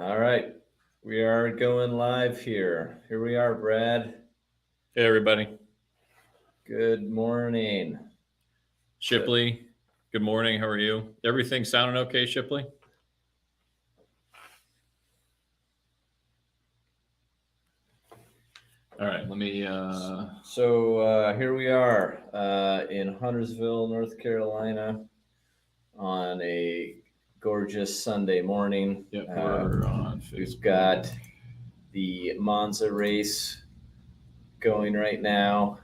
All right, we are going live here. Here we are, Brad. Hey, everybody. Good morning. Shipley, good morning. How are you? Everything sounding okay, Shipley? All right, let me. So here we are in Huntersville, North Carolina, on a gorgeous Sunday morning. Yeah, we're on Facebook. We've got the Monza race going right now.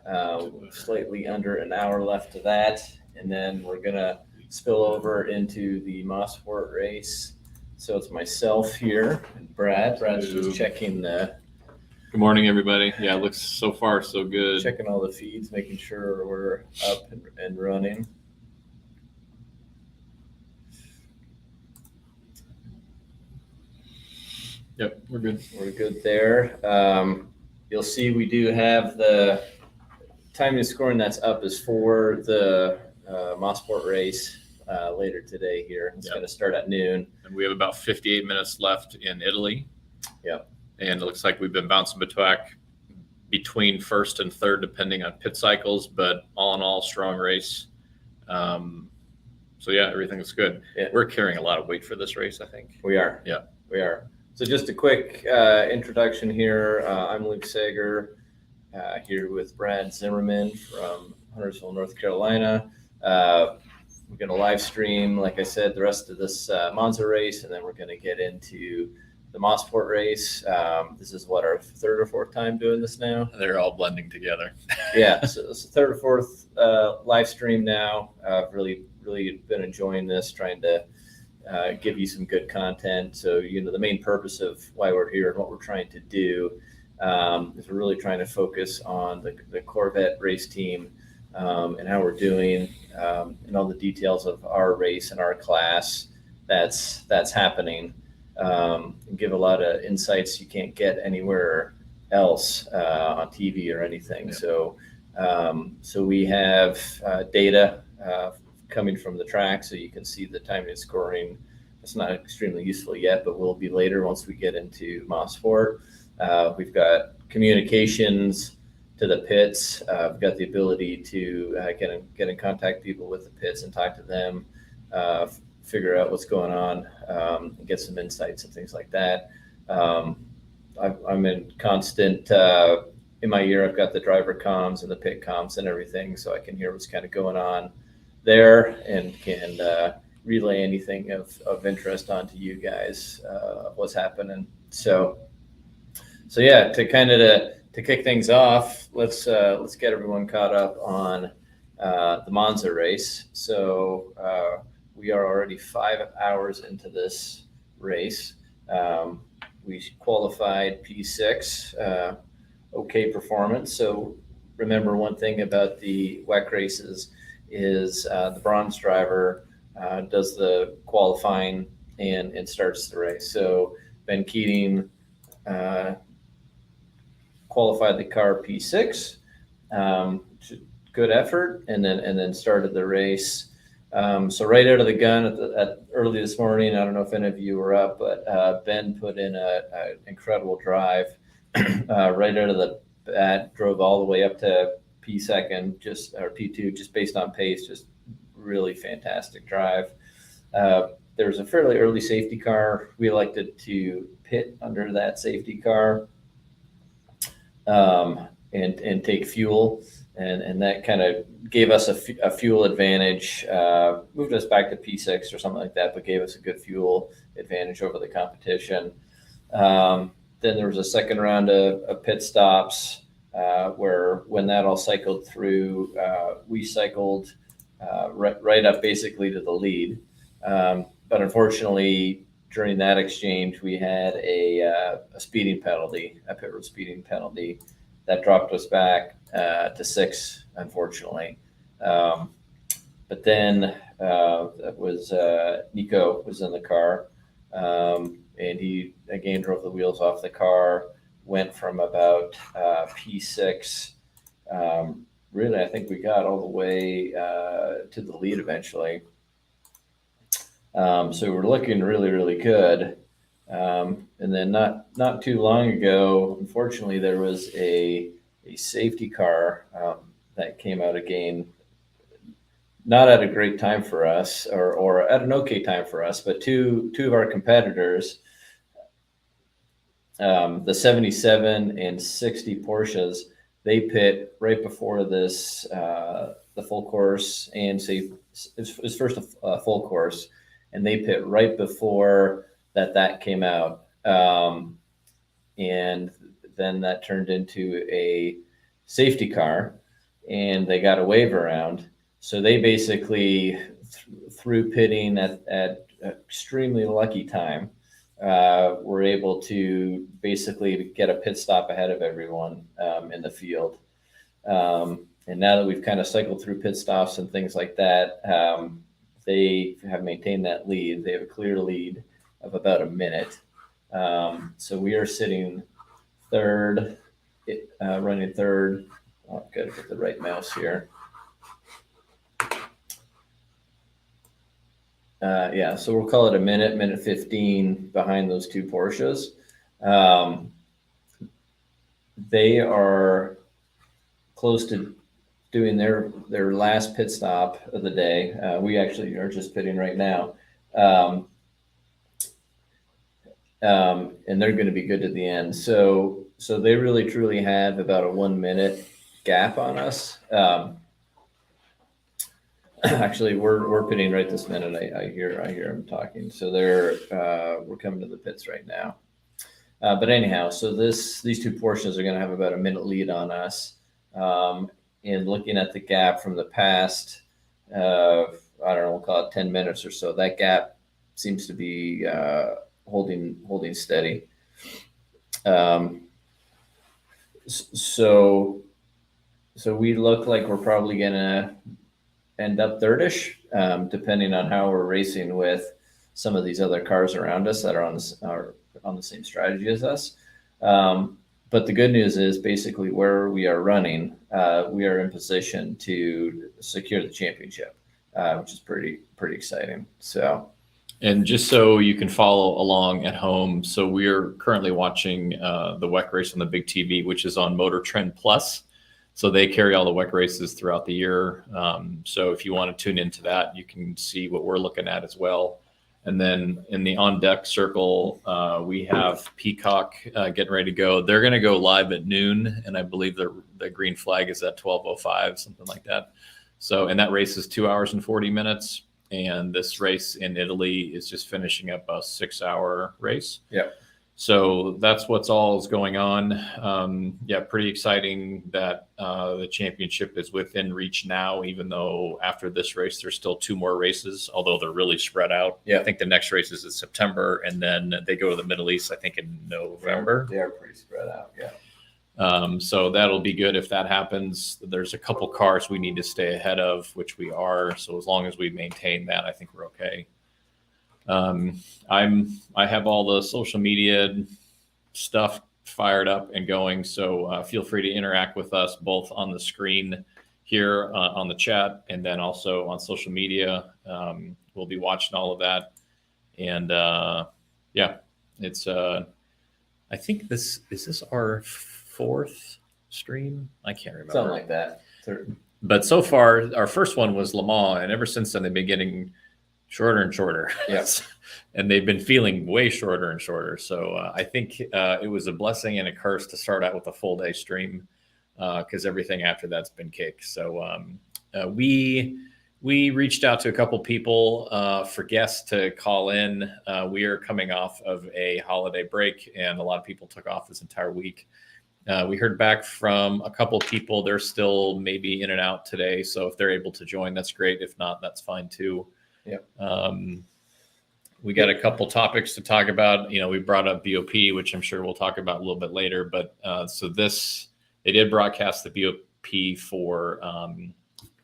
Slightly under an hour left of that, and then we're gonna spill over into the Mossport race. So it's myself here and Brad. Brad's just checking the. Good morning, everybody. Yeah, it looks so far so good. Checking all the feeds, making sure we're up and running. Yep, we're good. We're good there. You'll see we do have the time to scoring that's up is for the Mossport race later today here. It's going to start at noon. And we have about 58 minutes left in Italy. Yep. And it looks like we've been bouncing between first and third, depending on pit cycles, but all in all, strong race. So yeah, everything is good. Yeah. We're carrying a lot of weight for this race, I think. We are. Yeah. We are. So just a quick introduction here. I'm Luke Sager, here with Brad Zimmerman from Huntersville, North Carolina. We're going to live stream, like I said, the rest of this Monza race, and then we're going to get into the Mossport race. This is what, our third or fourth time doing this now? They're all blending together. Yeah, so it's the third or fourth live stream now. Really been enjoying this, trying to give you some good content. So, the main purpose of why we're here and what we're trying to do is we're really trying to focus on the Corvette race team and how we're doing and all the details of our race and our class that's happening. And give a lot of insights you can't get anywhere else on TV or anything. Yeah. So we have data coming from the track, so you can see the time and scoring. It's not extremely useful yet, but will be later once we get into Mossport. We've got communications to the pits. We've got the ability to get in contact people with the pits and talk to them, figure out what's going on, and get some insights and things like that. I'm in constant, in my ear, I've got the driver comms and the pit comms and everything, so I can hear what's kind of going on there and can relay anything of interest onto you guys, what's happening. So yeah, to kick things off, let's get everyone caught up on the Monza race. So we are already 5 hours into this race. We qualified P6, okay performance. So remember, one thing about the WEC races is the bronze driver does the qualifying and starts the race. So Ben Keating qualified the car P6, good effort, and then started the race. So right out of the gun at early this morning, I don't know if any of you were up, but Ben put in an incredible drive right out of the bat, drove all the way up to P2, or P2, just based on pace, just really fantastic drive. There was a fairly early safety car. We elected to pit under that safety car and take fuel. And that kind of gave us a fuel advantage, moved us back to P6 or something like that, but gave us a good fuel advantage over the competition. Then there was a second round of pit stops where when that all cycled through, we cycled right up basically to the lead. But unfortunately, during that exchange, we had a speeding penalty, a pit road speeding penalty that dropped us back to 6, unfortunately. But then that was Nico was in the car, and he again drove the wheels off the car, went from about P6. Really, I think we got all the way to the lead eventually. So we're looking really, really good. And then not too long ago, unfortunately, there was a safety car that came out again, not at a great time for us, or at an okay time for us, but two of our competitors, the 77 and 60 Porsches, they pit right before this, the full course, and say it's first a full course, and they pit right before that came out. And then that turned into a safety car, and they got a wave around. So they basically, through pitting at extremely lucky time, were able to basically get a pit stop ahead of everyone in the field. And now that we've kind of cycled through pit stops and things like that, they have maintained that lead. They have a clear lead of about a minute. So we are sitting third, running third. Oh, I've got to get the right mouse here. Yeah, so we'll call it a minute 15 behind those two Porsches. They are close to doing their last pit stop of the day. We actually are just pitting right now. And they're going to be good at the end. So they really truly have about a 1 minute gap on us. Actually, we're pitting right this minute. I hear them talking. So we're coming to the pits right now. But anyhow, so these two Porsches are going to have about a minute lead on us. And looking at the gap from the past, I don't know, we'll call it 10 minutes or so. That gap seems to be holding steady. So we look like we're probably gonna end up thirdish, depending on how we're racing with some of these other cars around us that are on the same strategy as us. But the good news is basically where we are running, we are in position to secure the championship, which is pretty exciting. So. And just so you can follow along at home, so we're currently watching the WEC race on the big TV, which is on Motor Trend Plus. So they carry all the WEC races throughout the year. So if you want to tune into that, you can see what we're looking at as well. And then in the on deck circle, we have Peacock getting ready to go. They're going to go live at noon, and I believe the green flag is at 12:05, something like that. So, and that race is 2 hours and 40 minutes. And this race in Italy is just finishing up a 6-hour race. Yeah. So that's what's all is going on. Yeah, pretty exciting that the championship is within reach now, even though after this race, there's still 2 more races, although they're really spread out. Yeah. I think the next race is in September, and then they go to the Middle East, I think, in November. They are pretty spread out, yeah. So that'll be good if that happens. There's a couple cars we need to stay ahead of, which we are. So as long as we maintain that, I think we're okay. I have all the social media stuff fired up and going. So feel free to interact with us both on the screen here on the chat, and then also on social media. We'll be watching all of that. And yeah, it's I think is this our 4th stream? I can't remember. Something like that. But so far, our first one was Le Mans, and ever since then, they've been getting shorter and shorter. Yes. And they've been feeling way shorter and shorter. So I think it was a blessing and a curse to start out with a full day stream, because everything after that's been kicked. So we reached out to a couple people for guests to call in. We are coming off of a holiday break, and a lot of people took off this entire week. We heard back from a couple people. They're still maybe in and out today. So if they're able to join, that's great. If not, that's fine too. Yep. We got a couple topics to talk about. You know, we brought up BOP, which I'm sure we'll talk about a little bit later. But so they did broadcast the BOP for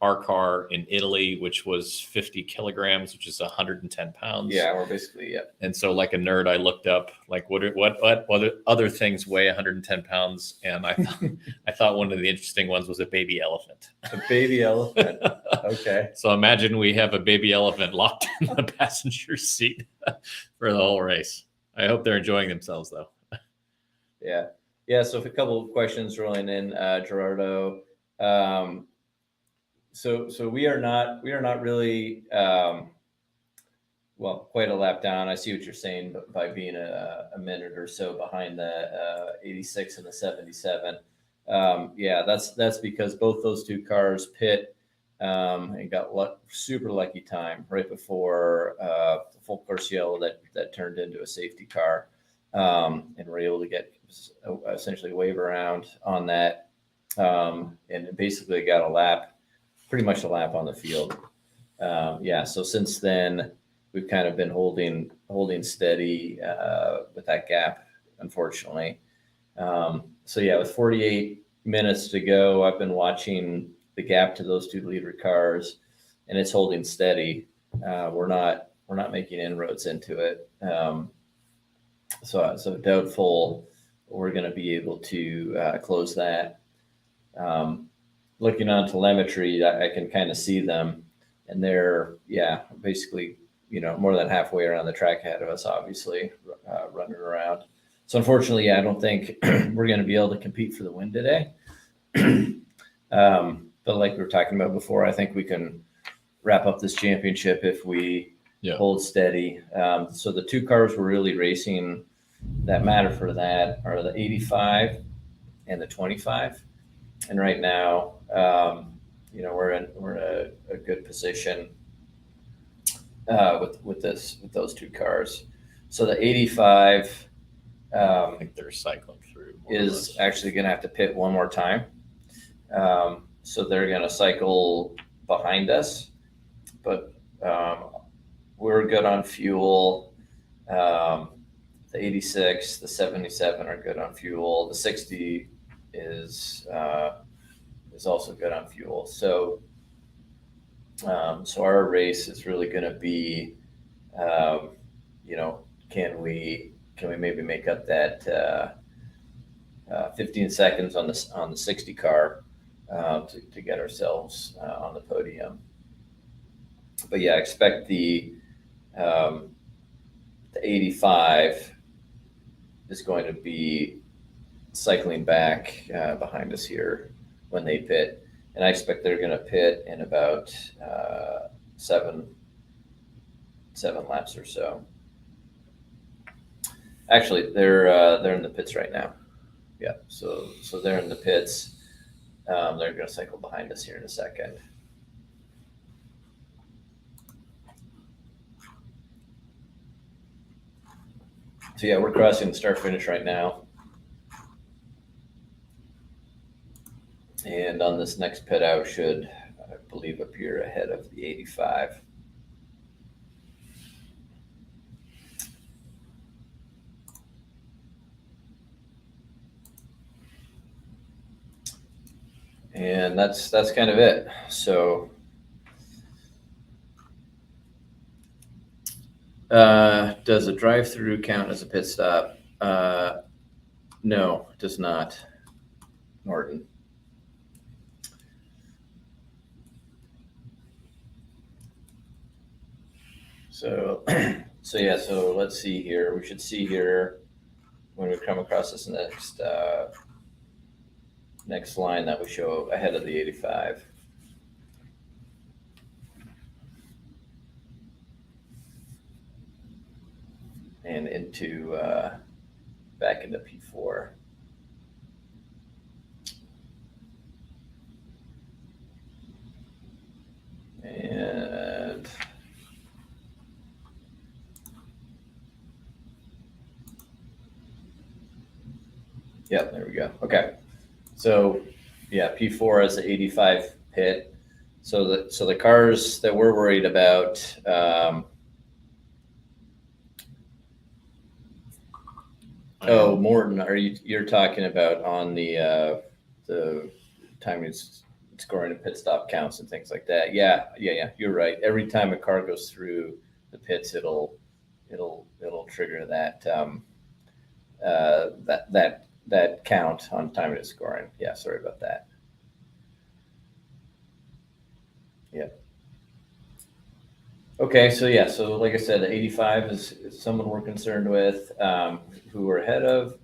our car in Italy, which was 50 kilograms, which is 110 pounds. Yeah, we're basically, yeah. And so like a nerd, I looked up like what other things weigh 110 pounds. And I thought one of the interesting ones was a baby elephant. A baby elephant. Okay. So imagine we have a baby elephant locked in the passenger seat for the whole race. I hope they're enjoying themselves though. Yeah. So a couple of questions rolling in, Gerardo. So we are not really quite a lap down. I see what you're saying, but by being a minute or so behind the 86 and the 77. Yeah, that's because both those two cars pit and got super lucky time right before the full course yellow that turned into a safety car, and we're able to get essentially wave around on that, and basically got pretty much a lap on the field. Yeah, so since then we've kind of been holding steady with that gap, unfortunately. So yeah, with 48 minutes to go, I've been watching the gap to those two leader cars, and it's holding steady. We're not making inroads into it. So doubtful we're going to be able to close that. Looking on telemetry, I can kind of see them, and they're basically more than halfway around the track ahead of us, obviously running around. So unfortunately, I don't think we're going to be able to compete for the win today. But like we were talking about before, I think we can wrap up this championship if we hold steady. So the two cars we're really racing that matter for that are the 85 and the 25. And right now, we're in a good position with those two cars. So the 85 I think they're cycling through is actually going to have to pit one more time. So they're going to cycle behind us, but we're good on fuel. The 86, the 77 are good on fuel. The 60 is also good on fuel. So our race is really going to be, can we maybe make up that 15 seconds on the 60 car to get ourselves on the podium. But yeah, expect the 85 is going to be cycling back behind us here when they pit, and I expect they're going to pit in about seven laps or so. Actually, they're in the pits right now. Yeah, so they're in the pits. They're going to cycle behind us here in a second. So yeah, we're crossing the start finish right now. And on this next pit out should, I believe, appear ahead of the 85. And that's kind of it. So does a drive-through count as a pit stop? No, it does not, Martin. So let's see here. We should see here when we come across this next line that we show ahead of the 85. And into back into P4. And yep, there we go. Okay. So yeah, P4 has the 85 pit. So the cars that we're worried about, Morton, you're talking about on the time it's scoring and pit stop counts and things like that. Yeah, you're right. Every time a car goes through the pits, it'll trigger that that count on time it's scoring. Yeah, sorry about that. Yeah. Okay, so yeah, so like I said, the 85 is someone we're concerned with, who we're ahead of,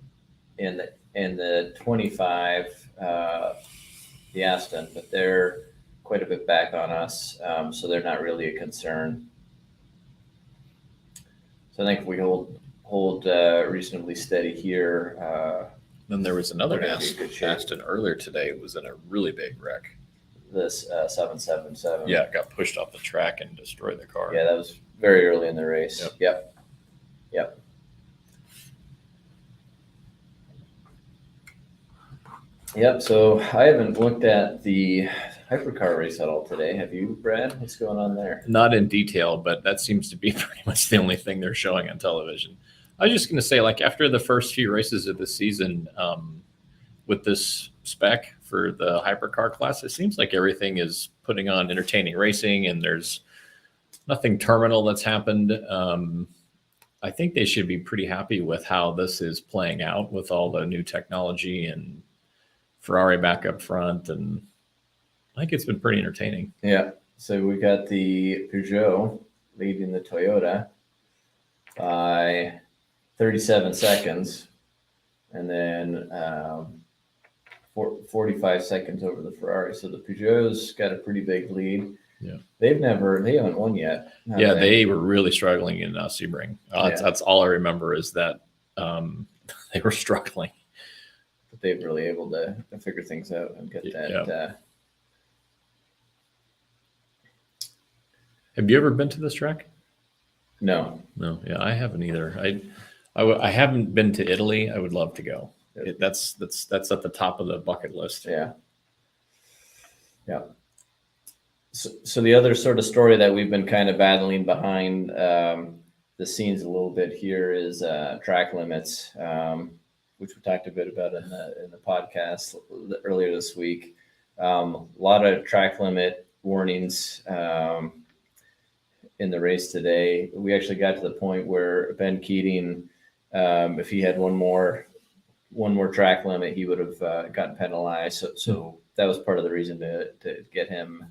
and the 25, the Aston, but they're quite a bit back on us, so they're not really a concern. So I think if we hold reasonably steady here, Then there was another We're gonna be in good shape. Aston earlier today. It was in a really big wreck. this 777. Yeah, it got pushed off the track and destroyed the car. Yeah, that was very early in the race. Yep. Yep. So I haven't looked at the Hypercar race at all today. Have you, Brad? What's going on there? Not in detail, but that seems to be pretty much the only thing they're showing on television. I was just going to say, like, after the first few races of the season, with this spec for the Hypercar class, it seems like everything is putting on entertaining racing, and there's nothing terminal that's happened. I think they should be pretty happy with how this is playing out with all the new technology and Ferrari back up front, and I think it's been pretty entertaining. Yeah. So we got the Peugeot leading the Toyota by 37 seconds, and then 45 seconds over the Ferrari. So the Peugeot's got a pretty big lead. Yeah. They haven't won yet. Yeah, they were really struggling in Sebring. That's all I remember is that they were struggling. But they've really able to figure things out and get that. Yeah. Have you ever been to this track? No. Yeah, I haven't either. I haven't been to Italy. I would love to go. That's at the top of the bucket list. Yeah. So the other sort of story that we've been kind of battling behind the scenes a little bit here is track limits, which we talked a bit about in the podcast earlier this week. A lot of track limit warnings in the race today. We actually got to the point where Ben Keating, if he had one more track limit, he would have gotten penalized. So that was part of the reason to get him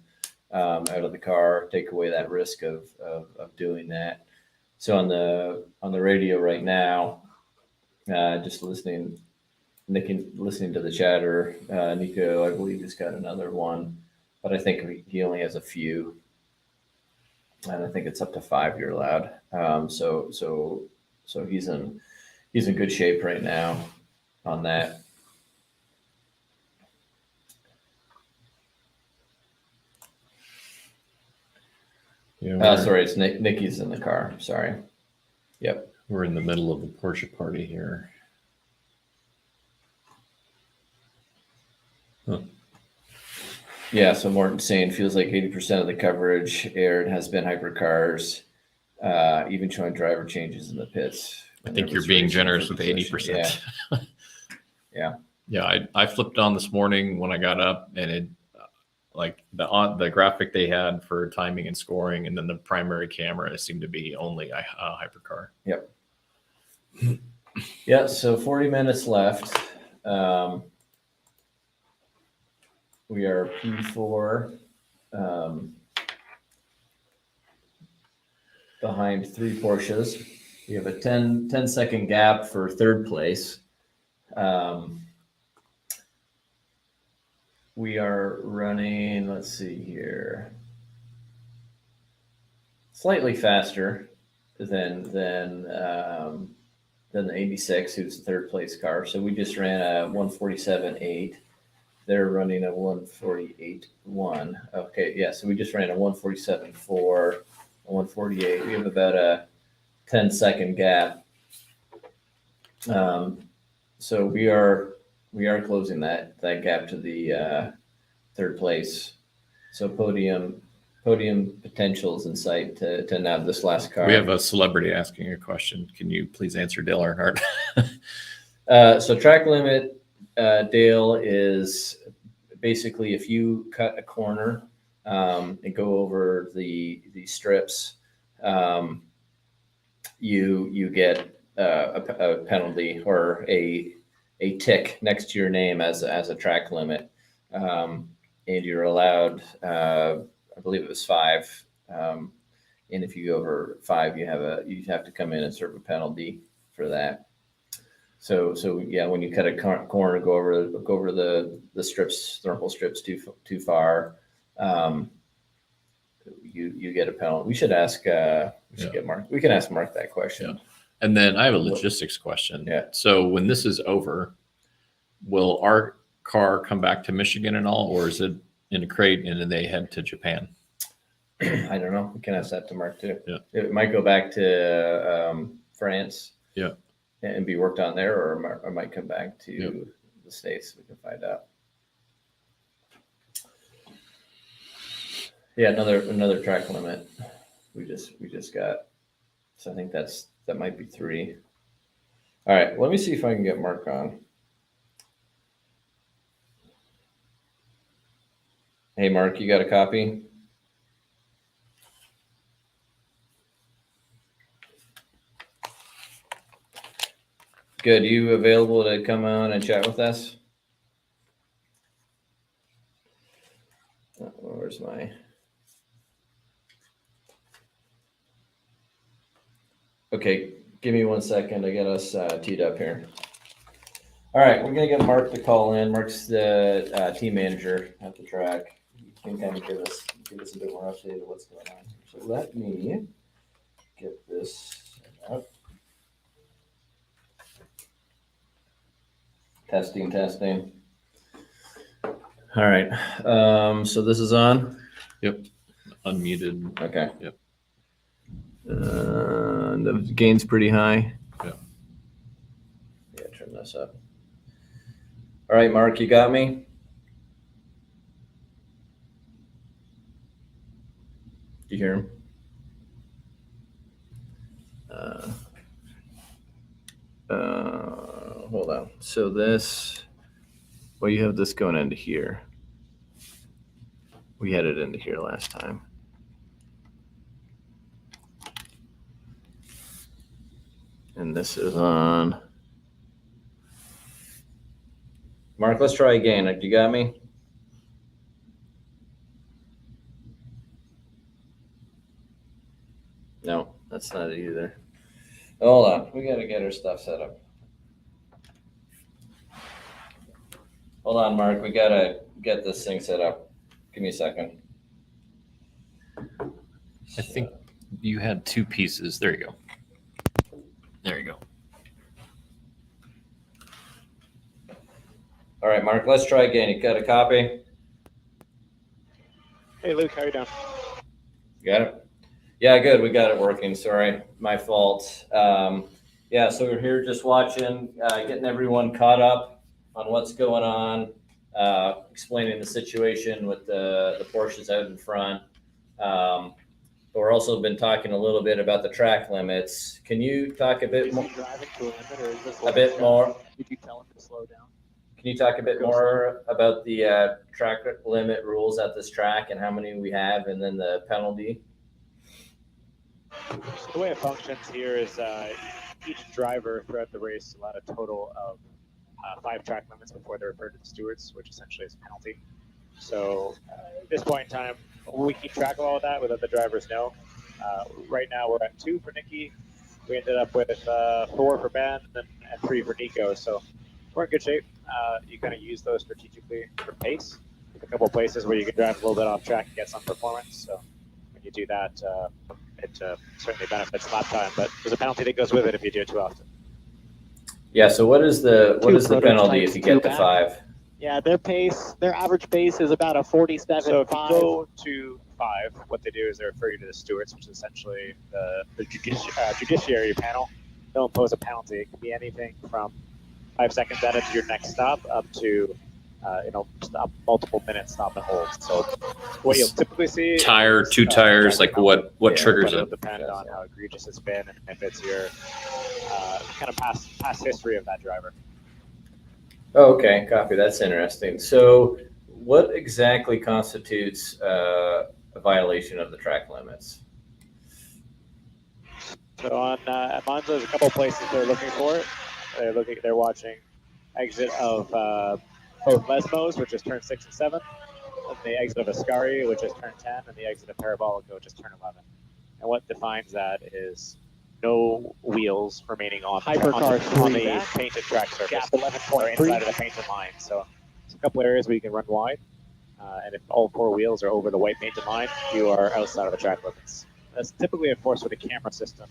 out of the car, take away that risk of doing that. So on the radio right now, just listening to the chatter, Nico, I believe, has got another one, but I think he only has a few, and I think it's up to 5 you're allowed. So he's in good shape right now on that. Yeah, sorry, it's Nikki's in the car. Sorry. Yep. We're in the middle of the Porsche party here. Huh. Yeah, so Morton's saying feels like 80% of the coverage aired has been hypercars, even showing driver changes in the pits. I think you're being generous with 80%. Yeah. Yeah, I flipped on this morning when I got up, and it like the graphic they had for timing and scoring, and then the primary camera seemed to be only a hypercar. Yep. Yeah, so 40 minutes left. We are P4 behind 3 Porsches. We have a 10-second gap for third place. We are running, let's see here, slightly faster than the 86, who's the third place car. So we just ran a 147.8. They're running a 148.1. Okay, yeah, so we just ran a 147.4, a 148. We have about a 10-second gap. So we are closing that gap to the third place. So podium potentials in sight to nab this last car. We have a celebrity asking a question. Can you please answer Dale Earnhardt? So track limit, Dale, is basically if you cut a corner and go over the strips, you get a penalty or a tick next to your name as a track limit, and you're allowed, I believe it was 5 And if you go over 5, you have to come in and serve a penalty for that. So yeah, when you cut a corner, go over the strips, thermal strips too far, you get a penalty. We should ask. Get Mark. We can ask Mark that question. Yeah. And then I have a logistics question. Yeah. So when this is over, will our car come back to Michigan and all, or is it in a crate and then they head to Japan? I don't know. We can ask that to Mark too. Yeah. It might go back to France. Yeah. And be worked on there, or might come back to the States. We can find out. Yeah, another track limit. We just got. So I think that might be 3. All right. Let me see if I can get Mark on. Hey, Mark, you got a copy? Good. You available to come on and chat with us? Where's my? Okay, give me 1 second. I got us teed up here. All right, we're gonna get Mark to call in. Mark's the team manager at the track. He can kind of give us a bit more update of what's going on. So let me get this set up. Testing. All right. So this is on? Yep. Unmuted. Okay. Yep. The gain's pretty high. Yeah. Yeah, turn this up. All right, Mark, you got me? Do you hear him? Hold on. So you have this going into here. We had it into here last time. And this is on. Mark, let's try again. You got me? No, that's not it either. Hold on. We got to get our stuff set up. Hold on, Mark. We got to get this thing set up. Give me a second. I think you had 2 pieces. There you go. There you go. All right, Mark, let's try again. You got a copy? Hey, Luke, how you doing? Got it? Yeah, good. We got it working. Sorry, my fault. Yeah, so we're here just watching, getting everyone caught up on what's going on, explaining the situation with the Porsches out in front. But we're also been talking a little bit about the track limits. Can you talk a bit more? Driving to a limit, or is this A bit more. Did you tell him to slow down? Can you talk a bit more about the track limit rules at this track and how many we have, and then the penalty? So the way it functions here is each driver throughout the race is allowed a total of 5 track limits before they're referred to the stewards, which essentially is a penalty. So at this point in time, we keep track of all of that, whether the drivers know. Right now we're at 2 for Nikki. We ended up with 4 for Ben and 3 for Nico. So we're in good shape. You kind of use those strategically for pace. A couple places where you can drive a little bit off track and get some performance. So when you do that, it certainly benefits lap time. But there's a penalty that goes with it if you do it too often. Yeah. So what is the penalty if you get to 5? Yeah, their average pace is about a 47.5. So if you go to 5, what they do is they refer you to the stewards, which is essentially the judiciary panel. They'll impose a penalty. It can be anything from 5 seconds added to your next stop up to multiple minutes stop and hold. So what you'll typically see 2 tires, like what triggers it? It'll depend on how egregious it's been and if it's your kind of past history of that driver. Oh, okay, copy. That's interesting. So what exactly constitutes a violation of the track limits? So at Monza, there's a couple of places they're looking for it. They're watching exit of both Lesmos, which is turn 6 and 7, and the exit of Ascari, which is turn 10, and the exit of Parabolico, which is turn 11. And what defines that is no wheels remaining on Hypercar on the 3 painted track surface gap or 11.3. inside of the painted line. So there's a couple areas where you can run wide, and if all 4 wheels are over the white painted line, you are outside of the track limits. That's typically enforced with a camera system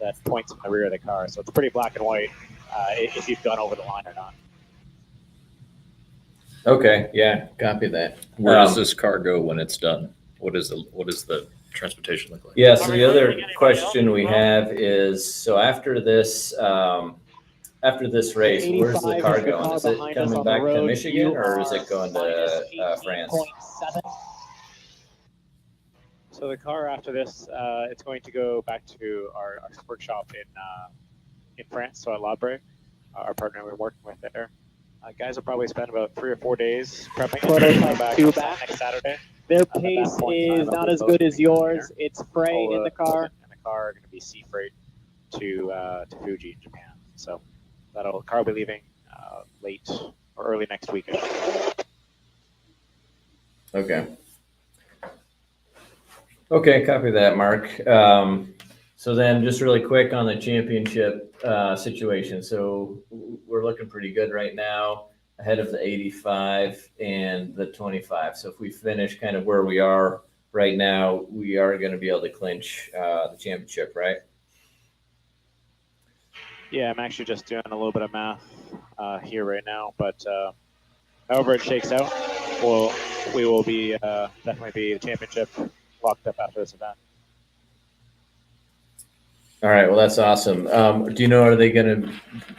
that points from the rear of the car. So it's pretty black and white if you've gone over the line or not. Okay, yeah, copy that. Where does this car go when it's done? What is the transportation look like? Yeah, so the other question we have is, so after this race, where's the 85 car is the going? car Is it behind us coming on the back to road. Michigan, You or is are it going to minus France? 18.7. So the car after this, it's going to go back to our workshop in France, so at Labre, our partner we're working with there. Guys will probably spend about 3 or 4 days prepping. Prototype 2 back. Next Saturday. Their At that pace point in time, is it'll not be as most good as yours. container. It's Prey in the car. And the car are going to be sea freight to Fuji in Japan. So car will be leaving late or early next week. Okay. Okay, copy that, Mark. So then just really quick on the championship situation. So we're looking pretty good right now, ahead of the 85 and the 25. So if we finish kind of where we are right now, we are going to be able to clinch the championship, right? Yeah, I'm actually just doing a little bit of math here right now, but however it shakes out, we will be definitely be the championship locked up after this event. All right, well, that's awesome. Do you know, are they going to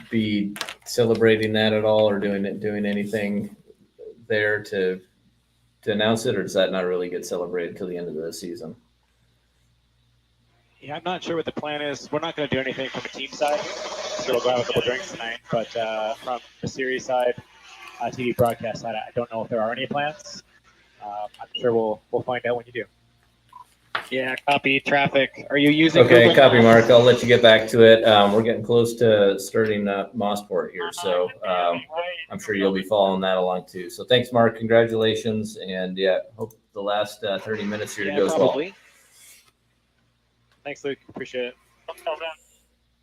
be celebrating that at all, or doing anything there to announce it, or does that not really get celebrated till the end of the season? Yeah, I'm not sure what the plan is. We're not going to do anything from the team side. So we'll go have a couple drinks tonight. But from the series side, TV broadcast side, I don't know if there are any plans. I'm sure we'll find out when you do. Yeah, copy traffic. Are you using Okay, Google copy, Maps? Mark. I'll let you get back to it. We're getting close to starting Mossport here, so I'm sure you'll be following that along too. So thanks, Mark. Congratulations, and yeah, hope the last 30 minutes here goes probably. well. Thanks, Luke. Appreciate it.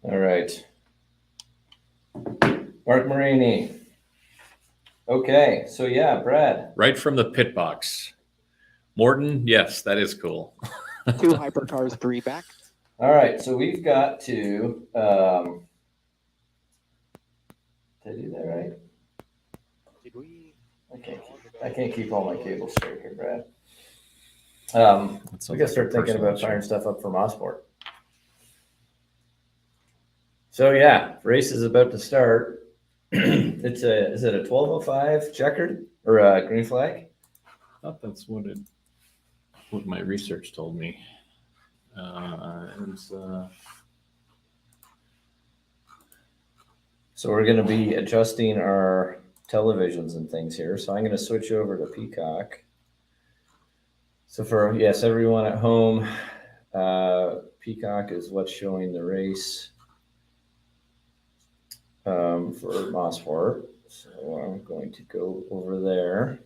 All right. Mark Marini. Okay, so yeah, Brad. Right from the pit box. Morton, yes, that is cool. 2 Hypercars 3 back. All right, so we've got to, did I do that right? Did we? I can't keep all my cables straight here, Brad. We gotta start thinking about firing stuff up for Mossport. So yeah, race is about to start. Is it a 1205 checkered or a green flag? I thought that's what my research told me. So we're going to be adjusting our televisions and things here. So I'm going to switch over to Peacock. So for, yes, everyone at home, Peacock is what's showing the race for Mossport. So I'm going to go over there.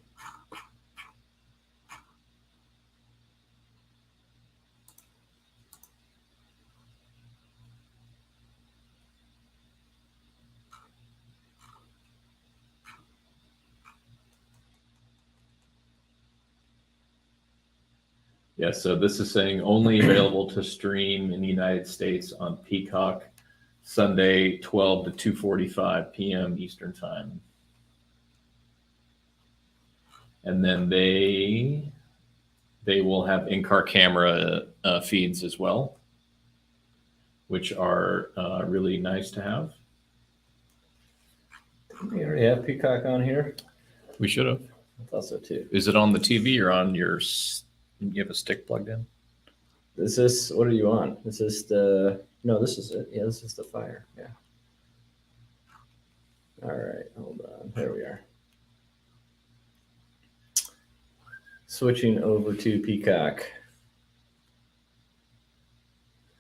Yeah, so this is saying only available to stream in the United States on Peacock, Sunday, 12 to 2:45 p.m. Eastern Time. And then they will have in-car camera feeds as well, which are really nice to have. We already have Peacock on here. We should have. I thought so too. Is it on the TV or on your? You have a stick plugged in? Is this, what are you on? Is this the, no, this is it. Yeah, this is the Fire. Yeah. All right, hold on. There we are. Switching over to Peacock.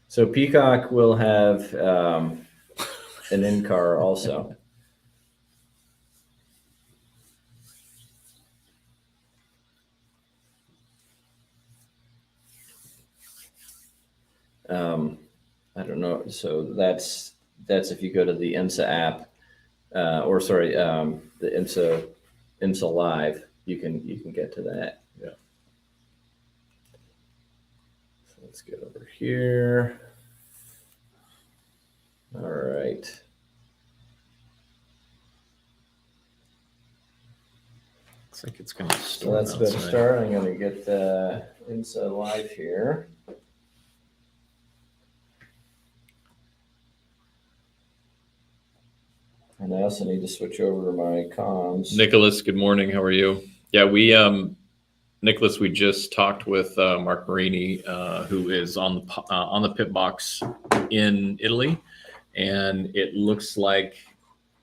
So Peacock will have an in-car also. I don't know. So that's if you go to the IMSA app, the IMSA Live, you can get to that. Yeah. So let's get over here. All right. Looks like it's going to So storm that's been a outside. start. I'm going to get IMSA Live here. And I also need to switch over to my comms. Nicholas, good morning. How are you? Yeah, Nicholas, we just talked with Mark Marini, who is on the pit box in Italy, and it looks like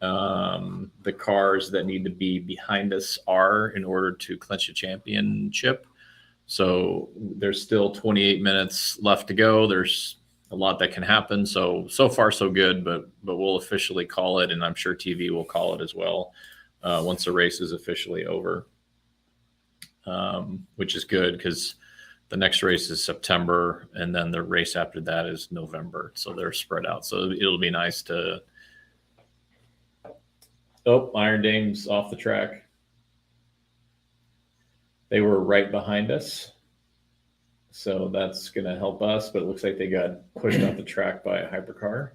the cars that need to be behind us are in order to clinch a championship. So there's still 28 minutes left to go. There's a lot that can happen. So far so good, but we'll officially call it, and I'm sure TV will call it as well once the race is officially over, which is good because the next race is September, and then the race after that is November. So they're spread out. So it'll be nice to. Oh, Iron Dame's off the track. They were right behind us. So that's going to help us, but it looks like they got pushed off the track by a hypercar.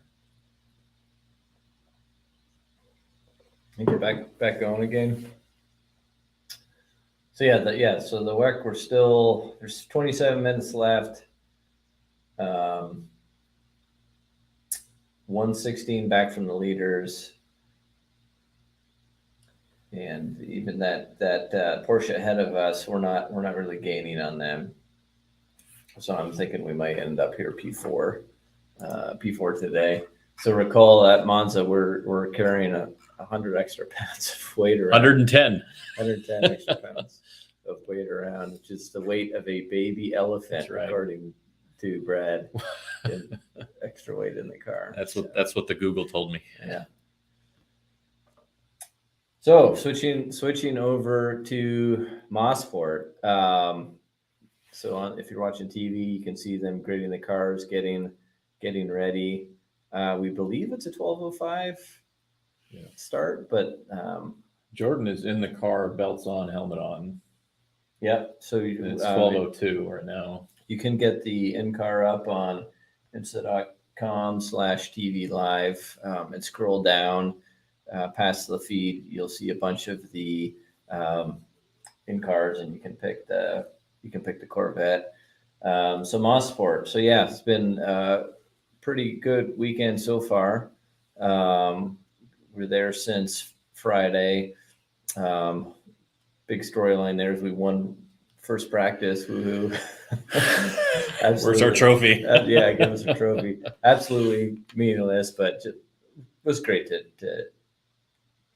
I think we're back going again. So so the WEC, there's 27 minutes left. 116 back from the leaders. And even that Porsche ahead of us, we're not really gaining on them. So I'm thinking we might end up here P4 today. So recall at Monza, we're carrying 100 extra pounds of weight around. 110 extra pounds of weight around, which is the weight of a baby elephant, right, according to Brad. And extra weight in the car. That's what the Google told me. Yeah. So switching over to Mossport. If you're watching TV, you can see them grading the cars, getting ready. We believe it's a 12:05 start, but Jordan is in the car, belts on, helmet on. Yep. So it's 12:02 right now. You can get the in-car up on IMSA.com/TV live and scroll down past the feed. You'll see a bunch of the in-cars, and you can pick the Corvette. So Mossport. So yeah, it's been a pretty good weekend so far. We're there since Friday. Big storyline there is we won first practice. Woohoo! Where's our trophy? Yeah, give us a trophy. Absolutely meaningless, but it was great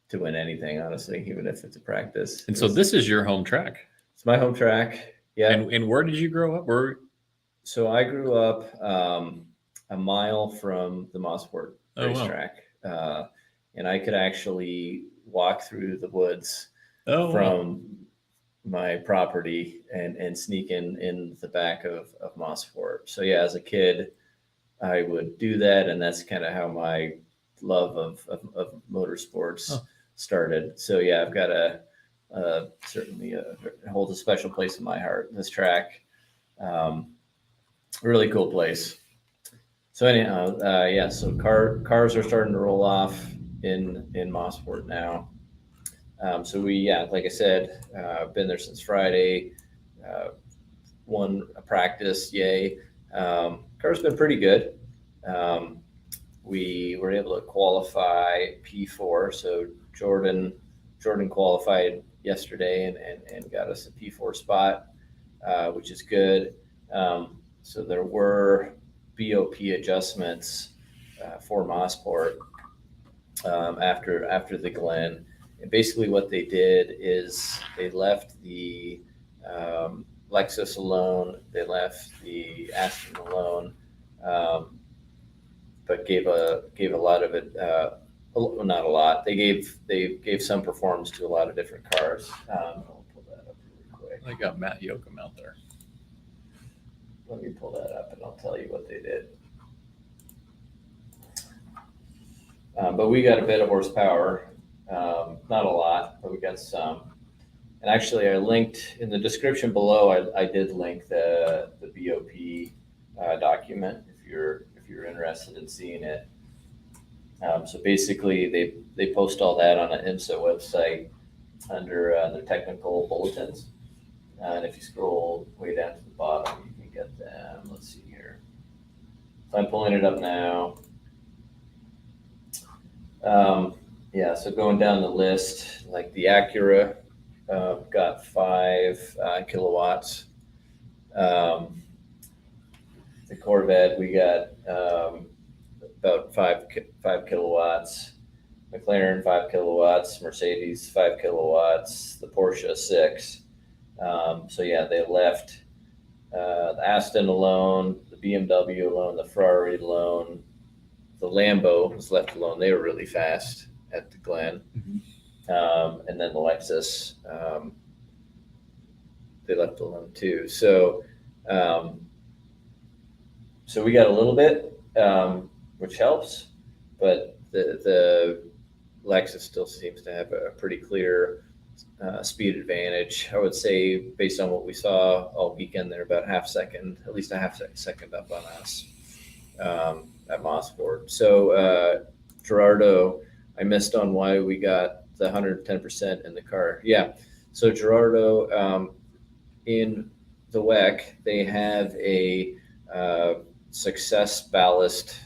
to win anything, honestly, even if it's a practice. And so this is your home track. It's my home track. Yeah. And where did you grow up? So I grew up a mile from the Mossport racetrack. Wow. And I could actually walk through the woods from my property and sneak in the back of Mossport. So yeah, as a kid, I would do that, and that's kind of how my love of motorsports started. So yeah, I've got certainly holds a special place in my heart. This track, really cool place. So anyhow, so cars are starting to roll off in Mossport now. So like I said, I've been there since Friday. Won a practice, yay. Car's been pretty good. We were able to qualify P4. So Jordan qualified yesterday and got us a P4 spot, which is good. So there were BOP adjustments for Mossport after the Glen. And basically what they did is they left the Lexus alone, they left the Aston alone, but gave a lot of it, not a lot. They gave some performance to a lot of different cars. I'll pull that up really quick. I got Matt Yoakum out there. let me pull that up and I'll tell you what they did. But we got a bit of horsepower, not a lot, but we got some. And actually, I linked in the description below. I did link the BOP document if you're interested in seeing it. So basically, they post all that on an IMSA website under the technical bulletins. And if you scroll way down to the bottom, you can get them. Let's see here. So I'm pulling it up now. Yeah, so going down the list, like the Acura got 5 kilowatts. The Corvette, we got about 5 kilowatts. McLaren, 5 kilowatts. Mercedes, 5 kilowatts. The Porsche, 6. So yeah, they left the Aston alone, the BMW alone, the Ferrari alone, the Lambo was left alone. They were really fast at the Glen. And then the Lexus, they left alone too. So, so we got a little bit, which helps, but the Lexus still seems to have a pretty clear speed advantage. I would say, based on what we saw all weekend, they're about at least a half second up on us at Mossport. So Gerardo, I missed on why we got the 110% in the car. Yeah, so Gerardo, in the WEC, they have a success ballast.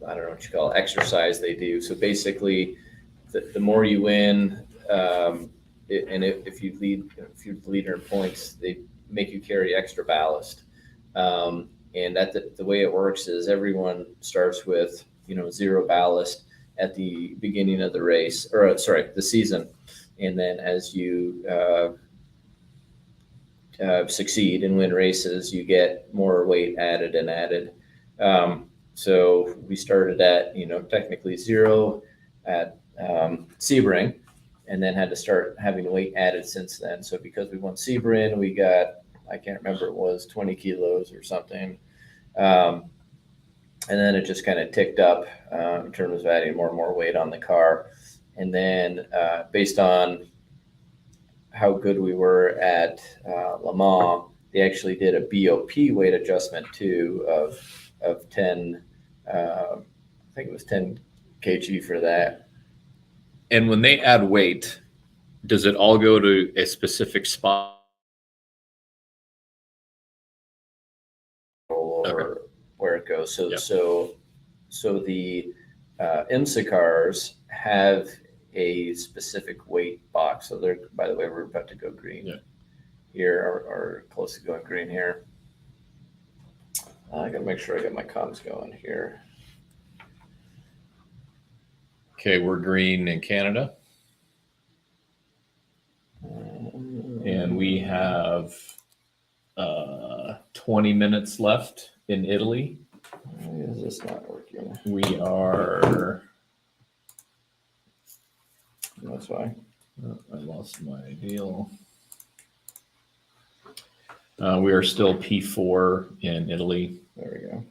I don't know what you call it, exercise they do. So basically, the more you win, and if you lead the leader in points, they make you carry extra ballast. And that the way it works is everyone starts with 0 ballast at the beginning of the race, or the season, and then as you succeed and win races, you get more weight added and added. So we started at technically 0 at Sebring, and then had to start having weight added since then. So because we won Sebring, we got, I can't remember, it was 20 kilos or something. And then it just kind of ticked up in terms of adding more and more weight on the car. And then based on how good we were at Le Mans, they actually did a BOP weight adjustment too of 10, I think it was 10 kg for that. And when they add weight, does it all go to a specific spot? Or where it goes. So Yep. so the IMSA cars have a specific weight box. So they're, by the way, we're about to go green here, or close to going green here. I gotta make sure I get my comms going here. Okay, we're green in Canada. And we have 20 minutes left in Italy. Why is this not working? We are. That's why. Oh, I lost my deal. We are still P4 in Italy. There we go.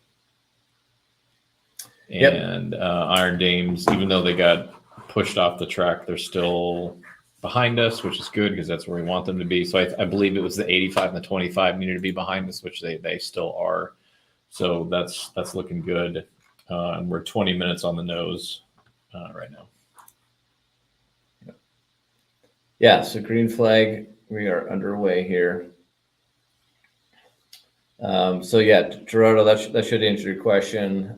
And Iron Dames, even though they got pushed off the track, they're still behind us, which is good because that's where we want them to be. So I believe it was the 85 and the 25 needed to be behind us, which they still are. So that's looking good. And we're 20 minutes on the nose right now. Yeah, so green flag, we are underway here. So yeah, Gerardo, that should answer your question.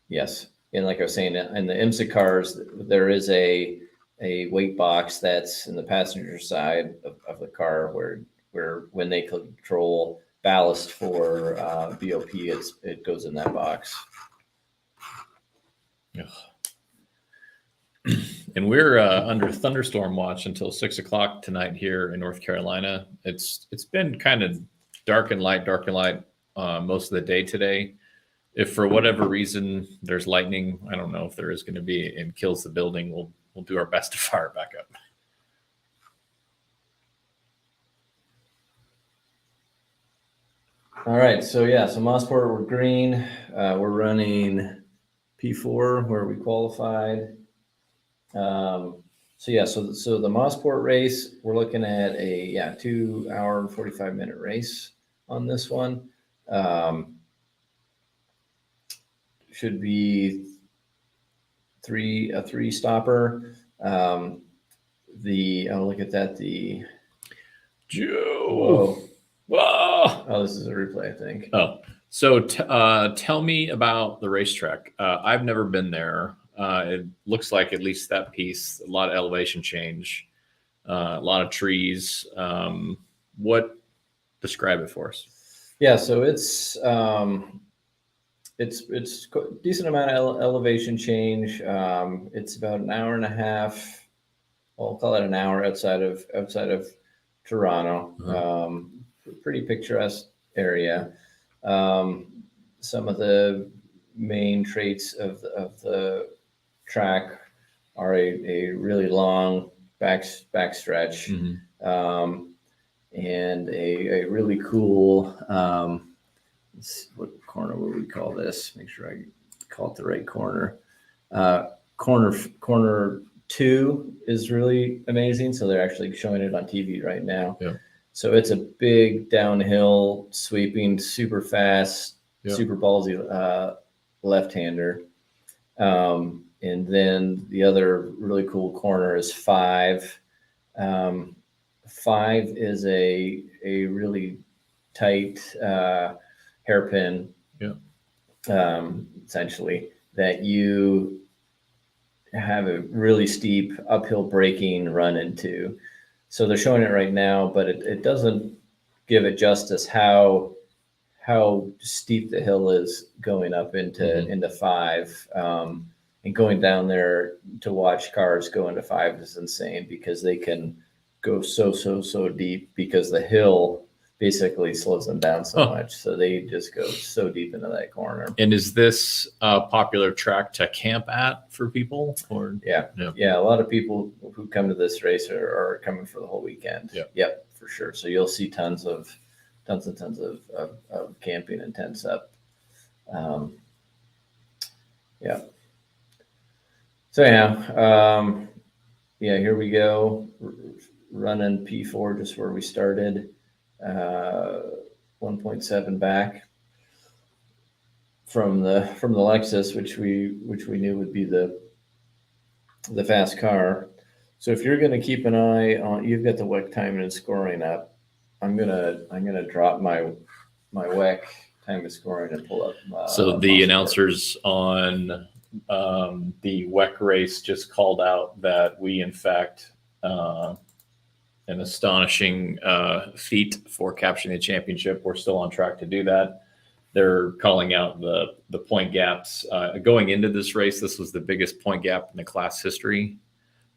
Yes, and like I was saying, in the IMSA cars, there is a weight box that's in the passenger side of the car where when they control ballast for BOP, it goes in that box. Yeah. And we're under thunderstorm watch until 6 o'clock tonight here in North Carolina. It's been kind of dark and light most of the day today. If for whatever reason there's lightning, I don't know if there is going to be, and kills the building, we'll do our best to fire it back up. All right, so Mossport, we're green. We're running P4 where we qualified. So the Mossport race, we're looking at a 2 hour and 45-minute race on this one. Should be a three stopper. I'll look at that. Joe. Whoa. Oh, this is a replay, I think. Oh, so tell me about the racetrack. I've never been there. It looks like at least that piece, a lot of elevation change, a lot of trees. Describe it for us? Yeah, so it's decent amount of elevation change. It's about an hour and a half. I'll call it an hour outside of Toronto. Uh-huh. Pretty picturesque area. Some of the main traits of the track are a really long backstretch, and a really cool. What corner would we call this? Make sure I call it the right corner. Corner 2 is really amazing. So they're actually showing it on TV right now. Yeah. So it's a big downhill sweeping, super fast, super ballsy left-hander. And then the other really cool corner is 5. 5 is a really tight hairpin, essentially, that you have a really steep uphill braking run into. So they're showing it right now, but it doesn't give it justice how steep the hill is going up into 5. And going down there to watch cars go into 5 is insane, because they can go so deep, because the hill basically slows them down so much. So they just go so deep into that corner. And is this a popular track to camp at for people? Or yeah, a lot of people who come to this race are coming for the whole weekend. Yep, for sure. So you'll see tons of camping and tents up. So here we go, running P4 just where we started, 1.7 back from the Lexus, which we knew would be the fast car. So if you're going to keep an eye on, you've got the WEC timing and scoring up. I'm gonna drop my WEC time of scoring and pull up. So the announcers on the WEC race just called out that we, in fact, an astonishing feat for capturing the championship. We're still on track to do that. They're calling out the point gaps. Going into this race, this was the biggest point gap in the class history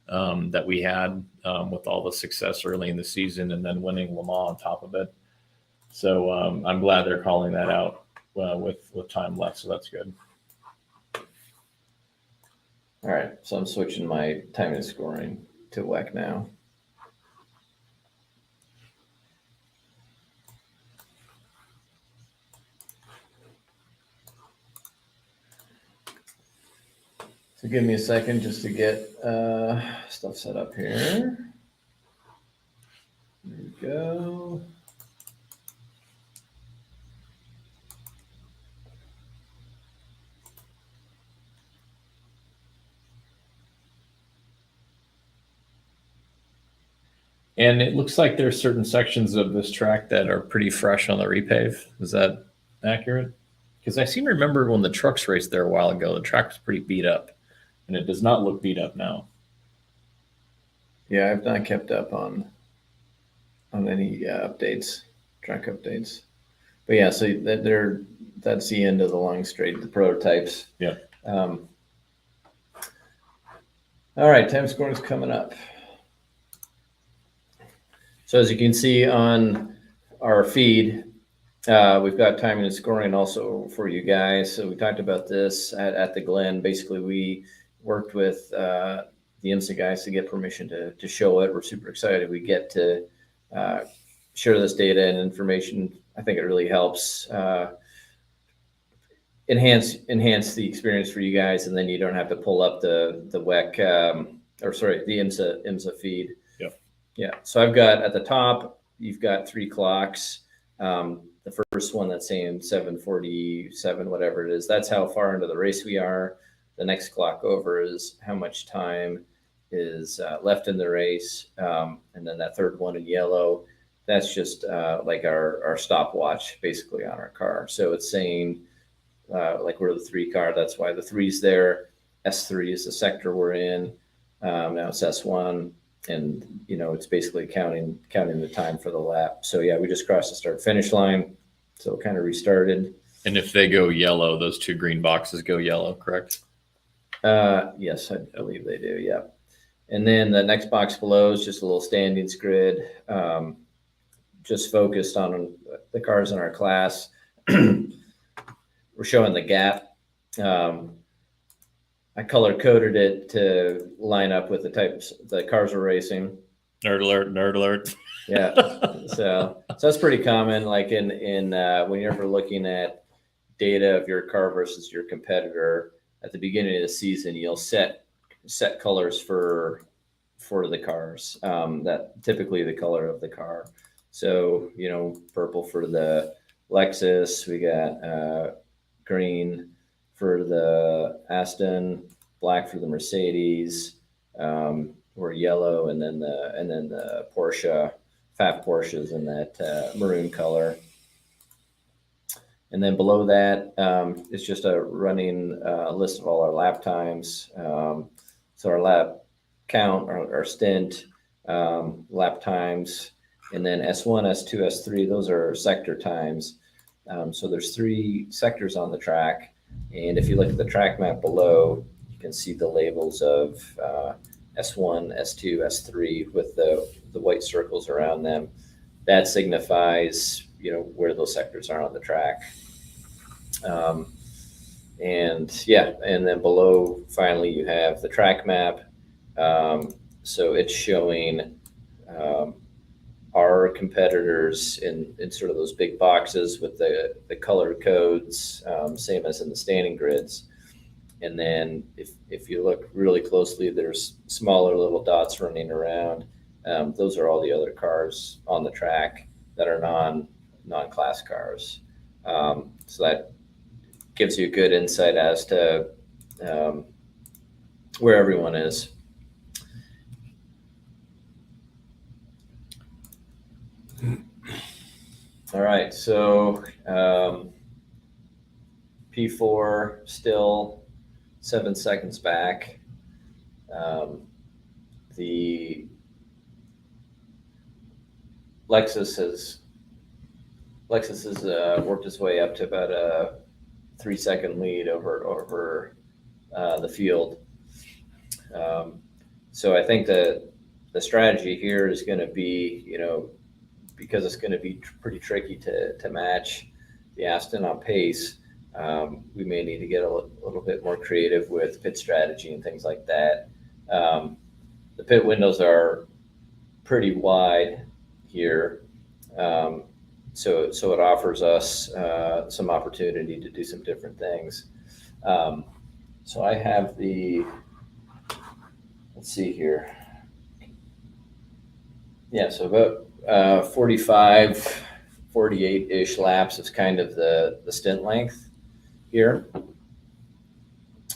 that we had, with all the success early in the season and then winning Le Mans on top of it. So I'm glad they're calling that out with time left. So that's good. All right, so I'm switching my time and scoring to WEC now. So give me a second just to get stuff set up here. There we go. And it looks like there's certain sections of this track that are pretty fresh on the repave. Is that accurate? Because I seem to remember when the trucks raced there a while ago, the track was pretty beat up, and it does not look beat up now. Yeah, I've not kept up on any updates, track updates. But yeah, so that's the end of the long straight, the prototypes. Yeah. All right, time scoring is coming up. So as you can see on our feed, we've got timing and scoring also for you guys. So we talked about this at the Glen. Basically, we worked with the IMSA guys to get permission to show it. We're super excited we get to share this data and information I think it really helps enhance the experience for you guys, and then you don't have to pull up the WEC the IMSA feed. Yeah. So I've got at the top, you've got 3 clocks. The first one that's saying 7:47, whatever it is, that's how far into the race we are. The next clock over is how much time is left in the race. And then that third one in yellow, that's just like our stopwatch basically on our car. So it's saying like we're the 3 car. That's why the 3's there. S3 is the sector we're in. Now it's S1. And, it's basically counting the time for the lap. So, yeah, we just crossed the start finish line. So it kind of restarted. And if they go yellow, those 2 green boxes go yellow, correct? Yes, I believe they do. Yeah. And then the next box below is just a little standings grid, just focused on the cars in our class. We're showing the gap. I color coded it to line up with the cars we're racing. Nerd alert, nerd alert. Yeah. So that's pretty common. Like in when you're ever looking at data of your car versus your competitor at the beginning of the season, you'll set colors for the cars. That typically the color of the car. So, purple for the Lexus, we got green for the Aston, black for the Mercedes, or yellow, and then the Porsche, fat Porsches in that maroon color. And then below that is just a running list of all our lap times. So our lap count, our stint, lap times, and then S1, S2, S3, those are sector times. So there's 3 sectors on the track. And if you look at the track map below, you can see the labels of S1, S2, S3 with the white circles around them. That signifies, where those sectors are on the track. And then below, finally, you have the track map. So it's showing our competitors in sort of those big boxes with the color codes, same as in the standing grids. And then if you look really closely, there's smaller little dots running around. Those are all the other cars on the track that are non-class cars. So that gives you a good insight as to where everyone is. All right, so P4 still 7 seconds back. The Lexus has worked its way up to about a 3-second lead over the field. So I think that the strategy here is going to be, because it's going to be pretty tricky to match the Aston on pace, we may need to get a little bit more creative with pit strategy and things like that. The pit windows are pretty wide here, so it offers us some opportunity to do some different things. So I have let's see here. Yeah, so about 45, 48-ish laps is kind of the stint length here.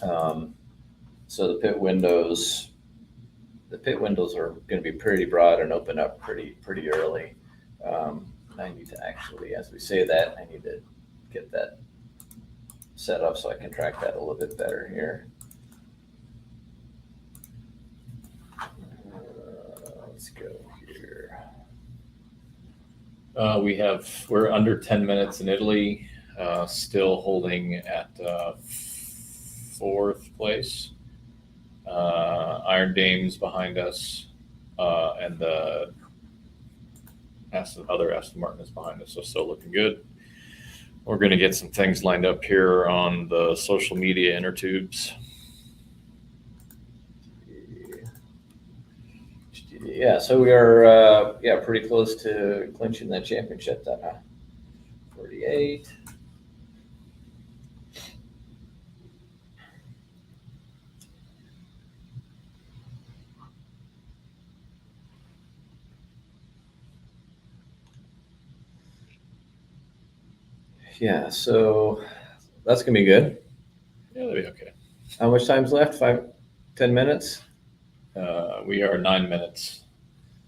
So the pit windows are going to be pretty broad and open up pretty early. I need to actually, as we say that, I need to get that set up so I can track that a little bit better here. Let's go here. We're under 10 minutes in Italy, still holding at 4th place. Iron Dame's behind us, and the other Aston Martin is behind us, so still looking good. We're going to get some things lined up here on the social media inner tubes. Yeah, so we are pretty close to clinching that championship then, huh? 48. Yeah, so that's gonna be good. Yeah, that'll be okay. How much time's left? 10 minutes? We are 9 minutes.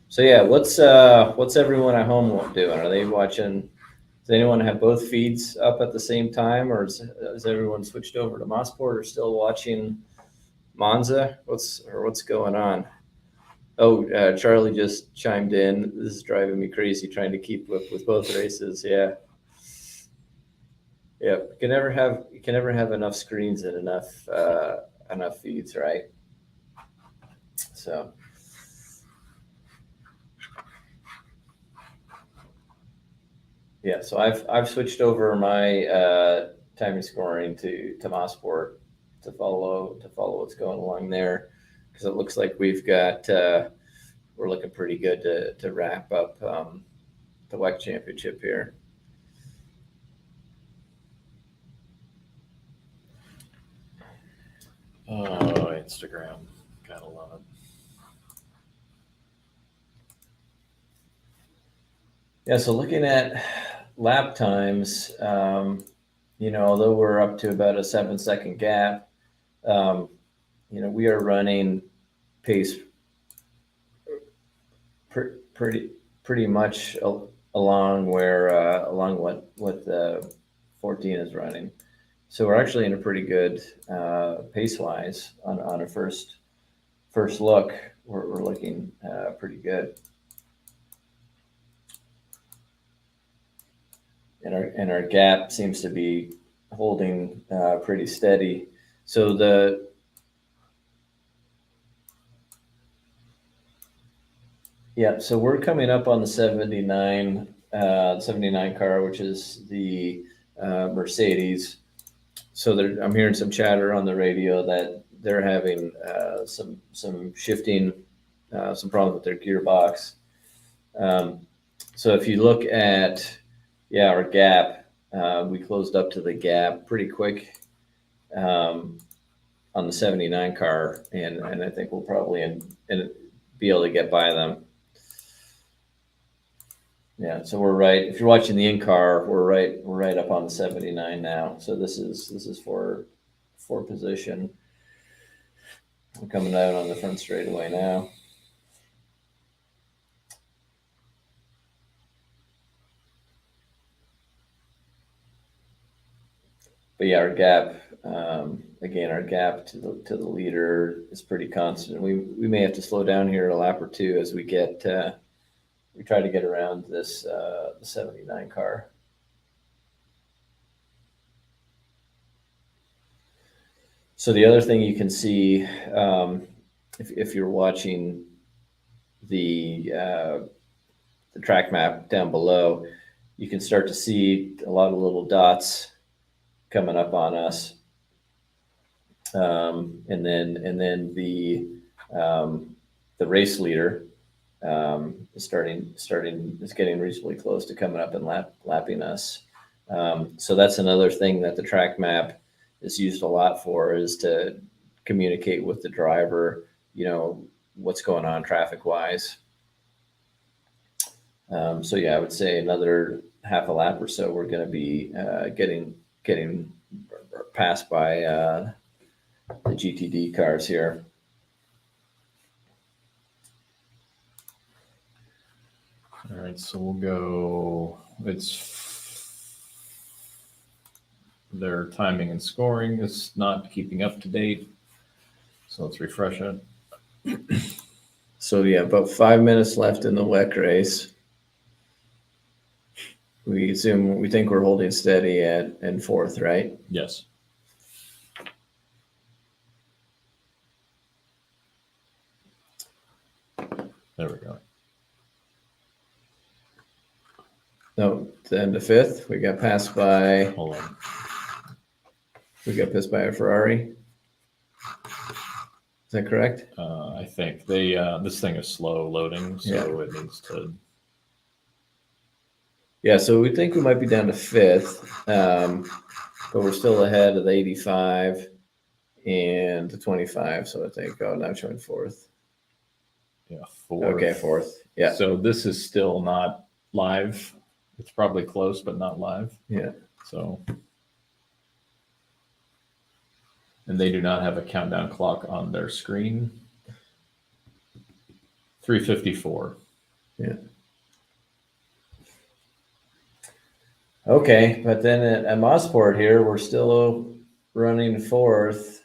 So yeah, what's everyone at home doing? Are they watching? Does anyone have both feeds up at the same time, or is everyone switched over to Mossport, or still watching Monza? What's going on? Oh, Charlie just chimed in. This is driving me crazy trying to keep up with both races. Yeah, yeah. You can never have enough screens and enough feeds, right? So. Yeah, so I've switched over my timing scoring to Mossport to follow what's going along there, because it looks like we're looking pretty good to wrap up the WEC championship here. Oh, Instagram, gotta love it. Yeah, so looking at lap times, although we're up to about a 7-second gap, we are running pace pretty much along what the 14 is running. So we're actually in a pretty good pace wise on a first look. We're looking pretty good. And our gap seems to be holding pretty steady. So so we're coming up on the 79 car, which is the Mercedes. So I'm hearing some chatter on the radio that they're having some shifting, some problems with their gearbox. So if you look at our gap, we closed up to the gap pretty quick on the 79 car, and I think we'll probably be able to get by them. Yeah, so we're right. If you're watching the in-car, we're right up on the 79 now. So this is for position. We're coming out on the front straightaway now. But yeah, our gap to the leader is pretty constant. We may have to slow down here a lap or two as we try to get around this the 79 car. So the other thing you can see, if you're watching the track map down below, you can start to see a lot of little dots coming up on us, and then the race leader is getting reasonably close to coming up and lapping us. So that's another thing that the track map is used a lot for, is to communicate with the driver, what's going on traffic wise. So yeah, I would say another half a lap or so, we're going to be getting passed by the GTD cars here. All right, so we'll go. Their timing and scoring is not keeping up to date, so let's refresh it. So yeah, about 5 minutes left in the WEC race. We think we're holding steady in fourth, right? Yes. There we go. No, the end of fifth. We got passed by. Hold on. We got passed by a Ferrari. Is that correct? I think this thing is slow loading, so it needs to. Yeah, so we think we might be down to 5th, but we're still ahead of the 85 and the 25. So I think, now I'm showing 4th. Yeah, 4th. Okay, 4th. Yeah. So this is still not live. It's probably close, but not live. Yeah. So, and they do not have a countdown clock on their screen. 3:54. Yeah. Okay, but then at Mossport here, we're still running 4th,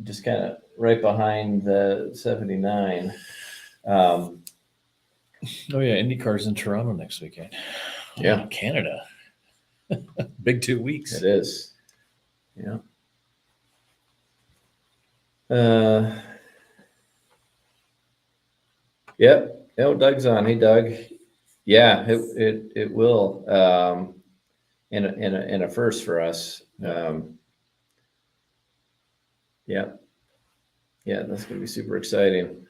just kind of right behind the 79. Oh yeah, IndyCar's in Toronto next weekend. Yeah. Canada. Big 2 weeks. It is. Yeah. Yep. Oh, Doug's on. Hey, Doug. Yeah, it will. In a first for us. Yeah. Yeah, that's gonna be super exciting.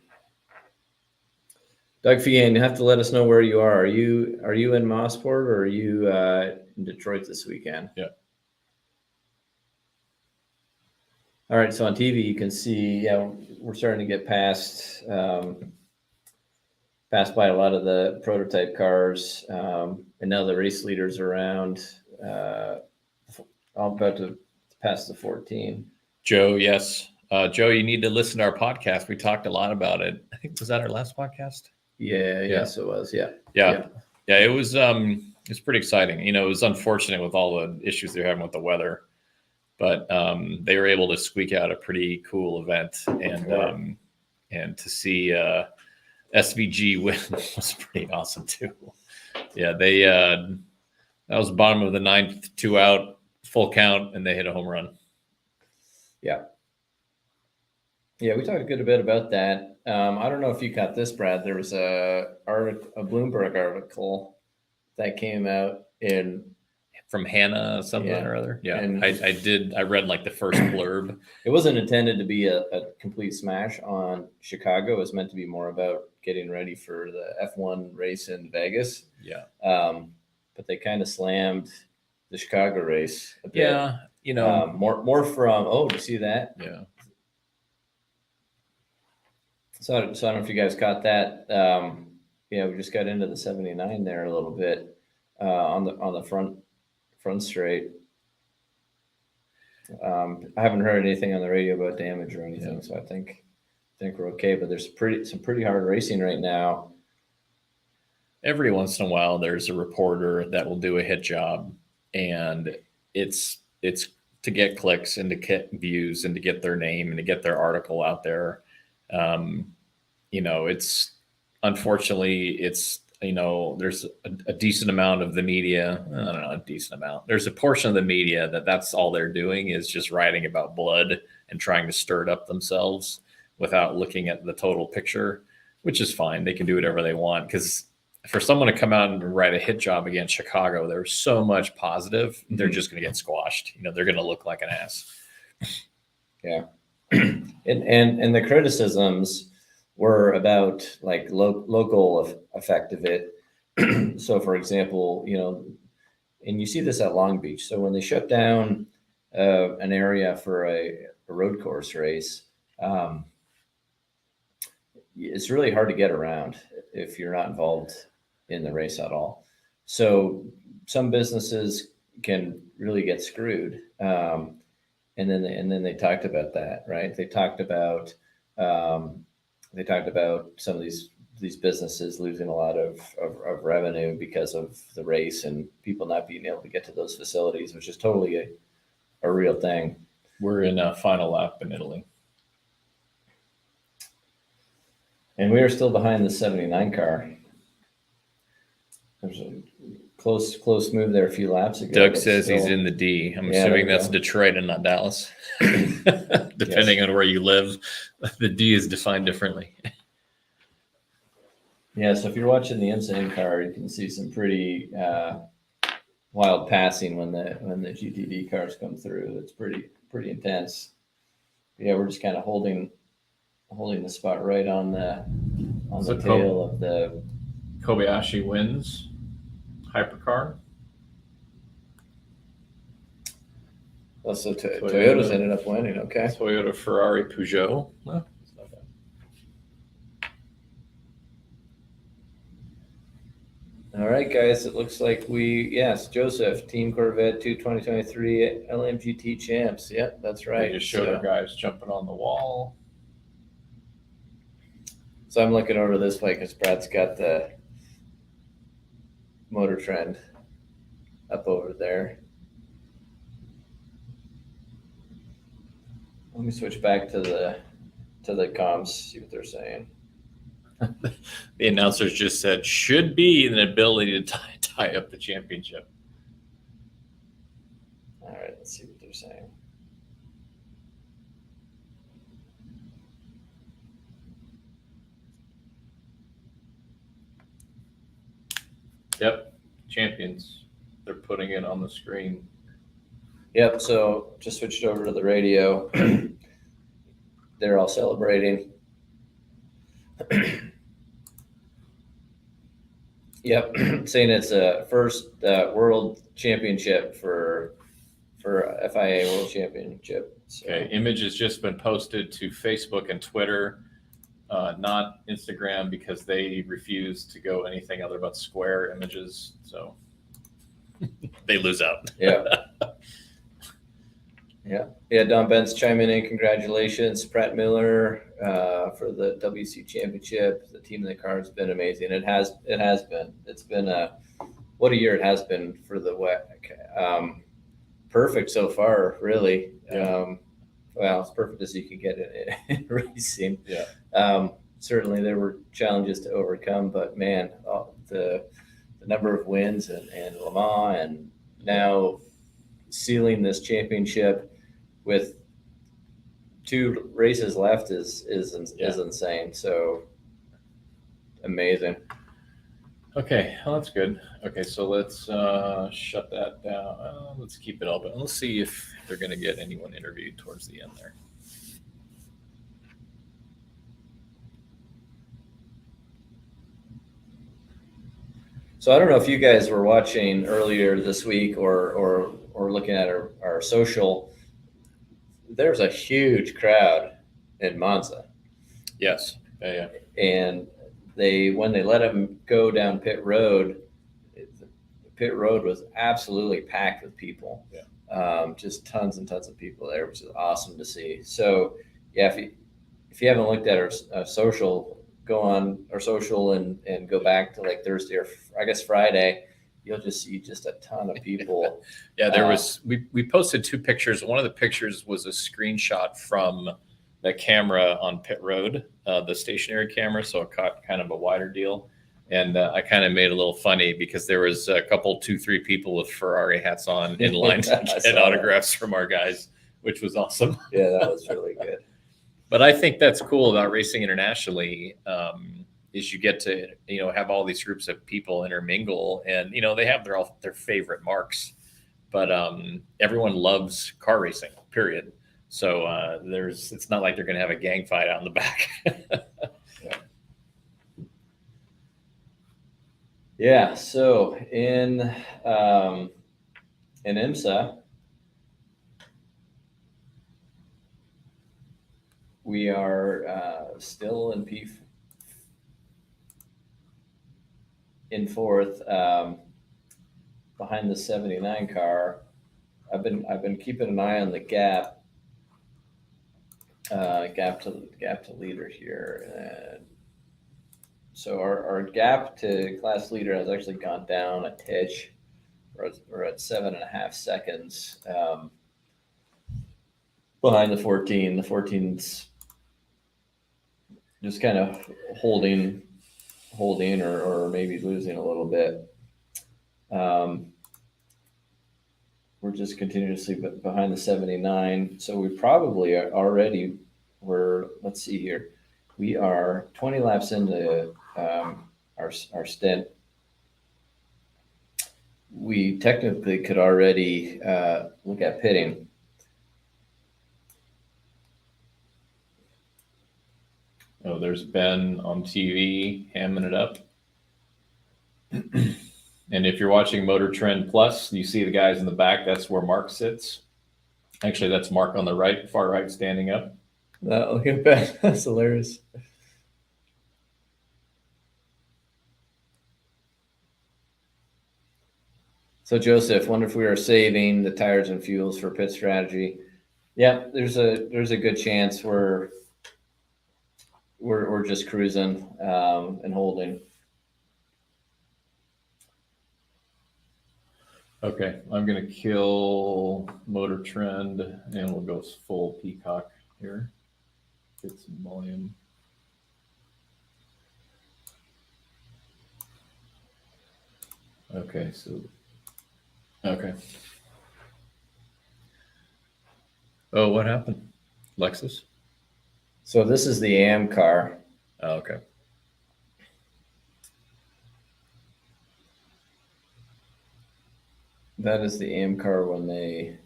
Doug Fiane, you have to let us know where you are. Are you in Mossport or are you in Detroit this weekend? Yeah. All right, so on TV you can see, we're starting to get passed by a lot of the prototype cars, and now the race leaders are around. I'm about to pass the 14. Joe, yes. Joe, you need to listen to our podcast. We talked a lot about it. I think, was that our last podcast? Yeah. Yes, it was. Yeah. It was pretty exciting. It was unfortunate with all the issues they're having with the weather, but they were able to squeak out a pretty cool event, and to see SVG win was pretty awesome too. Yeah, they that was bottom of the 9th, 2 out, full count, and they hit a home run. Yeah. Yeah, we talked a good bit about that. I don't know if you caught this, Brad. There was a Bloomberg article that came out from Hannah something or other. Yeah, and I did. I read like the first blurb. It wasn't intended to be a complete smash on Chicago. It was meant to be more about getting ready for the F1 race in Vegas. Yeah. But they kind of slammed the Chicago race a bit. Yeah. More from, do you see that? Yeah. So I don't know if you guys caught that. We just got into the 79 there a little bit on the front straight. I haven't heard anything on the radio about damage or anything, so I think we're okay. But there's some pretty hard racing right now. Every once in a while, there's a reporter that will do a hit job, and it's to get clicks and to get views and to get their name and to get their article out there. It's unfortunately there's a decent amount of the media. I don't know, a decent amount. There's a portion of the media that's all they're doing is just writing about blood and trying to stir it up themselves without looking at the total picture, which is fine. They can do whatever they want, because for someone to come out and write a hit job against Chicago, there's so much positive. Mm-hmm. They're just going to get squashed. They're going to look like an ass. Yeah. And the criticisms were about like local effect of it. So for example, and you see this at Long Beach. So when they shut down an area for a road course race, it's really hard to get around if you're not involved in the race at all. So some businesses can really get screwed. And then they talked about that, right? They talked about some of these businesses losing a lot of revenue because of the race and people not being able to get to those facilities, which is totally a real thing. We're in a final lap in Italy. And we are still behind the 79 car. There's a close move there a few laps ago. Doug says he's in the D. I'm assuming that's Detroit and not Dallas. Depending on where you live, the D is defined differently. Yeah, so if you're watching the IMSA car, you can see some pretty wild passing when the GTD cars come through. It's pretty intense. Yeah, we're just kind of holding the spot right on the tail of the Kobayashi wins. Hypercar. Oh, so Toyota's ended up winning. Okay. Toyota, Ferrari, Peugeot. Well, it's not bad. All right, guys. It looks like Joseph, Team Corvette 2023 LMGT champs. Yep, that's right. They just showed our guys jumping on the wall. So I'm looking over this way because Brad's got the Motor Trend up over there. Let me switch back to the comms, see what they're saying. The announcers just said should be an ability to tie up the championship. All right, let's see what they're saying. Yep, champions. They're putting it on the screen. Yep, so just switched over to the radio. They're all celebrating. Yep, saying it's a first world championship for FIA World Championship. So. Okay, image has just been posted to Facebook and Twitter, not Instagram because they refuse to go anything other but square images. So they lose out. Yeah. Yeah. Don Benz chiming in. Congratulations, Pratt Miller, for the WC Championship. The team in the car has been amazing. It has been. It's been what a year it has been for the WEC. Perfect so far, really. Yeah. Well, as perfect as you can get in racing. Yeah. Certainly there were challenges to overcome, but man, the number of wins and Le Mans, and now sealing this championship with 2 races left is insane. So amazing. Okay, well, that's good. Okay, so let's shut that down. Let's keep it open. Let's see if they're going to get anyone interviewed towards the end there. So I don't know if you guys were watching earlier this week or looking at our social. There's a huge crowd in Monza. Yes. Yeah. And when they let him go down pit road, the pit road was absolutely packed with people. Yeah. Just tons and tons of people there, which is awesome to see. So yeah, if you haven't looked at our social, go on our social and go back to like Thursday or I guess Friday. You'll just see just a ton of people. Yeah, there was. We posted 2 pictures. One of the pictures was a screenshot from the camera on pit road, the stationary camera, so it caught kind of a wider deal. And I kind of made it a little funny because there was a couple, 2-3 people with Ferrari hats on in line to get autographs from our guys, which was awesome. Yeah, that was really good. But I think that's cool about racing internationally. Is you get to, have all these groups of people intermingle, and, they have their favorite marks, but everyone loves car racing, period. So it's not like they're going to have a gang fight out in the back. Yeah. So in IMSA, we are still in fourth, behind the 79 car. I've been keeping an eye on the gap to leader here, and so our gap to class leader has actually gone down a titch. We're at 7.5 seconds behind the 14. The 14's just kind of holding or maybe losing a little bit. We're just continuously behind the 79. So we probably are already, let's see here. We are 20 laps into our stint. We technically could already look at pitting. Oh, there's Ben on TV hamming it up. And if you're watching Motor Trend Plus, you see the guys in the back. That's where Mark sits. Actually, that's Mark on the right, far right, standing up. Look at that. That's hilarious. So Joseph, wonder if we are saving the tires and fuels for pit strategy. Yeah, there's a good chance we're just cruising and holding. Okay, I'm gonna kill Motor Trend and we'll go full Peacock here. Get some volume. Okay, okay. Oh, what happened? Lexus? So this is the AM car. Oh, okay. That is the AM car when they.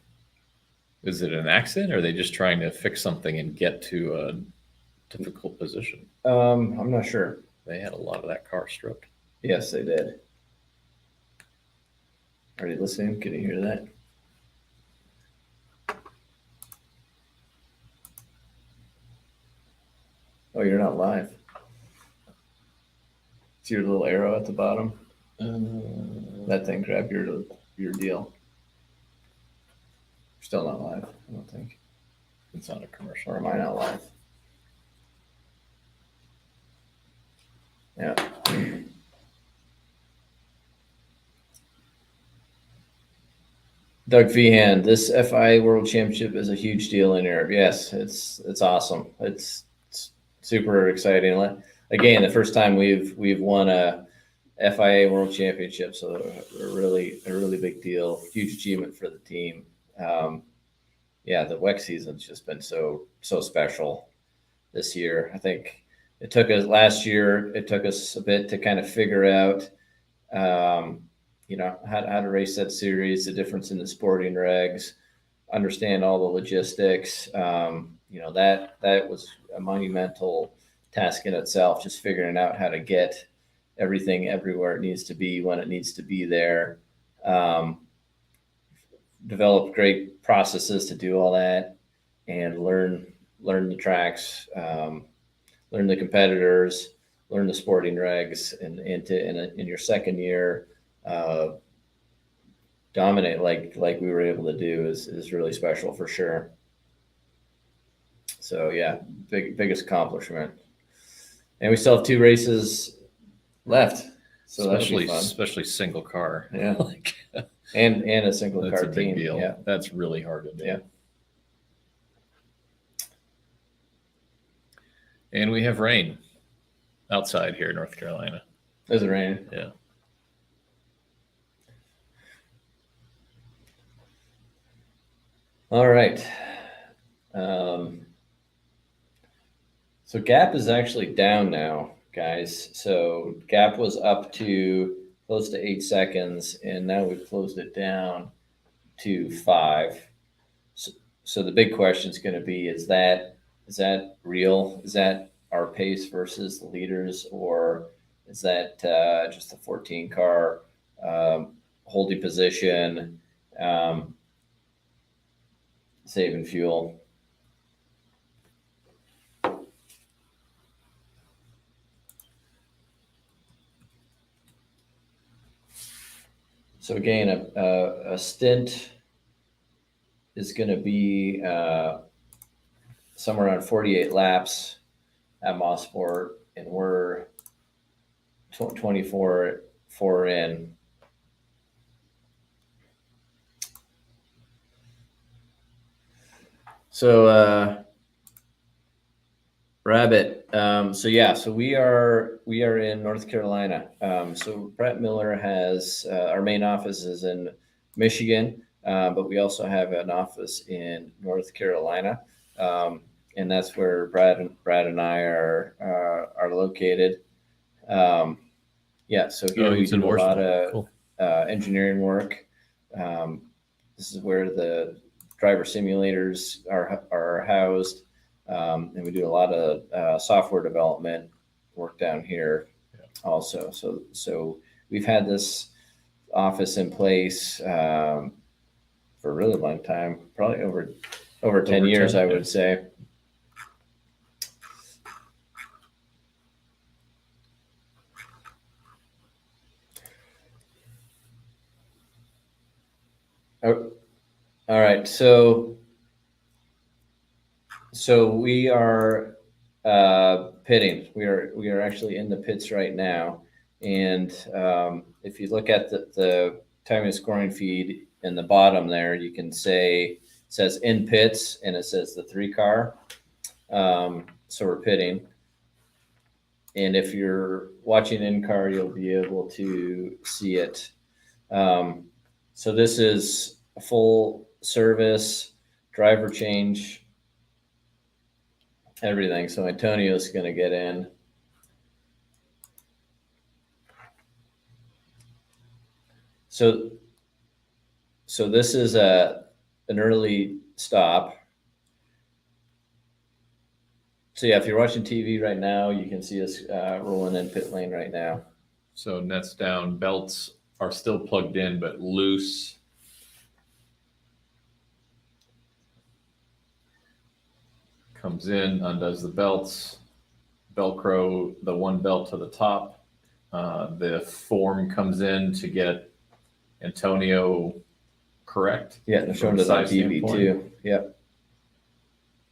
Is it an accident or are they just trying to fix something and get to a difficult position? I'm not sure. They had a lot of that car stripped. Yes, they did. Are you listening? Can you hear that? Oh, you're not live. See your little arrow at the bottom? That thing, grab your deal. Still not live, I don't think. It's not a commercial. Or am I not live? Yeah. Doug Feehan, this FIA World Championship is a huge deal in Europe. Yes, it's awesome. It's super exciting. Again, the first time we've won a FIA World Championship, so a really big deal. Huge achievement for the team. Yeah, the WEC season's just been so special this year. I think it took us last year. It took us a bit to kind of figure out, how to race that series, the difference in the sporting regs, understand all the logistics. That was a monumental task in itself, just figuring out how to get everything everywhere it needs to be when it needs to be there. Develop great processes to do all that and learn the tracks, learn the competitors, learn the sporting regs, and in your second year, dominate like we were able to do is really special for sure. So yeah, biggest accomplishment. And we still have 2 races left. So especially single car. Yeah. and a single That's car a big team. deal. Yeah. That's really hard to do. Yeah. And we have rain outside here in North Carolina. Is it raining? Yeah. All right. So gap is actually down now, guys. So gap was up to close to 8 seconds, and now we've closed it down to 5. So the big question is going to be: is that real? Is that our pace versus the leaders, or is that just the 14 car holding position, saving fuel? So again, a stint is going to be somewhere around 48 laps at Mossport, and we're 24 in. So Rabbit. So we are in North Carolina. So Pratt Miller has our main office is in Michigan, but we also have an office in North Carolina, and that's where Brad and I are located. So here we do a lot of engineering work. This is where the driver simulators are housed. And we do a lot of software development work down here also. So we've had this office in place for a really long time, probably over 10 years, 10, I yeah. would say. Oh, all right, so we are pitting. We are actually in the pits right now, and if you look at the timing scoring feed in the bottom there, you can say it says in pits, and it says the 3 car. So we're pitting, and if you're watching in car, you'll be able to see it. So this is a full service, driver change, everything. So Antonio's going to get in. So this is an early stop. So yeah, if you're watching TV right now, you can see us rolling in pit lane right now. So nets down, belts are still plugged in, but loose. Comes in, undoes the belts, Velcro the one belt to the top. The form comes in to get Antonio correct. Yeah, they're showing From a it on size TV standpoint. too. Yep.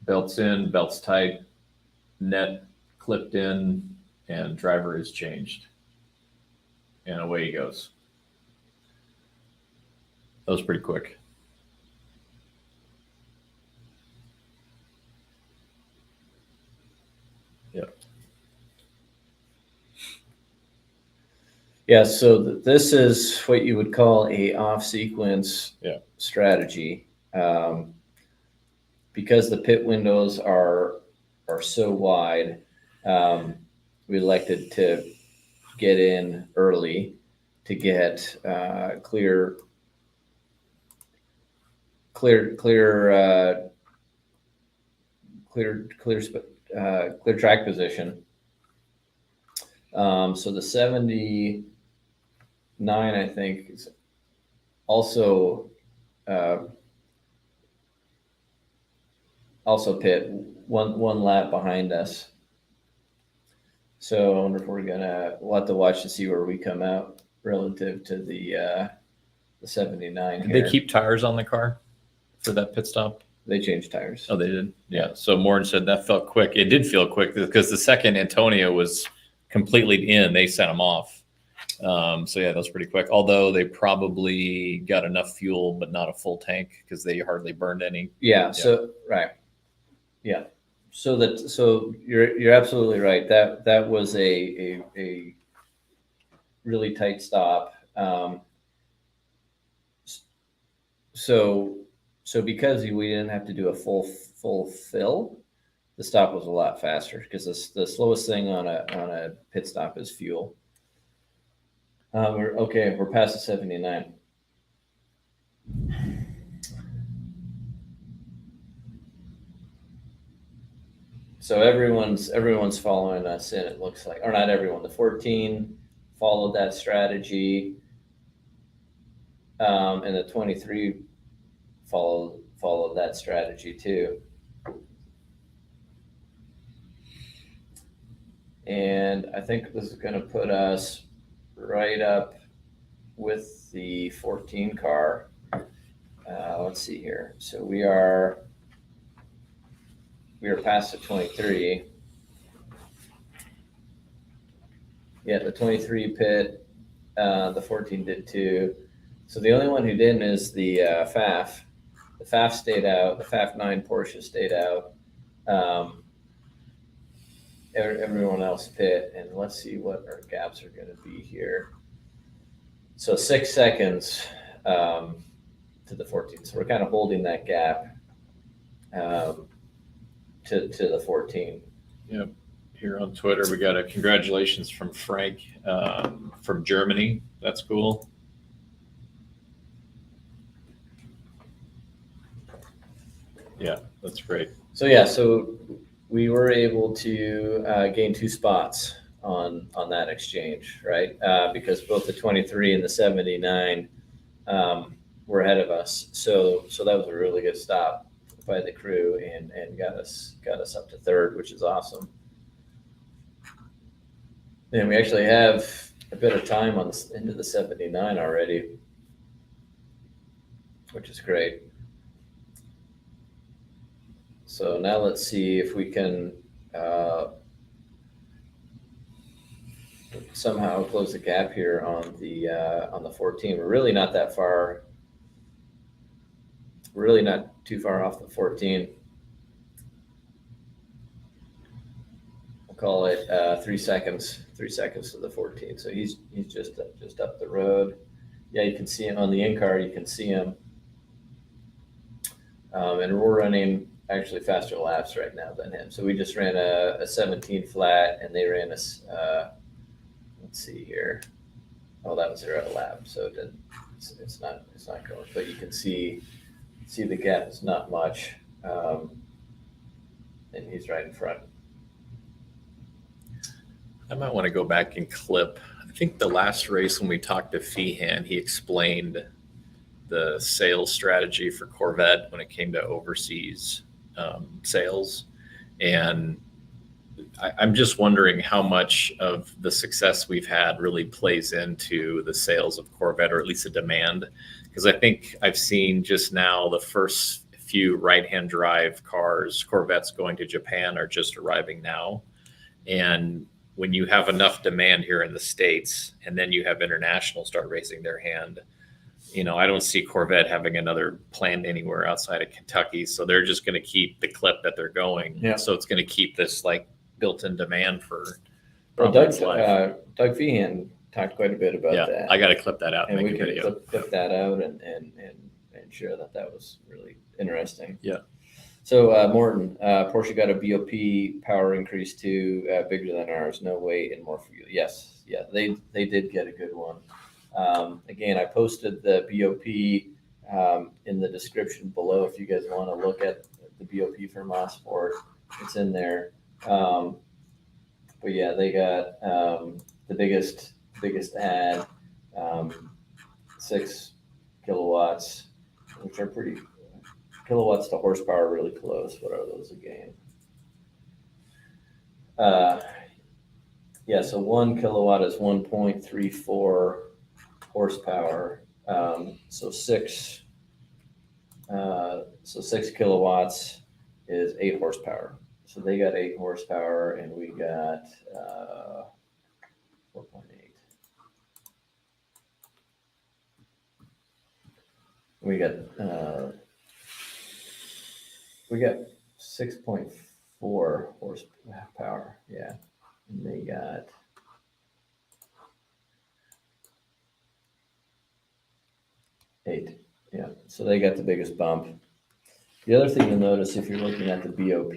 Belts in, belts tight, net clipped in, and driver is changed. And away he goes. That was pretty quick. Yep. Yeah, so this is what you would call a off-sequence Yeah. strategy. Because the pit windows are so wide, we elected to get in early to get clear track position. So the 79, I think, is also pit one lap behind us. So I wonder if we'll have to watch to see where we come out relative to the 79. Did they keep tires on the car for that pit stop? They changed tires. Oh, they did? Yeah. So Morton said that felt quick. It did feel quick because the second Antonio was completely in, they sent him off. So yeah, that was pretty quick. Although they probably got enough fuel, but not a full tank because they hardly burned any. Yeah. So right. Yeah. So you're absolutely right. That was a really tight stop. So because we didn't have to do a full fill, the stop was a lot faster because the slowest thing on a pit stop is fuel. We're past the 79. So everyone's following us in, it looks like, or not everyone. The 14 followed that strategy, and the 23 followed that strategy too. And I think this is going to put us right up with the 14 car. Let's see here. So we are past the 23. Yeah, the 23 pit, the 14 did too. So the only one who didn't is the FAF. The FAF stayed out. The FAF 9 Porsche stayed out. Everyone else pit, and let's see what our gaps are going to be here. So 6 seconds to the 14. So we're kind of holding that gap to the 14. Yep. Here on Twitter, we got a congratulations from Frank from Germany. That's cool. Yeah, that's great. So yeah, so we were able to gain 2 spots on that exchange, right? Because both the 23 and the 79 were ahead of us. So that was a really good stop by the crew and got us up to third, which is awesome. And we actually have a bit of time on into the 79 already, which is great. So now let's see if we can somehow close the gap here on the 14. We're really not that far. We're really not too far off the 14. We'll call it 3 seconds. 3 seconds to the 14. So he's just up the road. Yeah, you can see him on the in-car. You can see him. And we're running actually faster laps right now than him. So we just ran a 17 flat, and they ran let's see here. Oh, that was their lap, so it's not going. But you can see the gap is not much, and he's right in front. I might want to go back and clip. I think the last race when we talked to Feehan, he explained the sales strategy for Corvette when it came to overseas sales. And I'm just wondering how much of the success we've had really plays into the sales of Corvette, or at least the demand. Because I think I've seen just now the first few right-hand drive cars, Corvettes going to Japan, are just arriving now. And when you have enough demand here in the States, and then you have international start raising their hand, I don't see Corvette having another plant anywhere outside of Kentucky. So they're just going to keep the clip that they're going. Yeah. So it's going to keep this like built-in demand for Doug Feehan talked quite a bit about that. I got to clip that out and make we a video. Can clip that out and share that was really interesting. Yeah. So Morton, Porsche got a BOP power increase too, bigger than ours, no weight and more fuel. Yes, yeah, they did get a good one. Again, I posted the BOP in the description below if you guys want to look at the BOP for Mossport. It's in there. But yeah, they got the biggest ad, 6 kilowatts, which are pretty kilowatts to horsepower, really close. What are those again? Yeah, so 1 kilowatt is 1.34 horsepower. So 6 kilowatts is 8 horsepower. So they got 8 horsepower, and we got 4.8. We got 6.4 horsepower. Yeah, and they got 8. Yeah, so they got the biggest bump. The other thing you'll notice if you're looking at the BOP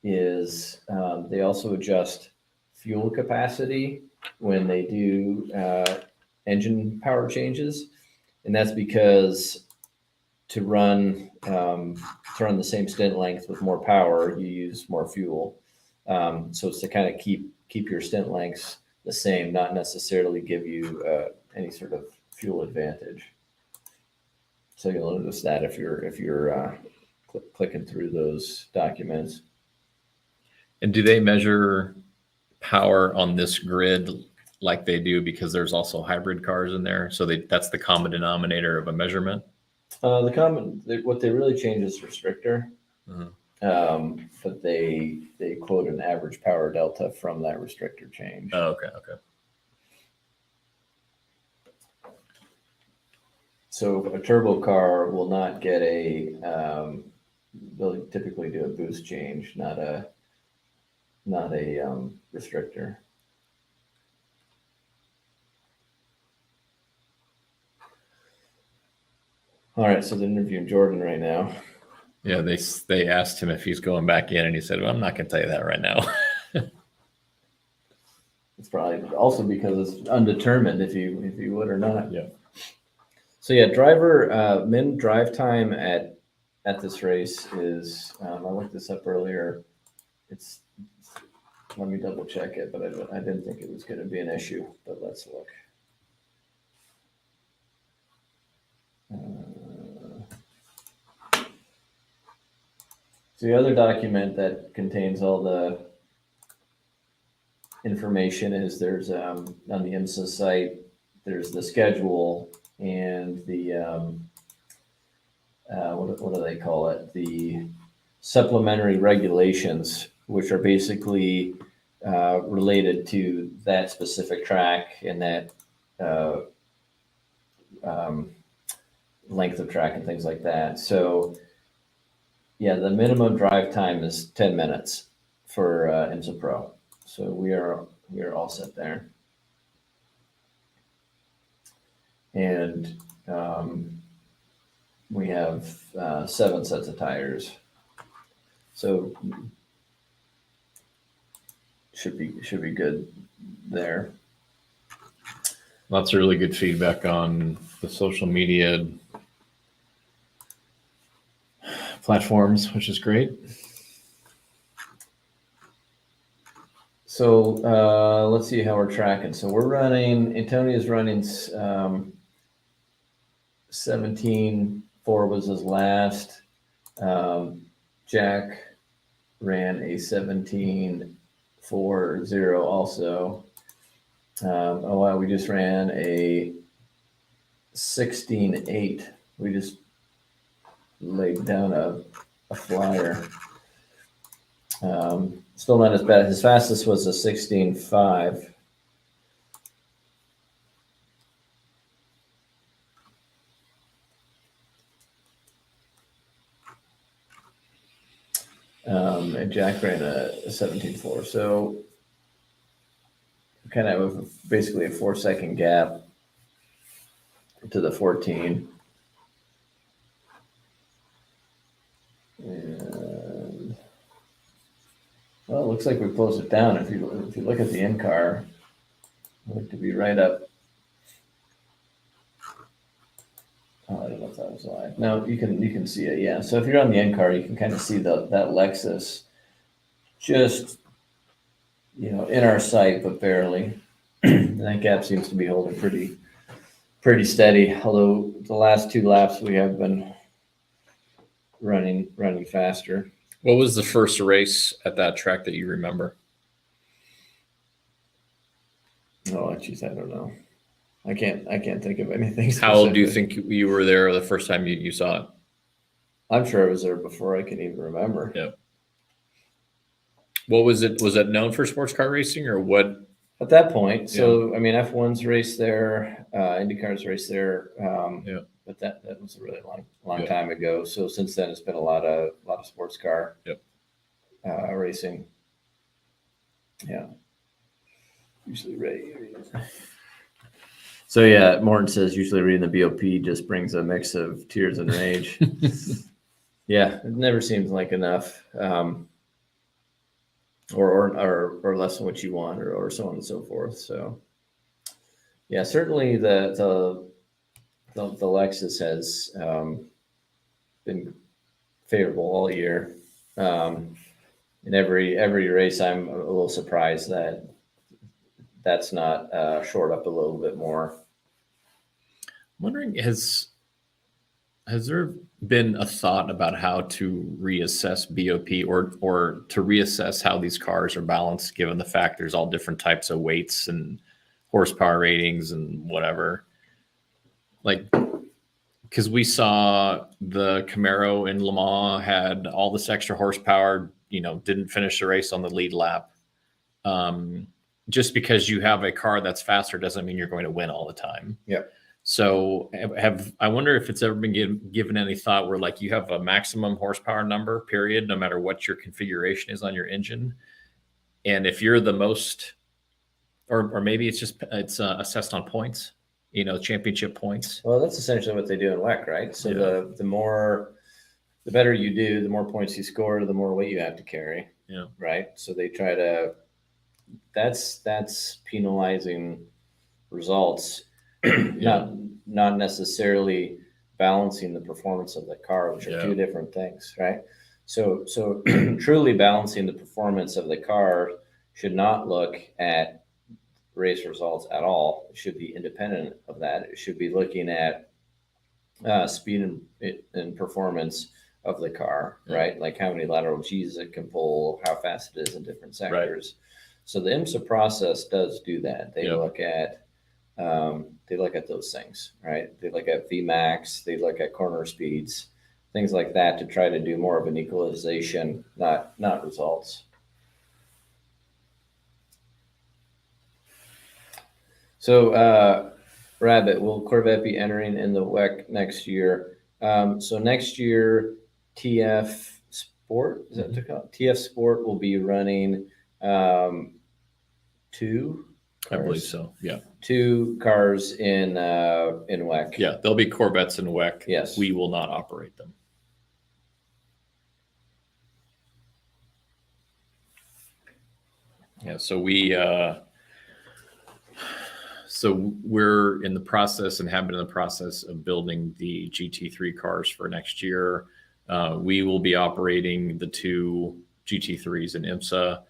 is they also adjust fuel capacity when they do engine power changes, and that's because to run the same stint length with more power, you use more fuel. So it's to kind of keep your stint lengths the same, not necessarily give you any sort of fuel advantage. So you'll notice that if you're clicking through those documents. And do they measure power on this grid like they do because there's also hybrid cars in there? So that's the common denominator of a measurement? What they really change is restrictor. Mm-hmm. But they quote an average power delta from that restrictor change. Oh, okay. So a turbo car will not get they'll typically do a boost change, not a restrictor. All right, so they're interviewing Jordan right now. Yeah, they asked him if he's going back in, and he said, "Well, I'm not going to tell you that right now." It's probably also because it's undetermined if he would or not. Yeah. So yeah, driver min drive time at this race is I looked this up earlier. It's Let me double check it, but I didn't think it was going to be an issue. But let's look. So the other document that contains all the information is there's on the IMSA site, there's the schedule and the what do they call it? The supplementary regulations, which are basically related to that specific track and that length of track and things like that. So yeah, the minimum drive time is 10 minutes for IMSA Pro. So we are all set there. And we have 7 sets of tires. So should be good there. Lots of really good feedback on the social media platforms, which is great. So let's see how we're tracking. So we're running, Antonia's running 17.4 was his last. Jack ran a 17.40 also. Oh wow, we just ran a 16.8. We just laid down a flyer. Still not as bad. His fastest was a 16.5. And Jack ran a 17.4. So kind of basically a 4-second gap to the 14. And well, it looks like we closed it down. If you look at the in-car, it looked to be right up. Oh, I don't know if that was live. No, you can see it. Yeah. So if you're on the in-car, you can kind of see that Lexus just, in our sight, but barely. And that gap seems to be holding pretty steady. Although the last 2 laps we have been running faster. What was the first race at that track that you remember? Oh, geez, I don't know. I can't think of anything specific. How old do you think you were there the first time you saw it? I'm sure I was there before I can even remember. Yep. What was it? Was it known for sports car racing or what? At that point, so I mean, F1's race there, IndyCar's race there. Yeah. But that was a really long time ago. So since then, it's been a lot of sports car. Yep. Racing. Yeah. Usually So yeah, Morton says usually reading the BOP just brings a mix of tears and rage. Yeah, it never seems like enough, or less than what you want, or so on and so forth. So yeah, certainly the Lexus has been favorable all year. In every race, I'm a little surprised that that's not shored up a little bit more. I'm wondering, has there been a thought about how to reassess BOP or to reassess how these cars are balanced, given the fact there's all different types of weights and horsepower ratings and whatever? Like, because we saw the Camaro in Le Mans had all this extra horsepower, didn't finish the race on the lead lap. Just because you have a car that's faster doesn't mean you're going to win all the time. Yep. So I wonder if it's ever been given any thought where like you have a maximum horsepower number, period, no matter what your configuration is on your engine. And if you're the most, or maybe it's assessed on points, championship points. Well, that's essentially what they do in WEC, right? So the better you do, the more points you score, the more weight you have to carry. Yeah. Right. So they try to, that's penalizing results. Not necessarily balancing the performance of the car, which are two different things, right? So truly balancing the performance of the car should not look at race results at all. It should be independent of that. It should be looking at speed and performance of the car, right? Like how many lateral G's it can pull, how fast it is in different sectors. Right. So the IMSA process does do that. They look at those things, right? They look at Vmax, they look at corner speeds, things like that to try to do more of an equalization, not results. So, Rabbit, will Corvette be entering in the WEC next year? So next year, TF Sport, is that TF Sport will be running 2 cars. I believe so. Yeah. 2 cars in WEC. Yeah, there'll be Corvettes in WEC. Yes. We will not operate them. Yeah, so we're in the process and have been in the process of building the GT3 cars for next year. We will be operating the 2 GT3s in IMSA.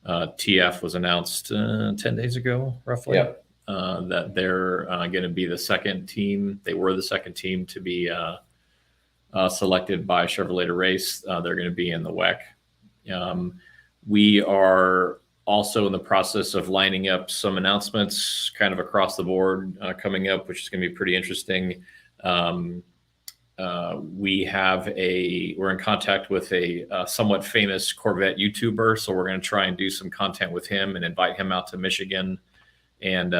TF was announced 10 days ago, roughly. Yep. That they're going to be the second team. They were the second team to be selected by Chevrolet to race. They're going to be in the WEC. We are also in the process of lining up some announcements kind of across the board coming up, which is going to be pretty interesting. We're in contact with a somewhat famous Corvette YouTuber. So we're going to try and do some content with him and invite him out to Michigan. And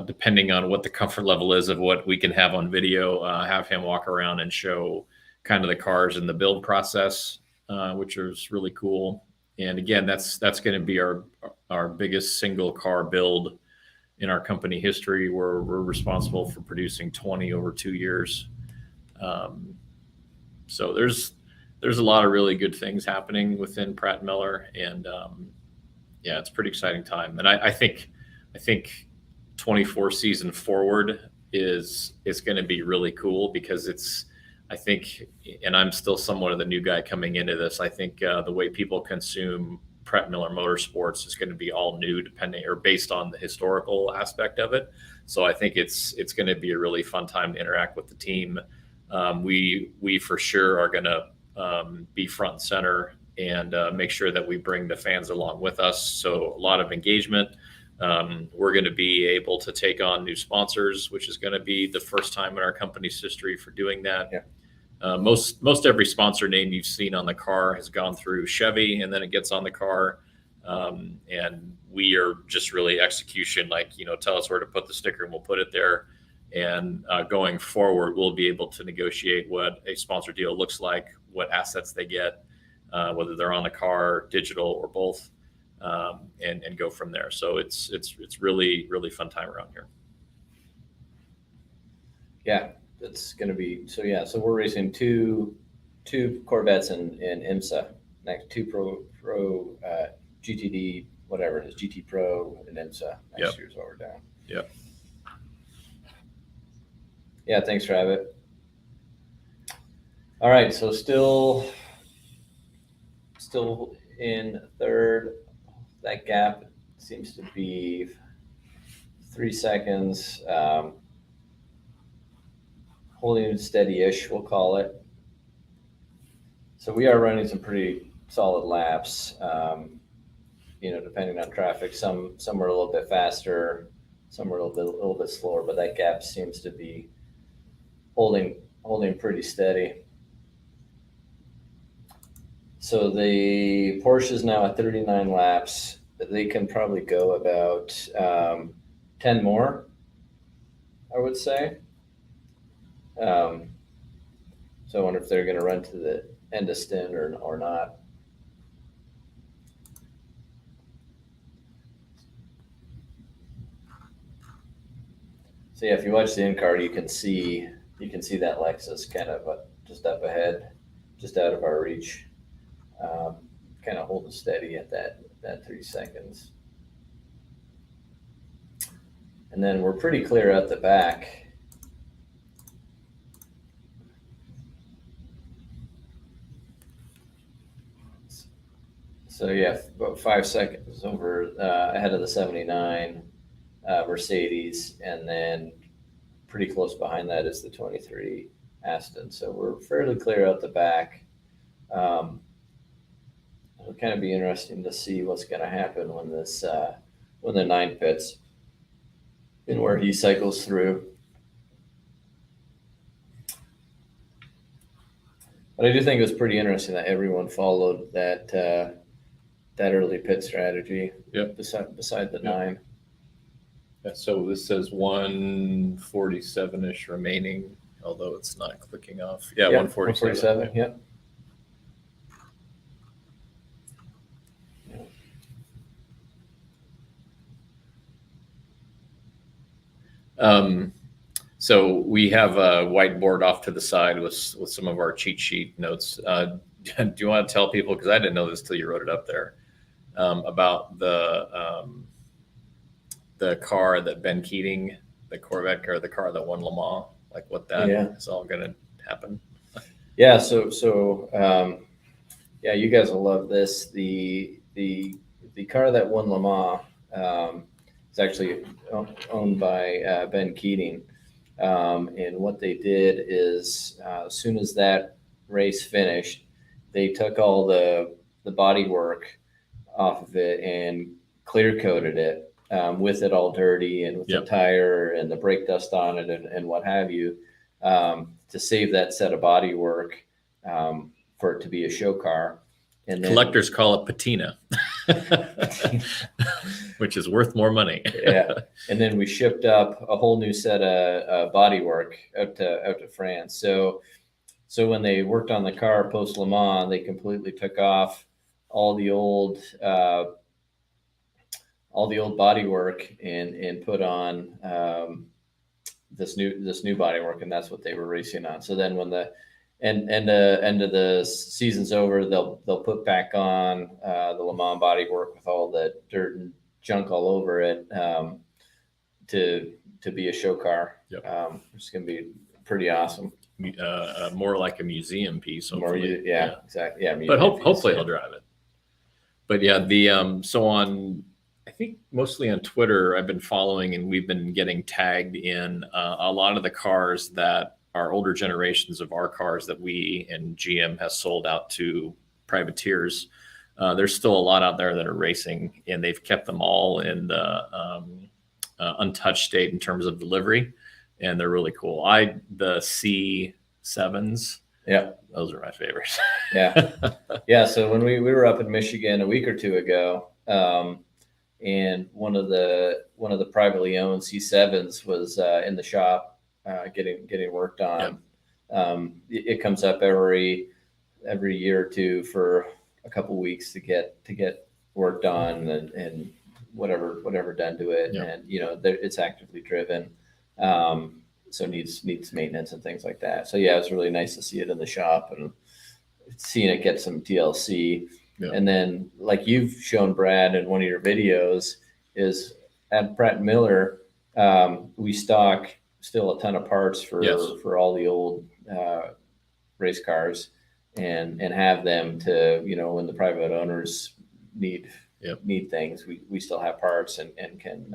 depending on what the comfort level is of what we can have on video, have him walk around and show kind of the cars and the build process, which is really cool. And again, that's going to be our biggest single car build in our company history, where we're responsible for producing 20 over 2 years. So there's a lot of really good things happening within Pratt Miller, and yeah, it's a pretty exciting time. And I think 24 season forward is going to be really cool, because I think, and I'm still somewhat of the new guy coming into this, I think the way people consume Pratt Miller Motorsports is going to be all new, based on the historical aspect of it. So I think it's going to be a really fun time to interact with the team. We for sure are going to be front and center and make sure that we bring the fans along with us. So a lot of engagement. We're going to be able to take on new sponsors, which is going to be the first time in our company's history for doing that. Yeah. Most every sponsor name you've seen on the car has gone through Chevy, and then it gets on the car. And we are just really execution, tell us where to put the sticker and we'll put it there. And going forward, we'll be able to negotiate what a sponsor deal looks like, what assets they get, whether they're on the car, digital, or both, and go from there. So it's really, really fun time around here. Yeah, it's going to be, so we're racing two Corvettes in IMSA, next 2 Pro GTD, whatever it is, GT Pro and IMSA next year's what we're doing. Yep. Yeah, thanks, Rabbit. All right, so still in third. That gap seems to be 3 seconds. Holding steady-ish, we'll call it. So we are running some pretty solid laps, depending on traffic. Some are a little bit faster, some are a little bit slower, but that gap seems to be holding pretty steady. So the Porsche is now at 39 laps. They can probably go about 10 more, I would say. So I wonder if they're going to run to the end of stint or not. So yeah, if you watch the in-car, you can see that Lexus kind of just up ahead, just out of our reach, kind of holding steady at that 3 seconds. And then we're pretty clear at the back. So yeah, about 5 seconds over ahead of the 79 Mercedes, and then pretty close behind that is the 23 Aston. So we're fairly clear out the back. It'll kind of be interesting to see what's going to happen when this when the 9 pits and where he cycles through. But I do think it was pretty interesting that everyone followed that that early pit strategy. Yep. Beside the Yep. 9. Yeah, so this says 147-ish remaining, although it's not clicking off. Yeah, 147. Yep. So we have a whiteboard off to the side with some of our cheat sheet notes. Do you want to tell people, because I didn't know this till you wrote it up there, about the car that Ben Keating, the Corvette car, the car that won Le Mans, like what that is all going to happen? Yeah. So yeah, you guys will love this. The car that won Le Mans is actually owned by Ben Keating. And what they did is as soon as that race finished, they took all the body work off of it and clear coated it with it all dirty and with the tire and the brake dust on it and what have you, to save that set of body work for it to be a show car. And then, collectors call it patina, which is worth more money. Yeah. And then we shipped up a whole new set of body work out to France. So when they worked on the car post Le Mans, they completely took off all the old body work and put on this new body work, and that's what they were racing on. So then when the end of the season's over, they'll put back on the Le Mans body work with all the dirt and junk all over it to be a show car. Yep. It's going to be pretty awesome. More like a museum piece. Yeah, exactly. Yeah, but hopefully I'll drive it. But yeah, so on, I think mostly on Twitter, I've been following, and we've been getting tagged in a lot of the cars that are older generations of our cars that we and GM has sold out to privateers. There's still a lot out there that are racing, and they've kept them all in the untouched state in terms of delivery, and they're really cool. The C7s, yeah, those are my favorites. Yeah. So when we were up in Michigan a week or two ago, and one of the privately owned C7s was in the shop getting worked on. It comes up every year or two for a couple weeks to get worked on and whatever done to it. And it's actively driven, so needs maintenance and things like that. So yeah, it was really nice to see it in the shop and seeing it get some TLC. And then, like you've shown, Brad, in one of your videos, is at Pratt Miller, we stock still a ton of parts for all the old race cars and have them to, when the private owners need things, we still have parts and can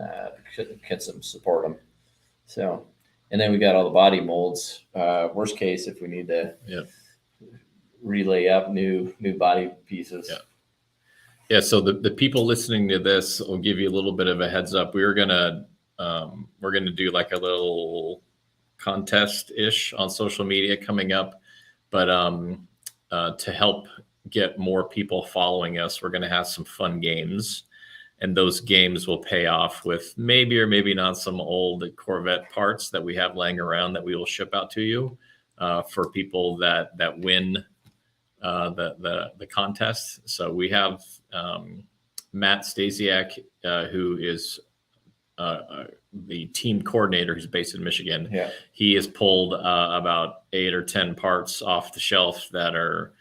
support them. So, and then we got all the body molds. Worst case, if we need to relay up new body pieces. Yeah. So the people listening to this will give you a little bit of a heads up. We're gonna do like a little contest-ish on social media coming up, but to help get more people following us, we're going to have some fun games, and those games will pay off with maybe or maybe not some old Corvette parts that we have laying around that we will ship out to you for people that win the contest. So we have Matt Stasiak, who is the team coordinator, who's based in Michigan. He has pulled about 8 or 10 parts off the shelf that are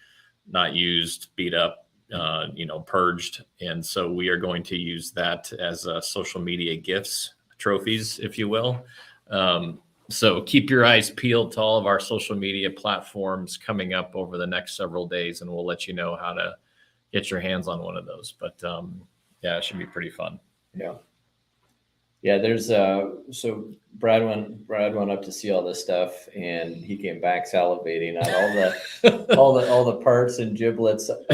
not used, beat up, purged. And so we are going to use that as social media gifts, trophies, if you will. So keep your eyes peeled to all of our social media platforms coming up over the next several days, and we'll let you know how get your hands on one of those. But yeah, it should be pretty fun. Yeah. Yeah, there's so Brad went up to see all this stuff, and he came back salivating on all the parts and giblets up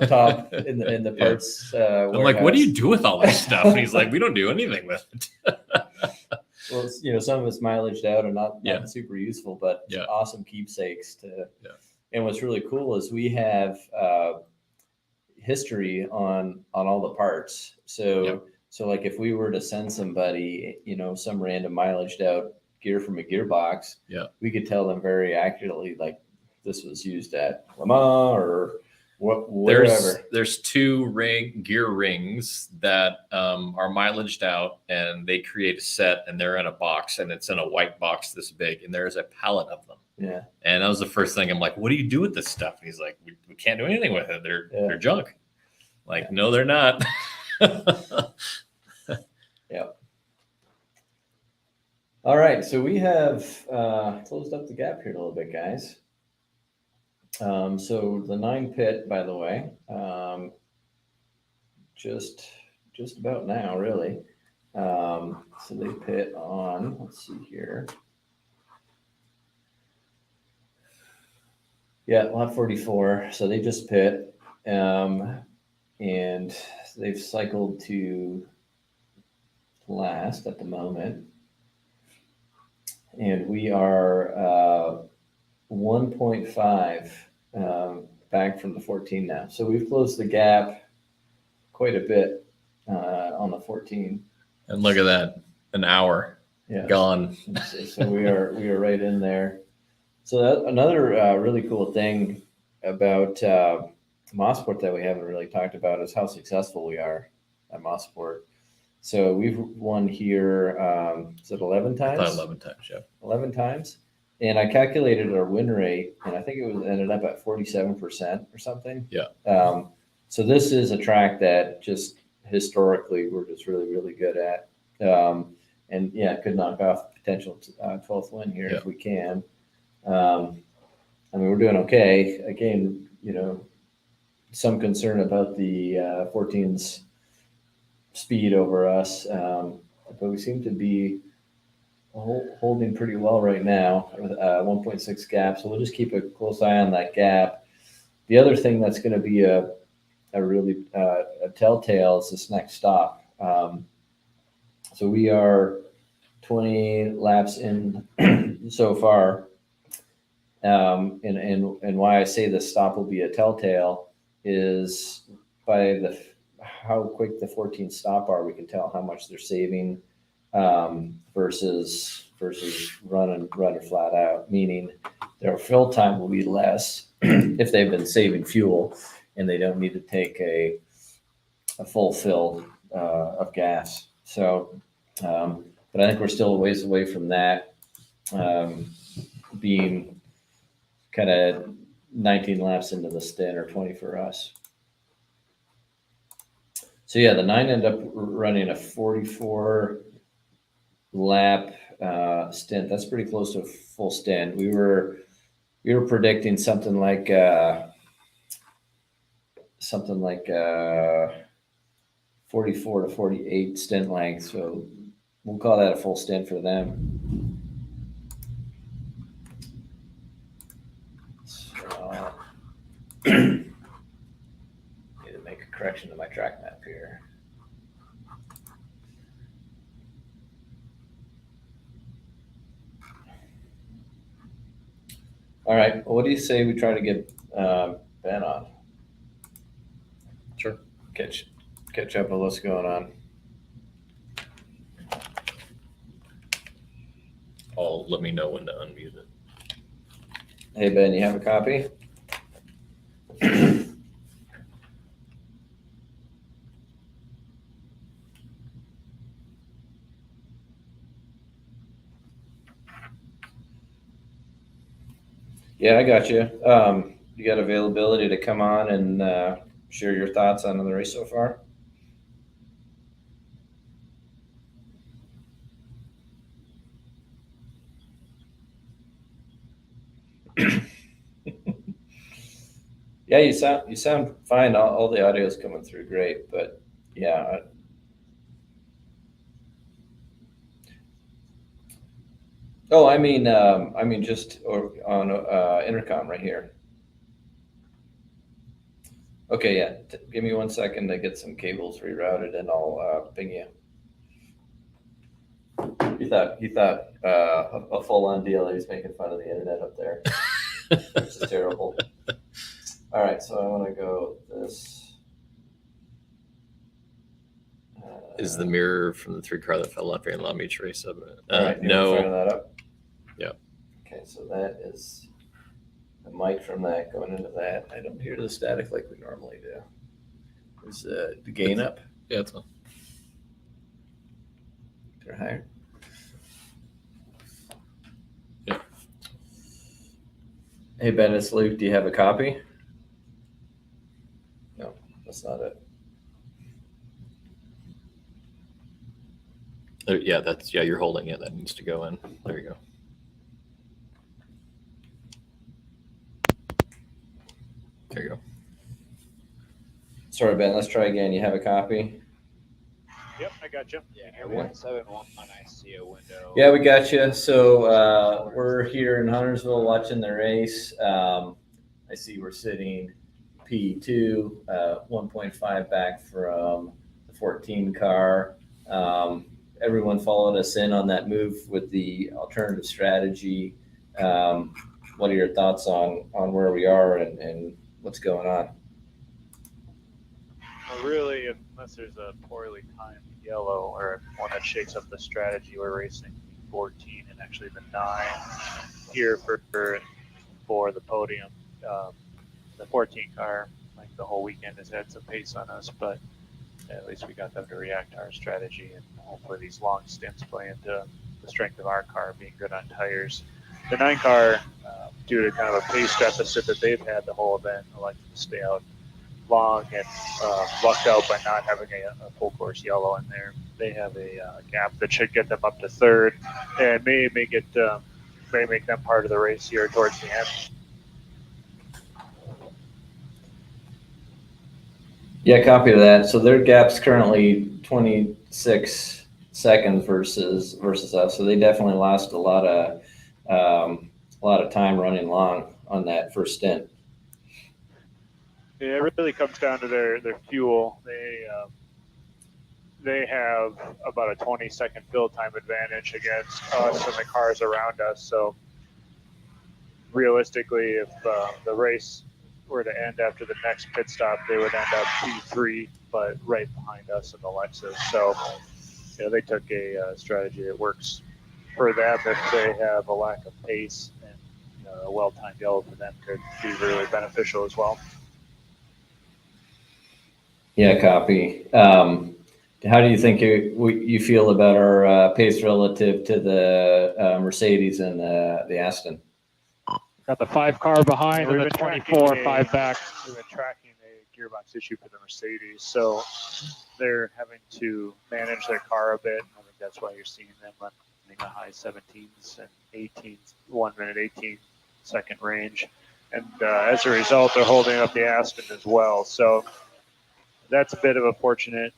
top in the parts. I'm like, what do you do with all this stuff? And he's like, we don't do anything with it. Well, some of it's mileaged out and not super useful, but awesome keepsakes to. Yeah. And what's really cool is we have history on all the parts. So. So like if we were to send somebody, some random mileaged out gear from a gearbox, we could tell them very accurately, like this was used at Le Mans or whatever. There's 2 gear rings that are mileaged out, and they create a set, and they're in a box, and it's in a white box this big, and there's a pallet of them. Yeah. And that was the first thing. I'm like, what do you do with this stuff? And he's like, we can't do anything with it. They're junk. Like, no, they're not. Yeah. All right, so we have closed up the gap here a little bit, guys. So the 9 pit, by the way, just about now, really. So they pit on. Let's see here. Yeah, lot 44. So they just pit, and they've cycled to last at the moment, and we are 1.5 back from the 14 now. So we've closed the gap quite a bit on the 14. And look at that, an hour gone. So we are right in there. So that, another really cool thing about Mossport that we haven't really talked about is how successful we are at Mossport. So we've won here, is it 11 times? 11 times, yeah. 11 times. And I calculated our win rate, and I think it ended up at 47% or something. Yeah. So this is a track that just historically we're just really, really good at. And could knock off potential 12th win here if we can. I mean, we're doing okay. Again, some concern about the 14's speed over us, but we seem to be holding pretty well right now with 1.6 gap. So we'll just keep a close eye on that gap. The other thing that's going to be a really a telltale is this next stop. So we are 20 laps in so far. And why I say the stop will be a telltale is by how quick the 14 stop are, we can tell how much they're saving versus running flat out, meaning their fill time will be less if they've been saving fuel and they don't need to take a full fill of gas. So, but I think we're still a ways away from that being kind of 19 laps into the stint, or 20 for us. So the 9 ended up running a 44 lap stint. That's pretty close to a full stint. We were predicting something like 44 to 48 stint length. So we'll call that a full stint for them. So need to make a correction to my track map here. All right. Well, what do you say we try to get Ben on? Sure. Catch up with what's going on. Let me know when to unmute it. Hey, Ben, you have a copy? Yeah, I got you. You got availability to come on and share your thoughts on the race so far? Yeah, you sound fine. All the audio is coming through great, but yeah. Oh, I mean just or on intercom right here. Okay, yeah. Give me 1 second to get some cables rerouted, and I'll ping you. He thought a full on deal. He was making fun of the internet up there, which is terrible. All right, so I want to go this. Is the mirror from the 3 car that fell off and allowed me to race up? All right, you wanna fire No. that up. Yeah. Okay, so that is the mic from that going into that. I don't hear the static like we normally do. Is the gain up? Yeah, it's on. They're higher. Yeah. Hey Ben, it's Luke. Do you have a copy? No, that's not it. Yeah, you're holding it. That needs to go in. There you go. There you go. Sorry, Ben. Let's try again. You have a copy? Yep, I got you. Yeah, 171. I see a window. Yeah, we got you. So we're here in Huntersville watching the race. I see we're sitting P2, 1.5 back from the 14 car. Everyone followed us in on that move with the alternative strategy. What are your thoughts on where we are and what's going on? Really, unless there's a poorly timed yellow or one that shakes up the strategy, we're racing 14 and actually the 9 here for the podium. The 14 car, like the whole weekend, has had some pace on us, but at least we got them to react to our strategy, and hopefully these long stints play into the strength of our car being good on tires. The 9 car, due to kind of a pace deficit that they've had the whole event, elected to stay out long and lucked out by not having a full course yellow in there. They have a gap that should get them up to 3rd and may make them part of the race here towards the end. Yeah, copy of that. So their gap's currently 26 seconds versus us. So they definitely lost a lot of time running long on that first stint. Yeah, it really comes down to their fuel. They have about a 20-second fill time advantage against us and the cars around us. So realistically, if the race were to end after the next pit stop, they would end up P3, but right behind us in the Lexus. So they took a strategy that works for them if they have a lack of pace, and a well-timed yellow for them could be really beneficial as well. Yeah, copy. How do you think you feel about our pace relative to the Mercedes and the Aston? Got the 5 car behind and the 24, 5 back. We've been tracking a gearbox issue for the Mercedes, so they're having to manage their car a bit. I think that's why you're seeing them running the high 17s and 18s, 1 minute 18 second range. And as a result, they're holding up the Aston as well. So that's a bit of a fortunate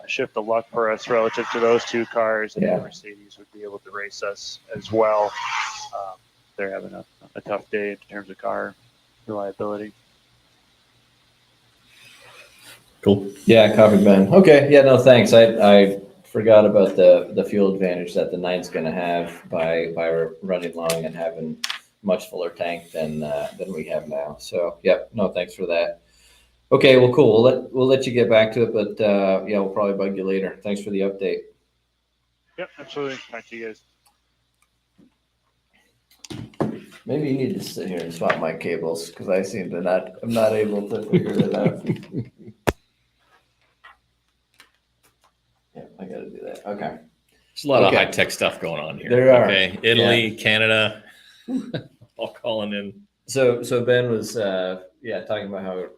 shift of luck for us relative to those 2 cars. And the Mercedes would be able to race us as well. They're having a tough day in terms of car reliability. Cool. Yeah, copy, Ben. Okay. Yeah, no, thanks. I forgot about the fuel advantage that the 9's going to have by running long and having much fuller tank than we have now. So, yep. No, thanks for that. Okay, well, cool. We'll let you get back to it, but yeah, we'll probably bug you later. Thanks for the update. Yep, absolutely. Talk to you guys. Maybe you need to sit here and swap my cables because I'm not able to figure it out. Yeah, I got to do that. Okay. There's a lot of high-tech stuff going on here. There are. Okay, Italy, Canada, all calling in. So Ben was talking about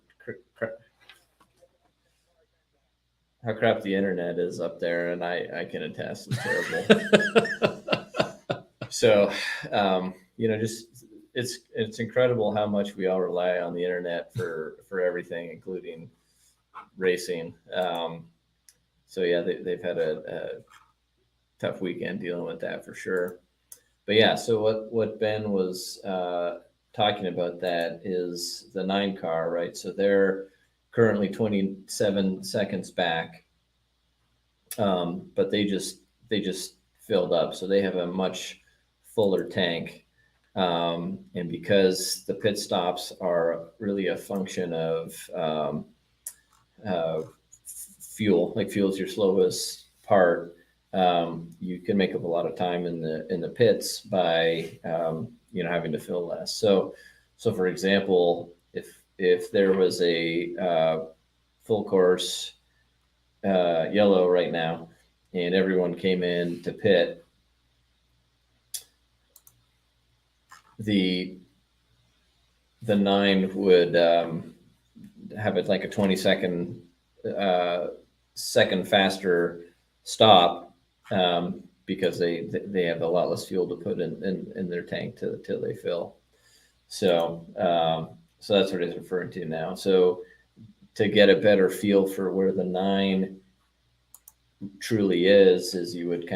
how crap the internet is up there, and I can attest it's terrible. So just it's incredible how much we all rely on the internet for everything, including racing. So yeah, they've had a tough weekend dealing with that for sure. But yeah, so what Ben was talking about, that is the 9 car, right? So they're currently 27 seconds back, but they just filled up, so they have a much fuller tank. And because the pit stops are really a function of fuel, like fuel's your slowest part, you can make up a lot of time in the pits by having to fill less. So for example, if there was a full course yellow right now and everyone came in to pit, the 9 would have it like a 20 second faster stop, because they have a lot less fuel to put in their tank till they fill. So that's what it's referring to now. So to get a better feel for where the 9 truly is you would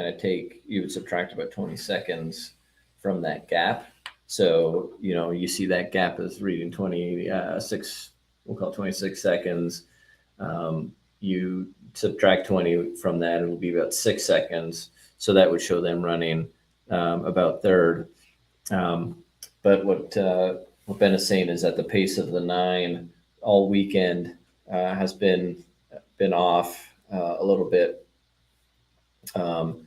subtract about 20 seconds from that gap. So, you see that gap is reading 26, we'll call it 26 seconds. You subtract 20 from that, it will be about 6 seconds. So that would show them running about third. But what Ben is saying is that the pace of the 9 all weekend has been off a little bit. So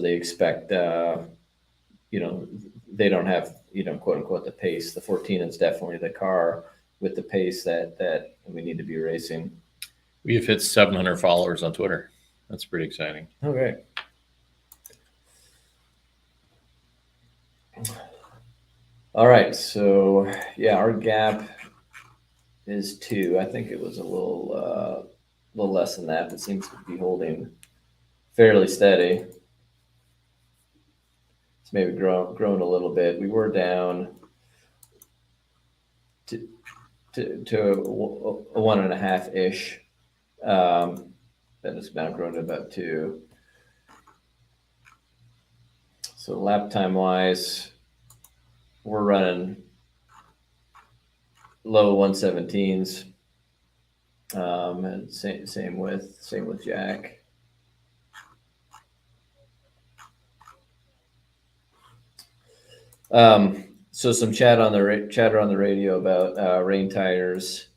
they expect, they don't have, quote unquote, the pace. The 14 is definitely the car with the pace that we need to be racing. We have hit 700 followers on Twitter. That's pretty exciting. Okay. All right. So yeah, our gap is 2. I think it was a little less than that, but seems to be holding fairly steady. It's maybe grown a little bit. We were down to a 1.5 ish. That has now grown to about 2. So lap time wise, we're running low 117s, and same with Jack. So some chatter on the radio about rain tires,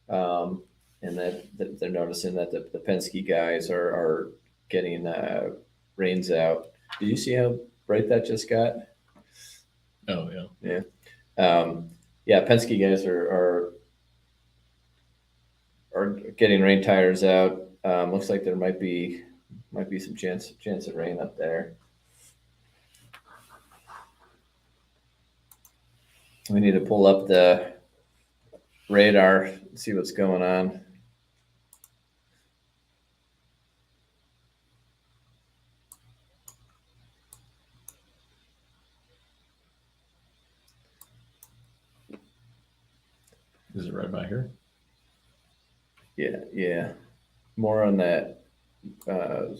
and that they're noticing that the Penske guys are getting rains out. Did you see how bright that just got? Oh yeah. Yeah. Penske guys are getting rain tires out. Looks like there might be some chance of rain up there. We need to pull up the radar and see what's going on. Is it right by here? Yeah. More on that.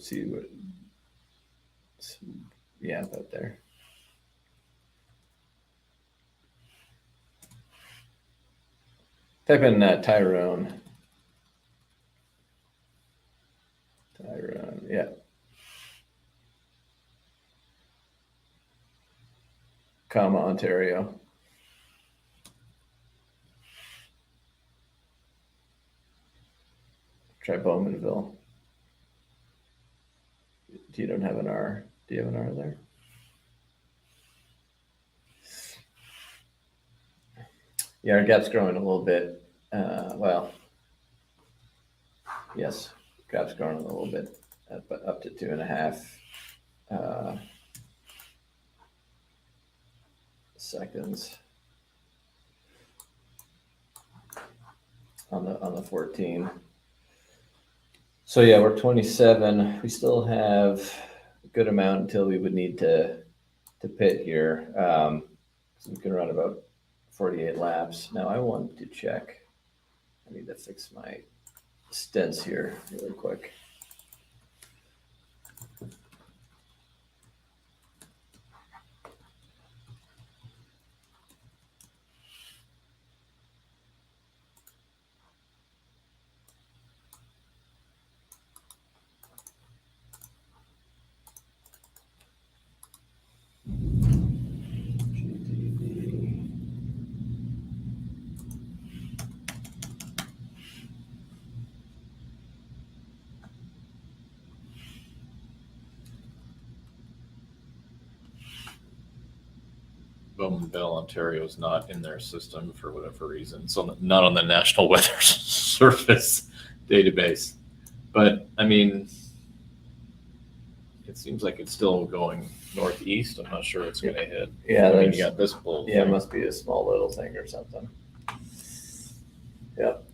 See what? Yeah, about there. Type in Tyrone. Yeah. Ontario. Try Bowmanville. You don't have an R. Do you have an R there? Yeah, our gap's growing a little bit. Yes, gap's growing a little bit, but up to 2.5 seconds on the 14. So yeah, we're 27. We still have a good amount until we would need to pit here. So we can run about 48 laps. Now I want to check. I need to fix my stints here really quick. Bowman Bell, Ontario is not in their system for whatever reason. So not on the National Weather Service database. But I mean, it seems like it's still going northeast. I'm not sure it's going to hit. Yeah, I mean, there's- you got this bull. Yeah, it must be a small little thing or something. Yep.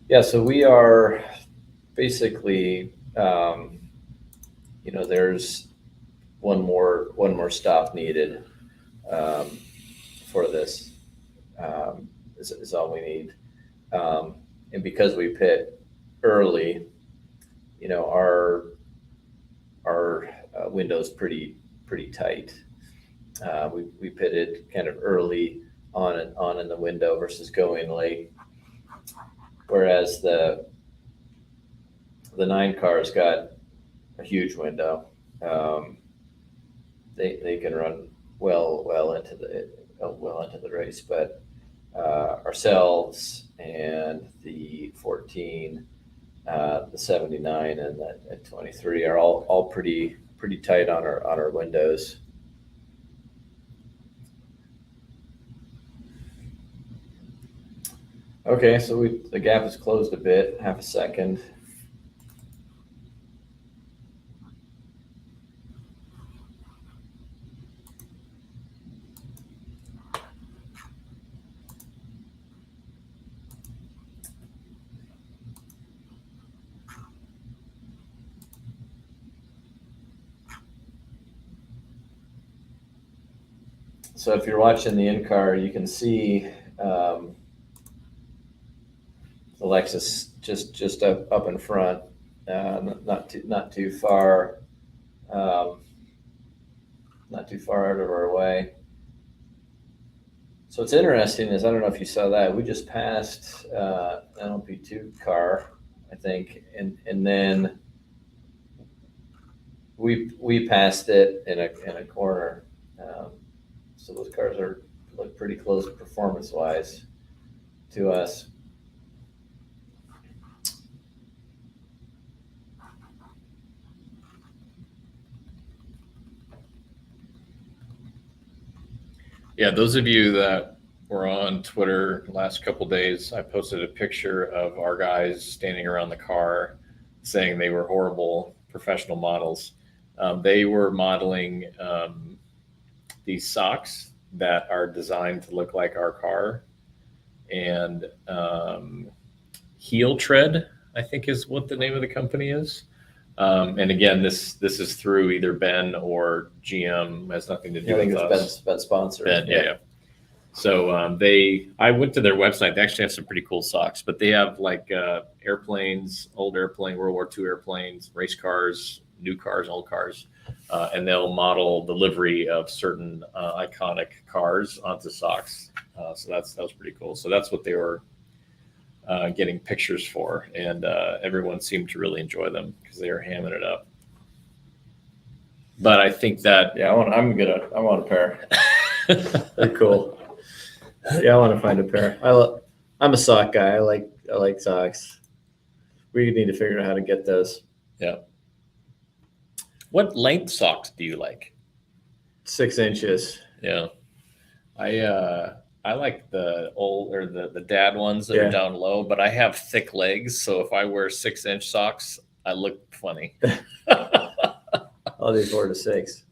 Yeah, so we are basically, there's one more stop needed for this. Is all we need, and because we pit early, our window's pretty tight. We pitted kind of early on in the window versus going late. Whereas the 9 car's got a huge window. They can run well into the race, but ourselves and the 14, the 79, and the 23 are all pretty tight on our windows. Okay, so the gap is closed a bit, half a second. So if you're watching the in-car, you can see the Lexus just up in front, not too far, not too far out of our way. So what's interesting is, I don't know if you saw that, we just passed an LP2 car, I think, and then we passed it in a corner. So those cars look pretty close performance-wise to us. Yeah, those of you that were on Twitter the last couple of days, I posted a picture of our guys standing around the car saying they were horrible professional models. They were modeling these socks that are designed to look like our car, and Heel Tread, I think, is what the name of the company is. And again, this is through either Ben or GM. Has nothing to do with us. Ben sponsor. Ben, yeah. So I went to their website. They actually have some pretty cool socks, but they have like airplanes, old airplane, World War II airplanes, race cars, new cars, old cars, and they'll model the livery of certain iconic cars onto socks. So that was pretty cool. So that's what they were getting pictures for, and everyone seemed to really enjoy them because they were hamming it up. But I think that I want a pair. They're cool. Yeah, I want to find a pair. I'm a sock guy. I like socks. We need to figure out how to get those. Yeah. What length socks do you like? 6 inches. Yeah. I like the old or the dad ones that are down low, but I have thick legs, so if I wear 6-inch socks, I look funny. I'll do 4 to 6.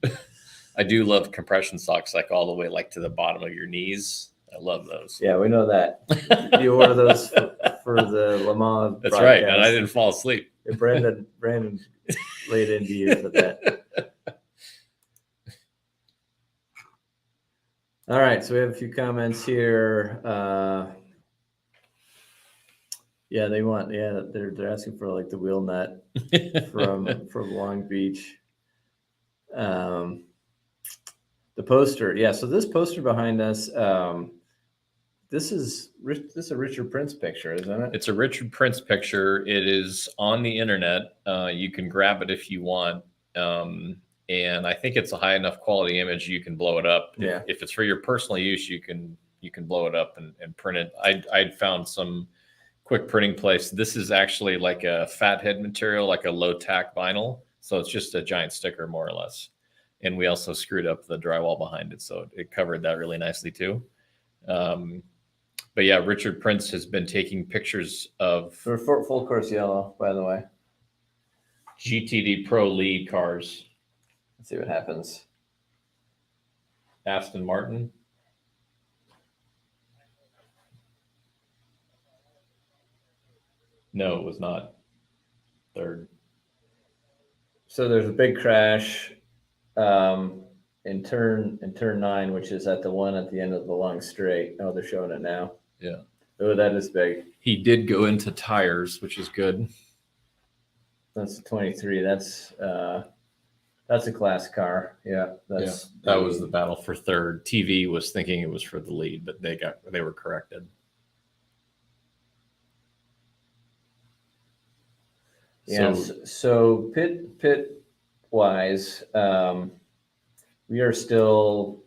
I do love compression socks, like all the way like to the bottom of your knees. I love those. Yeah, we know that. You order those for the Le Mans. That's broadcast. right, and I didn't fall asleep. Brandon laid into you for that. All right, so we have a few comments here. Yeah, they're asking for like the wheel nut from Long Beach. The poster, yeah. So this poster behind us, this is a Richard Prince picture, isn't it? It's a Richard Prince picture. It is on the internet. You can grab it if you want. And I think it's a high enough quality image you can blow it up. Yeah. If it's for your personal use, you can blow it up and print it. I'd found some quick printing place. This is actually like a fathead material, like a low tack vinyl. So it's just a giant sticker, more or less. And we also screwed up the drywall behind it, so it covered that really nicely too. But yeah, Richard Prince has been taking pictures of For full course yellow, by the way. GTD Pro lead cars. Let's see what happens. Aston Martin. No, it was not. Third. So there's a big crash in turn 9, which is at the one at the end of the long straight. Oh, they're showing it now. Yeah. Oh, that is big. He did go into tires, which is good. That's a 23. That's a class car. Yeah, That was the battle for third. TV was thinking it was for the lead, but they were corrected. Yeah. So pit wise, we are still,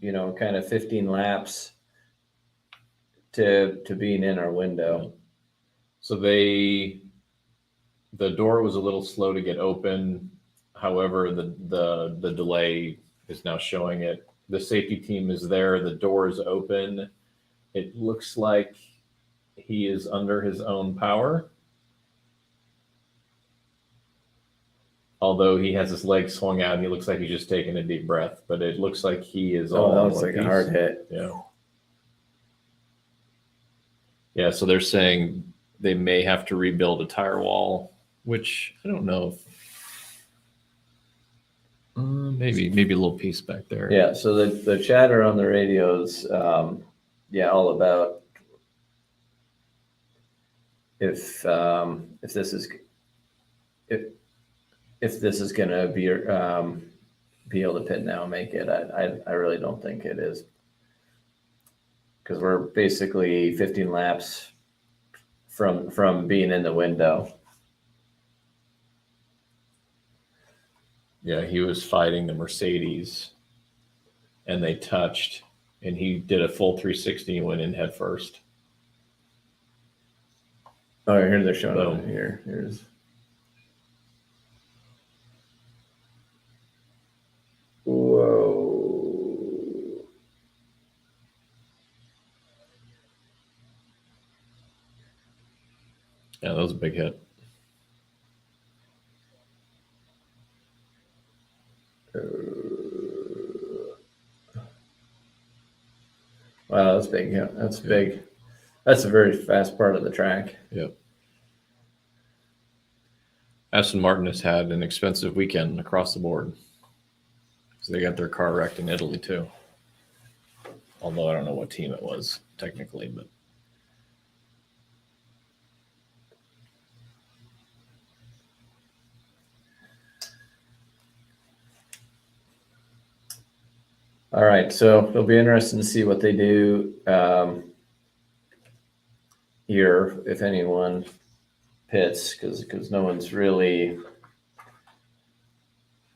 kind of 15 laps to being in our window. So the door was a little slow to get open. However, the delay is now showing it. The safety team is there. The door is open. It looks like he is under his own power. Although he has his legs swung out, and he looks like he's just taking a deep breath. But it looks like he is all. That looks like a hard hit. Yeah. Yeah. So they're saying they may have to rebuild a tire wall, which I don't know. Maybe a little piece back there. Yeah. So the chatter on the radios, all about if this is going to be able to pit now and make it. I really don't think it is, because we're basically 15 laps from being in the window. Yeah, he was fighting the Mercedes, and they touched, and he did a full 360 and went in head first. Oh, here they're showing it here. Here's. Whoa. Yeah, that was a big hit. Wow, that's big. Yeah, that's big. That's a very fast part of the track. Yep. Aston Martin has had an expensive weekend across the board. So they got their car wrecked in Italy too. Although I don't know what team it was technically, but. All right, so it'll be interesting to see what they do here, if anyone pits, because no one's really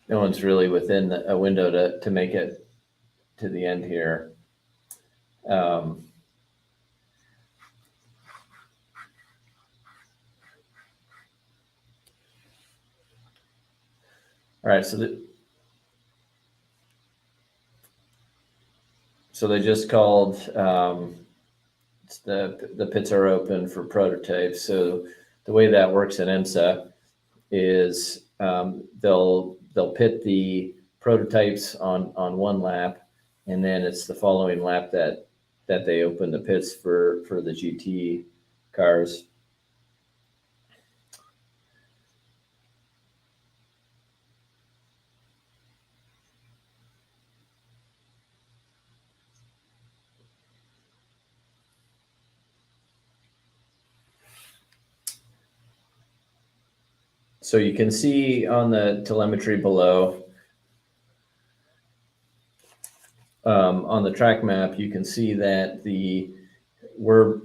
within a window to make it to the end here. All right, so they just called. The pits are open for prototypes. So the way that works in IMSA is they'll pit the prototypes on one lap, and then it's the following lap that they open the pits for the GT cars. So you can see on the telemetry below, on the track map, you can see that we're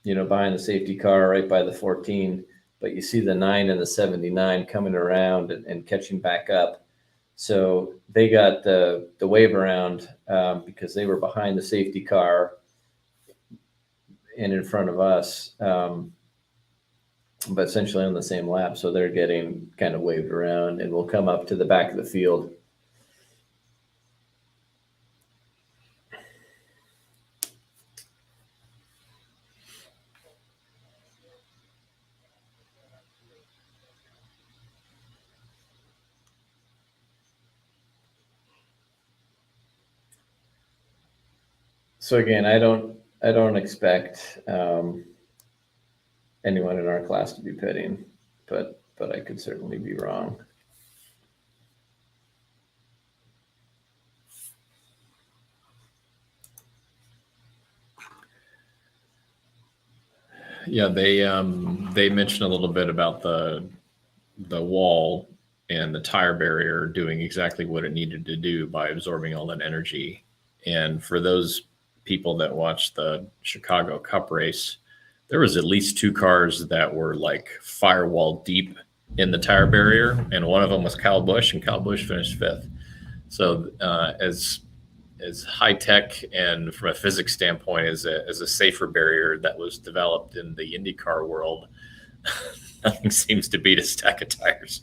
behind the safety car right by the 14, but you see the 9 and the 79 coming around and catching back up. So they got the wave around because they were behind the safety car and in front of us, but essentially on the same lap. So they're getting kind of waved around, and we'll come up to the back of the field. So again, I don't expect anyone in our class to be pitting, but I could certainly be wrong. Yeah, they mentioned a little bit about the wall and the tire barrier doing exactly what it needed to do by absorbing all that energy. And for those people that watched the Chicago Cup race, there was at least 2 cars that were like firewall deep in the tire barrier, and one of them was Kyle Busch, and Kyle Busch finished 5th. So as high tech and from a physics standpoint as a safer barrier that was developed in the IndyCar world, nothing seems to beat a stack of tires.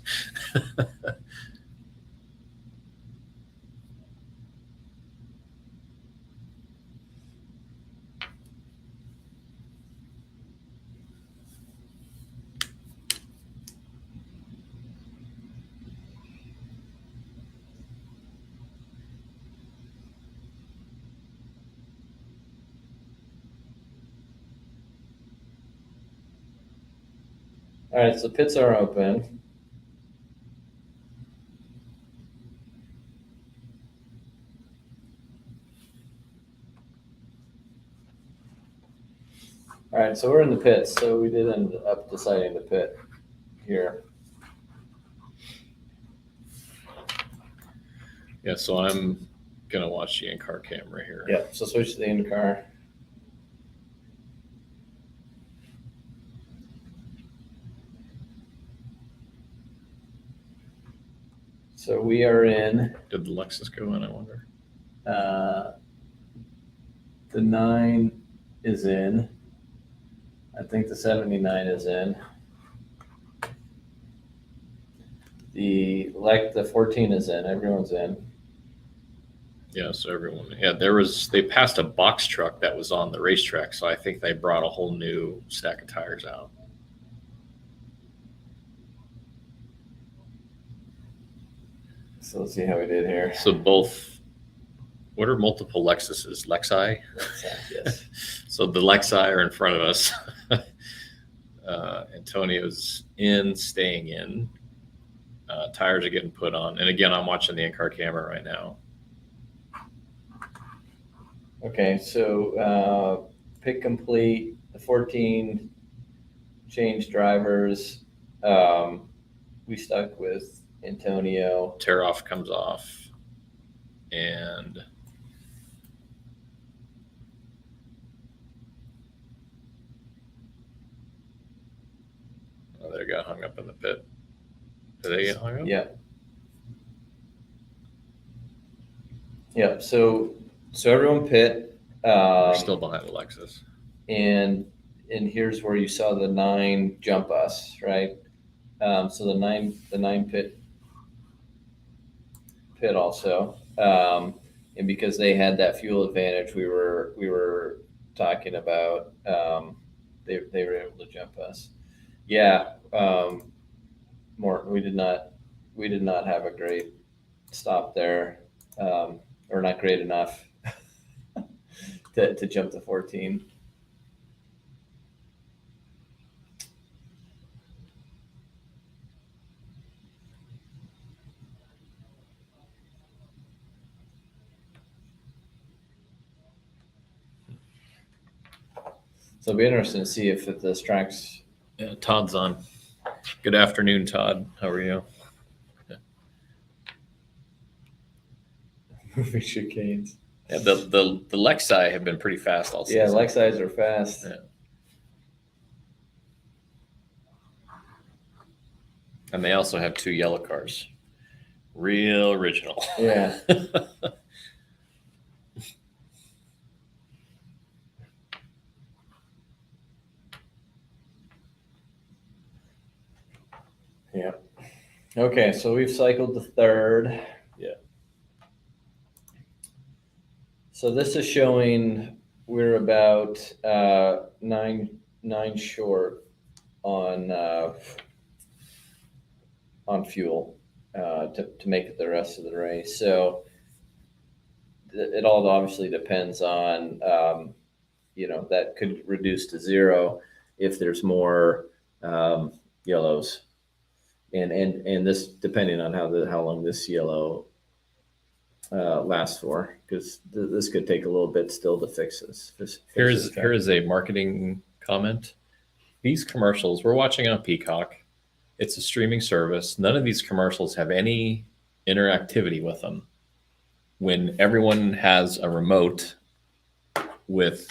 All right, so pits are open. All right, so we're in the pits. So we did end up deciding to pit here. Yeah, so I'm gonna watch the in-car camera here. Yeah, so switch to the in-car. So we are in. Did the Lexus go in, I wonder? The 9 is in. I think the 79 is in. The 14 is in. Everyone's in. Yeah, so everyone. Yeah, they passed a box truck that was on the racetrack, so I think they brought a whole new stack of tires out. So let's see how we did here. So what are multiple Lexuses? Lexi? Yes. So the Lexi are in front of us. Antonio's staying in. Tires are getting put on. And again, I'm watching the in-car camera right now. Okay, so pick complete. The 14 changed drivers. We stuck with Antonio. Tear off comes off. And they got hung up in the pit. Did they get hung up? Yeah. Yeah. So everyone pit. We're still behind the Lexus. And here's where you saw the 9 jump us, right? So the 9 pit also. And because they had that fuel advantage, we were talking about, they were able to jump us. Yeah. Morton, we did not have a great stop there, or not great enough to jump the 14. So it'll be interesting to see if this track's. Yeah, Todd's on. Good afternoon, Todd. How are you? Chicanes. Yeah, the Lexi have been pretty fast all Yeah, season. Lexis are fast. Yeah. And they also have 2 yellow cars. Real original. Yeah. Yeah. Okay, so we've cycled the third. Yeah. So this is showing we're about nine short on fuel to make it the rest of the race. So it all obviously depends on that could reduce to 0 if there's more yellows, and this depending on how long this yellow lasts for, because this could take a little bit still to fix this. Here is a marketing comment. These commercials we're watching on Peacock. It's a streaming service. None of these commercials have any interactivity with them. When everyone has a remote with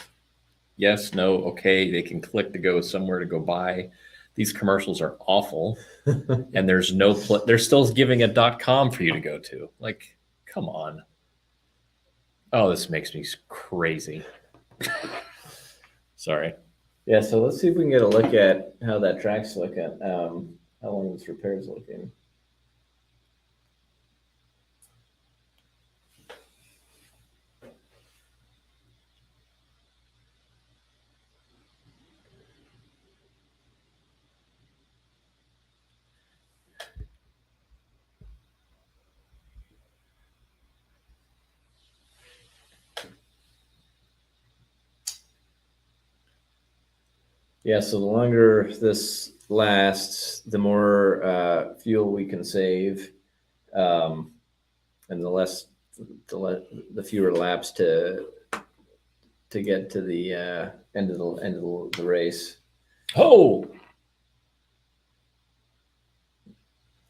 yes, no, okay, they can click to go somewhere to go buy. These commercials are awful, and there's no. They're still giving a .com for you to go to. Like, come on. Oh, this makes me crazy. Sorry. Yeah, so let's see if we can get a look at how that track's looking. How long this repair's looking. Yeah, so the longer this lasts, the more fuel we can save, and the fewer laps to get to the end of the race. Oh,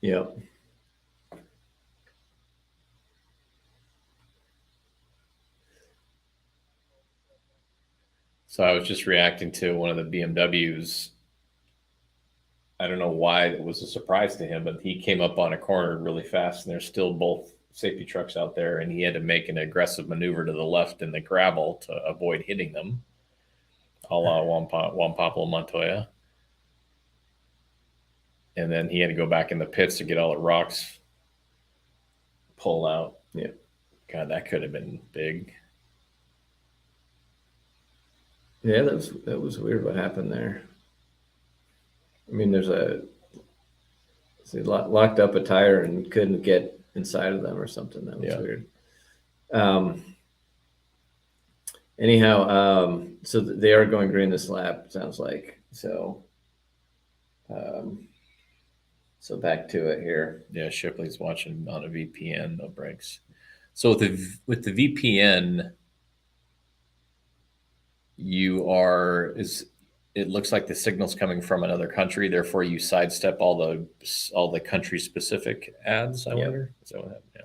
Yeah. so I was just reacting to one of the BMWs. I don't know why it was a surprise to him, but he came up on a corner really fast, and there's still both safety trucks out there, and he had to make an aggressive maneuver to the left in the gravel to avoid hitting them, a la Juan Pablo Montoya. And then he had to go back in the pits to get all the rocks pulled out. Yeah. God, that could have been big. Yeah, that was weird what happened there. I mean, locked up a tire and couldn't get inside of them or something. That was weird. Anyhow, so they are going green this lap, sounds like. So, so back to it here. Yeah, Shipley's watching on a VPN, no breaks. So with the VPN, it looks like the signal's coming from another country, therefore you sidestep all the country specific ads. I wonder. Is that what happened? Yeah.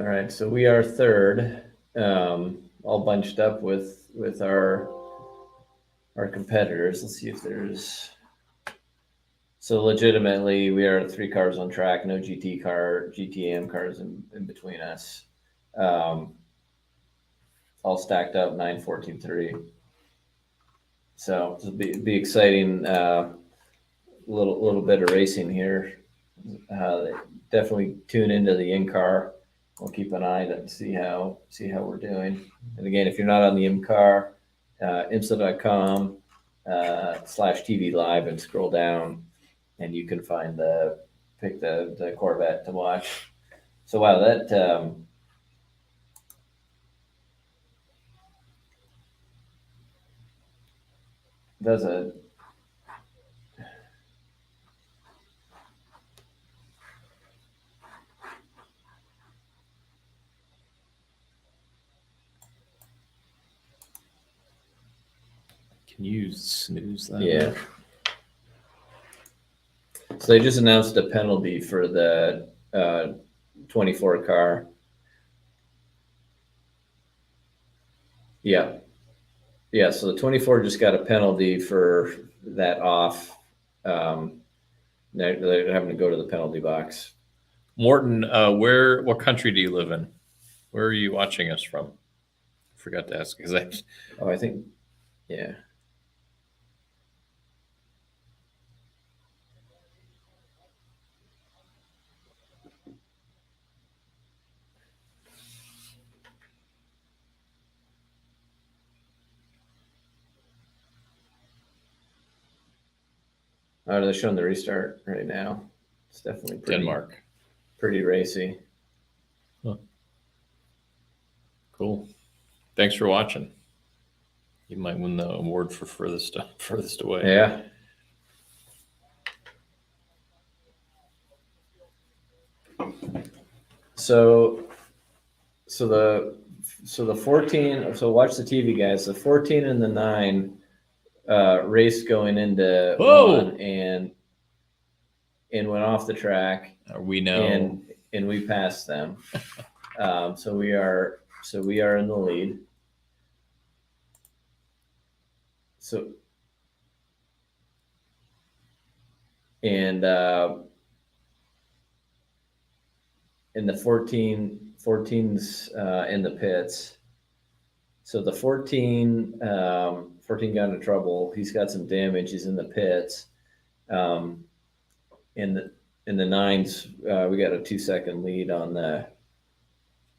All right, so we are third, all bunched up with our competitors. Let's see if there's. So legitimately, we are 3 cars on track, no GTM cars in between us. All stacked up 9, 14, 3. So it'll be exciting. Little bit of racing here. Definitely tune into the in-car. We'll keep an eye to see how we're doing. And again, if you're not on the in-car, IMSA.com/TV live and scroll down, and you can find pick the Corvette to watch. So wow, that does a Can you snooze that? Yeah. So they just announced a penalty for the 24 car. Yeah. Yeah, so the 24 just got a penalty for that off. They're having to go to the penalty box. Morton, what country do you live in? Where are you watching us from? I forgot to ask because I think, yeah. Oh, they're showing the restart right now. It's definitely Denmark. Pretty racy. Huh. Cool. Thanks for watching. You might win the award for furthest away. Yeah. So the 14. So watch the TV, guys. The 14 and the 9 race going into one and went off the track. We know, and we passed them. So we are in the lead. So and in the 14's in the pits. So the 14 got into trouble. He's got some damage. He's in the pits. In the 9's, we got a 2-second lead on the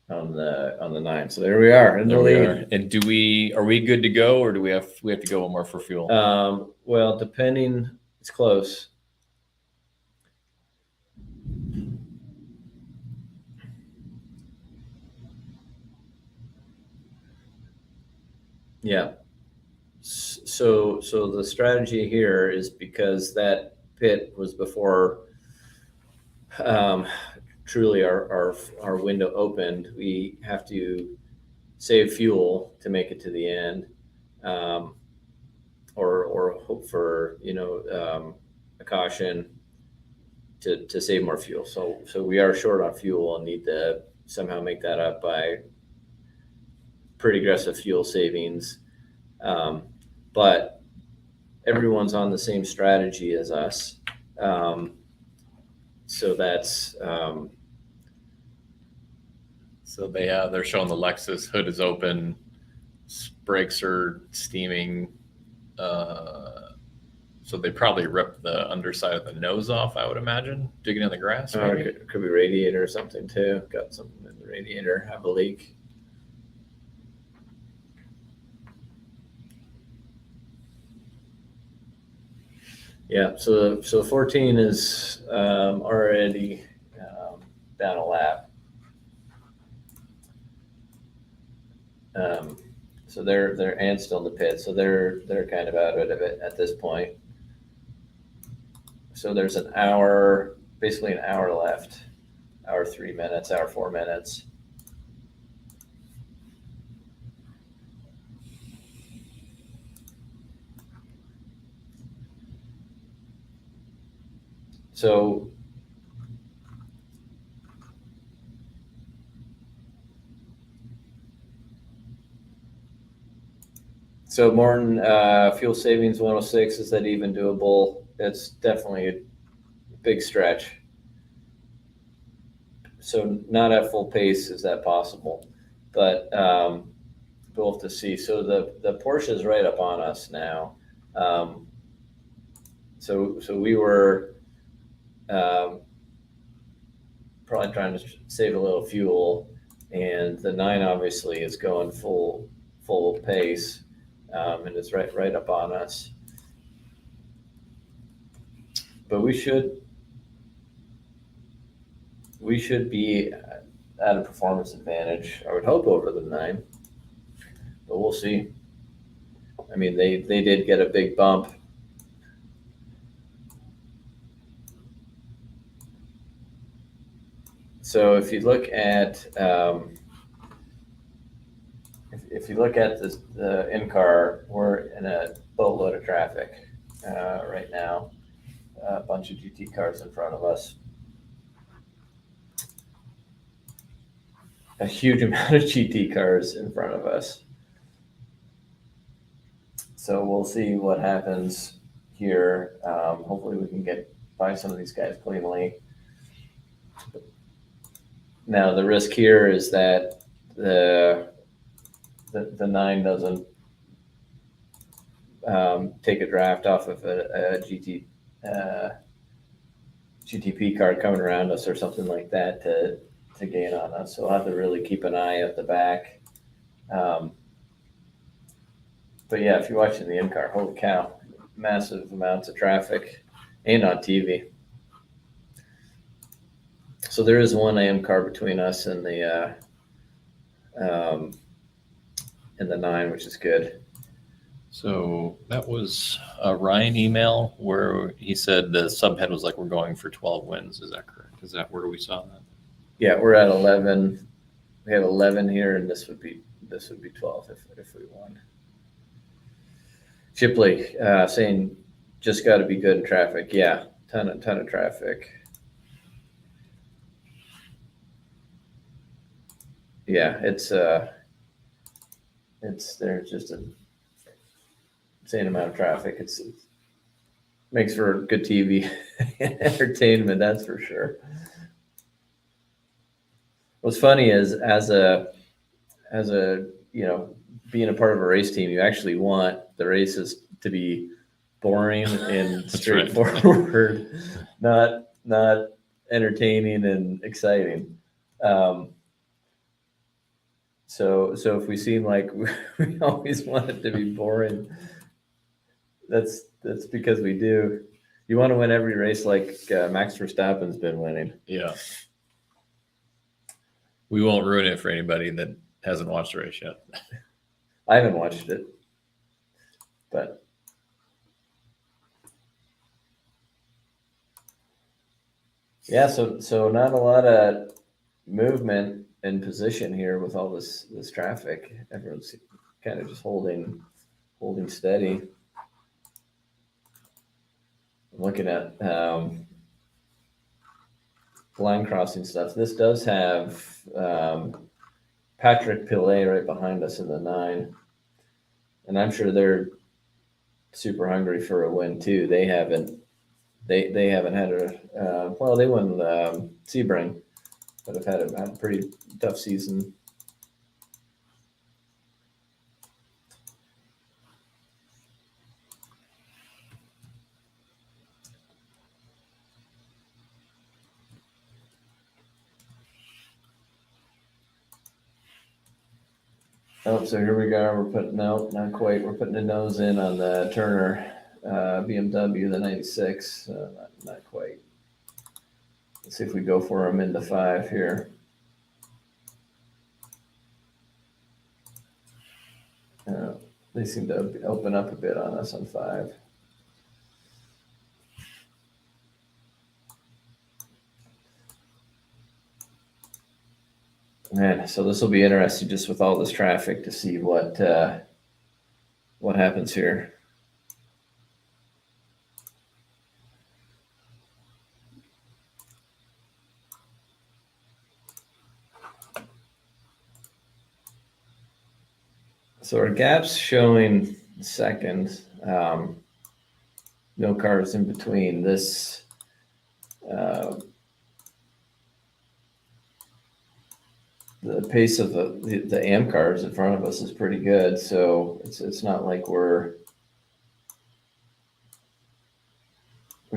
9. So there we are in the lead. And are we good to go, or do we have to go one more for fuel? Well, depending, it's close. Yeah. So the strategy here is because that pit was before truly our window opened, we have to save fuel to make it to the end, or hope for a caution to save more fuel. So we are short on fuel and need to somehow make that up by pretty aggressive fuel savings. But everyone's on the same strategy as us. So that's so they're showing the Lexus hood is open, brakes are steaming. So they probably ripped the underside of the nose off, I would imagine, digging in the grass. Maybe. Could be radiator or something too. Got something in the radiator, have a leak. Yeah, so 14 is already down a lap. So they're and still in the pit, so they're kind of out of it at this point. So there's basically an hour left, hour 3 minutes, hour 4 minutes. So Morton, fuel savings 106, is that even doable? It's definitely a big stretch. So not at full pace is that possible, but we'll have to see. So the Porsche is right up on us now. So we were probably trying to save a little fuel, and the 9 obviously is going full pace, and it's right up on us. But we should be at a performance advantage, I would hope, over the 9, but we'll see. I mean, they did get a big bump. So if you look at the in-car, we're in a boatload of traffic right now. A bunch of GT cars in front of us. A huge amount of GT cars in front of us. So we'll see what happens here. Hopefully we can get by some of these guys cleanly. Now the risk here is that the 9 doesn't take a draft off of a GTP car coming around us or something like that to gain on us. So I'll have to really keep an eye at the back. But yeah, if you're watching the in-car, holy cow, massive amounts of traffic and on TV. So there is one AM car between us and the 9, which is good. So that was a Ryan email where he said the subhead was like, we're going for 12 wins. Is that correct? Is that where we saw that? Yeah, we're at 11. We have 11 here, and this would be 12 if we won. Shipley saying just got to be good in traffic. Yeah, ton of traffic. Yeah, there's just a insane amount of traffic. It makes for good TV entertainment, that's for sure. What's funny is as a being a part of a race team, you actually want the races to be boring and straightforward, right. not entertaining and exciting. So if we seem like we always want it to be boring, that's because we do. You want to win every race like Max Verstappen's been winning. Yeah. We won't ruin it for anybody that hasn't watched the race yet. I haven't watched it, but yeah, so not a lot of movement in position here with all this traffic. Everyone's kind of just holding steady. I'm looking at line crossing stuff. This does have Patrick Pillet right behind us in the 9, and I'm sure they're super hungry for a win too. They haven't had a they won Sebring, but have had a pretty tough season. Oh, so here we go. We're putting not quite. We're putting a nose in on the Turner BMW, the 96. Not quite. Let's see if we go for them into 5 here. They seem to open up a bit on us on 5. Man, so this will be interesting just with all this traffic to see what happens here. So our gap's showing second. No cars in between. This the pace of the AM cars in front of us is pretty good, so it's not like we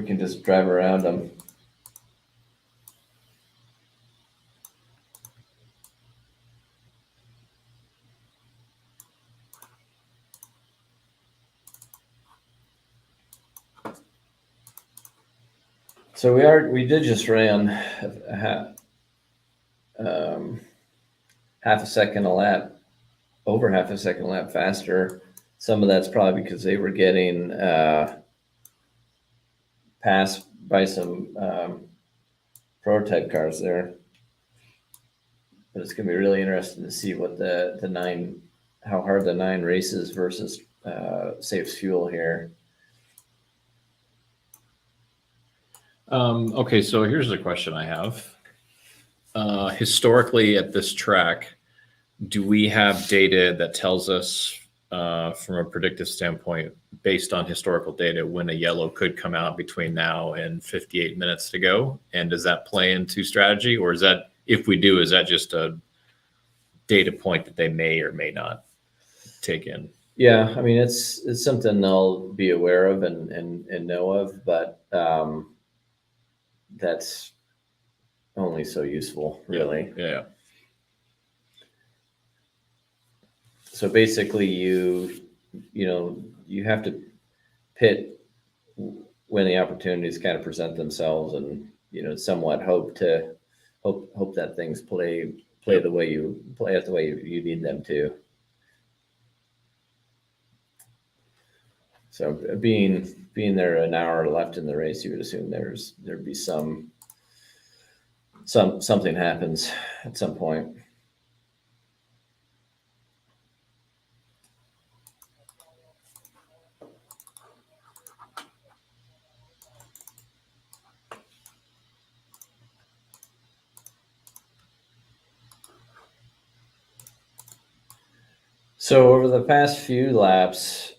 can just drive around them. So we did just ran half a second a lap, over half a second a lap faster. Some of that's probably because they were getting passed by some prototype cars there. But it's going to be really interesting to see what the 9, how hard the 9 races versus saves fuel here. Okay, so here's a question I have. Historically at this track, do we have data that tells us from a predictive standpoint, based on historical data, when a yellow could come out between now and 58 minutes to go? And does that play into strategy, or is that, if we do, is that just a data point that they may or may not take in? Yeah, I mean, it's something they'll be aware of and know of, but that's only so useful, really. Yeah. So basically, you have to pit when the opportunities kind of present themselves, and somewhat hope that things play the way you play it the way you need them to. So being there an hour left in the race, you would assume there'd be something happens at some point. So over the past few laps,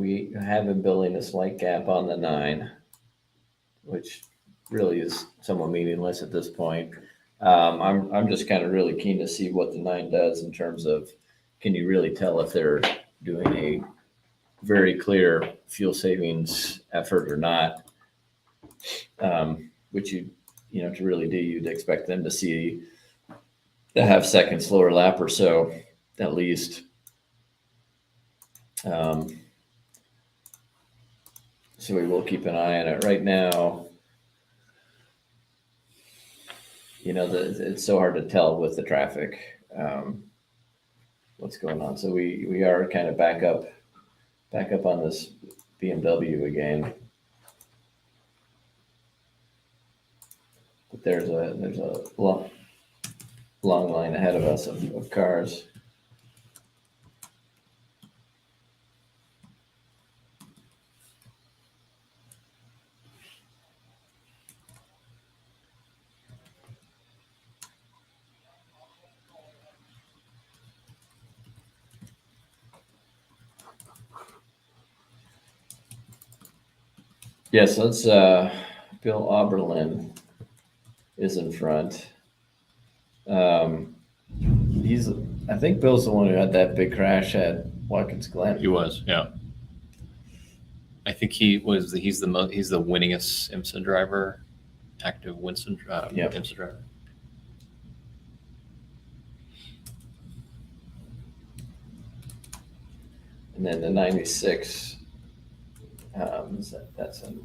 we have been building a slight gap on the 9, which really is somewhat meaningless at this point. I'm just kind of really keen to see what the 9 does in terms of, can you really tell if they're doing a very clear fuel savings effort or not? Which to really do, you'd expect them to have second slower lap or so, at least. So we will keep an eye on it. Right now, it's so hard to tell with the traffic what's going on. So we are kind of back up on this BMW again. But there's a long line ahead of us of cars. Yes, let's Bill Oberlin is in front. I think Bill's the one who had that big crash at Watkins Glen. He was, yeah. I think he's the winningest IMSA driver, active IMSA driver. And then the 96, that's an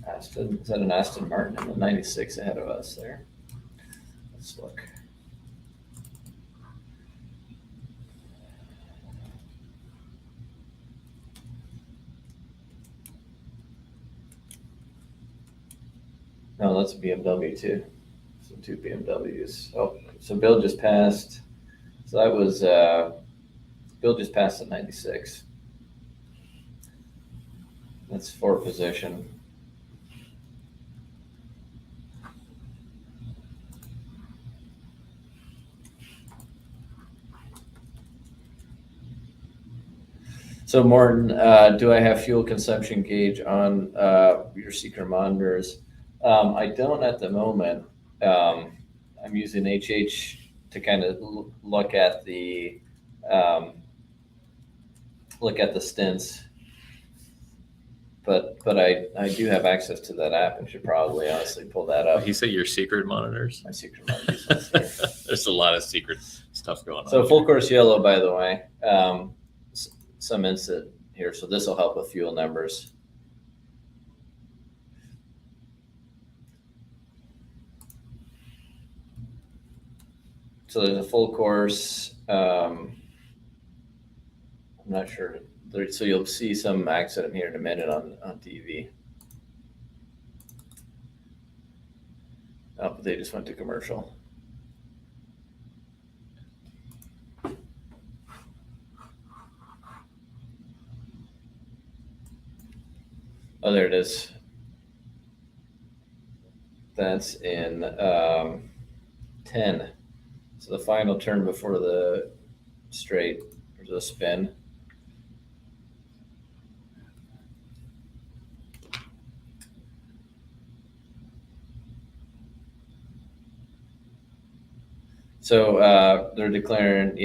Aston. Is that an Aston Martin? And the 96 ahead of us there. Let's look. No, that's a BMW too. So 2 BMWs. Oh, so Bill just passed. So that was Bill just passed the 96. That's 4th position. So Morton, do I have fuel consumption gauge on your Seeker monitors? I don't at the moment. I'm using HH to kind of look at the stints, but I do have access to that app and should probably honestly pull that up. He said your secret monitors. My Seeker monitors. There's a lot of secret stuff going on. So full course yellow, by the way. Some instant here, so this will help with fuel numbers. So there's a full course. I'm not sure. So you'll see some accident here in a minute on TV. Oh, but they just went to commercial. Oh, there it is. That's in 10. So the final turn before the straight, there's a spin. So they're declaring,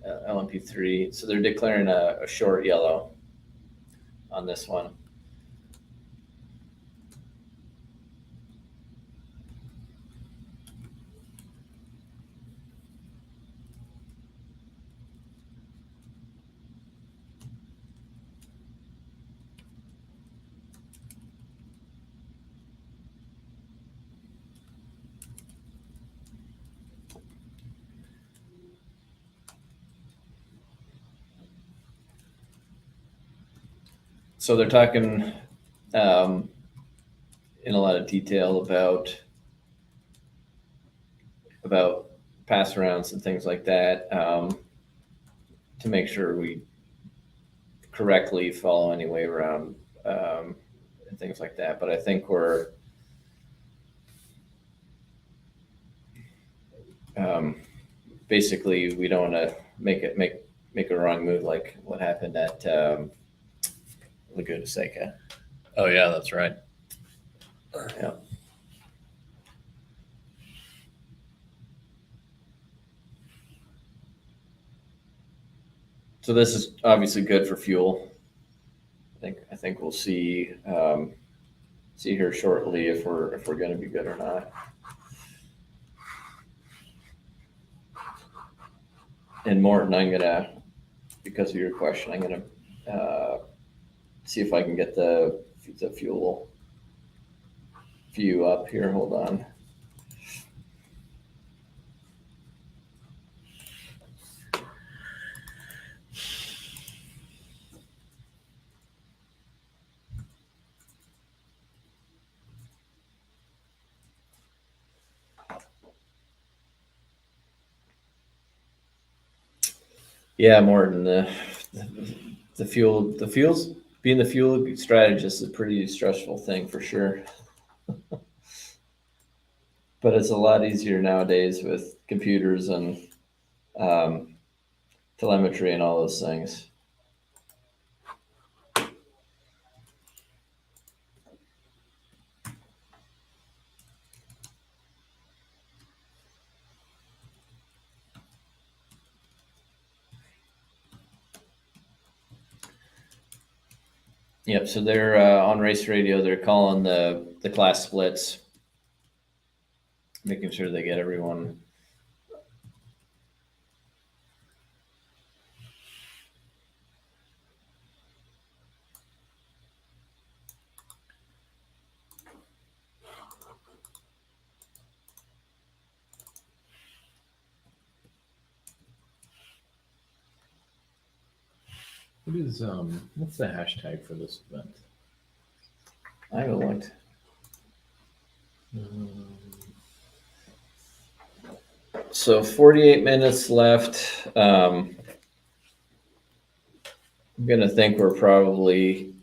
LMP3. So they're declaring a short yellow on this one. So they're talking in a lot of detail about pass arounds and things like that, to make sure we correctly follow any wave around, and things like that. But I think we're basically, we don't want to make a wrong move like what happened at Laguna Seca. Oh yeah, that's right. Yeah. So this is obviously good for fuel. I think we'll see here shortly if we're going to be good or not. And Morton, I'm gonna, because of your question, I'm gonna see if I can get the fuel view up here. Hold on. Yeah, Morton, the fuels being the fuel strategist is a pretty stressful thing for sure. But it's a lot easier nowadays with computers and telemetry and all those things. Yep. So they're on race radio. They're calling the class splits, making sure they get everyone. What is what's the hashtag for this event? I haven't looked. So 48 minutes left. I'm gonna think we're probably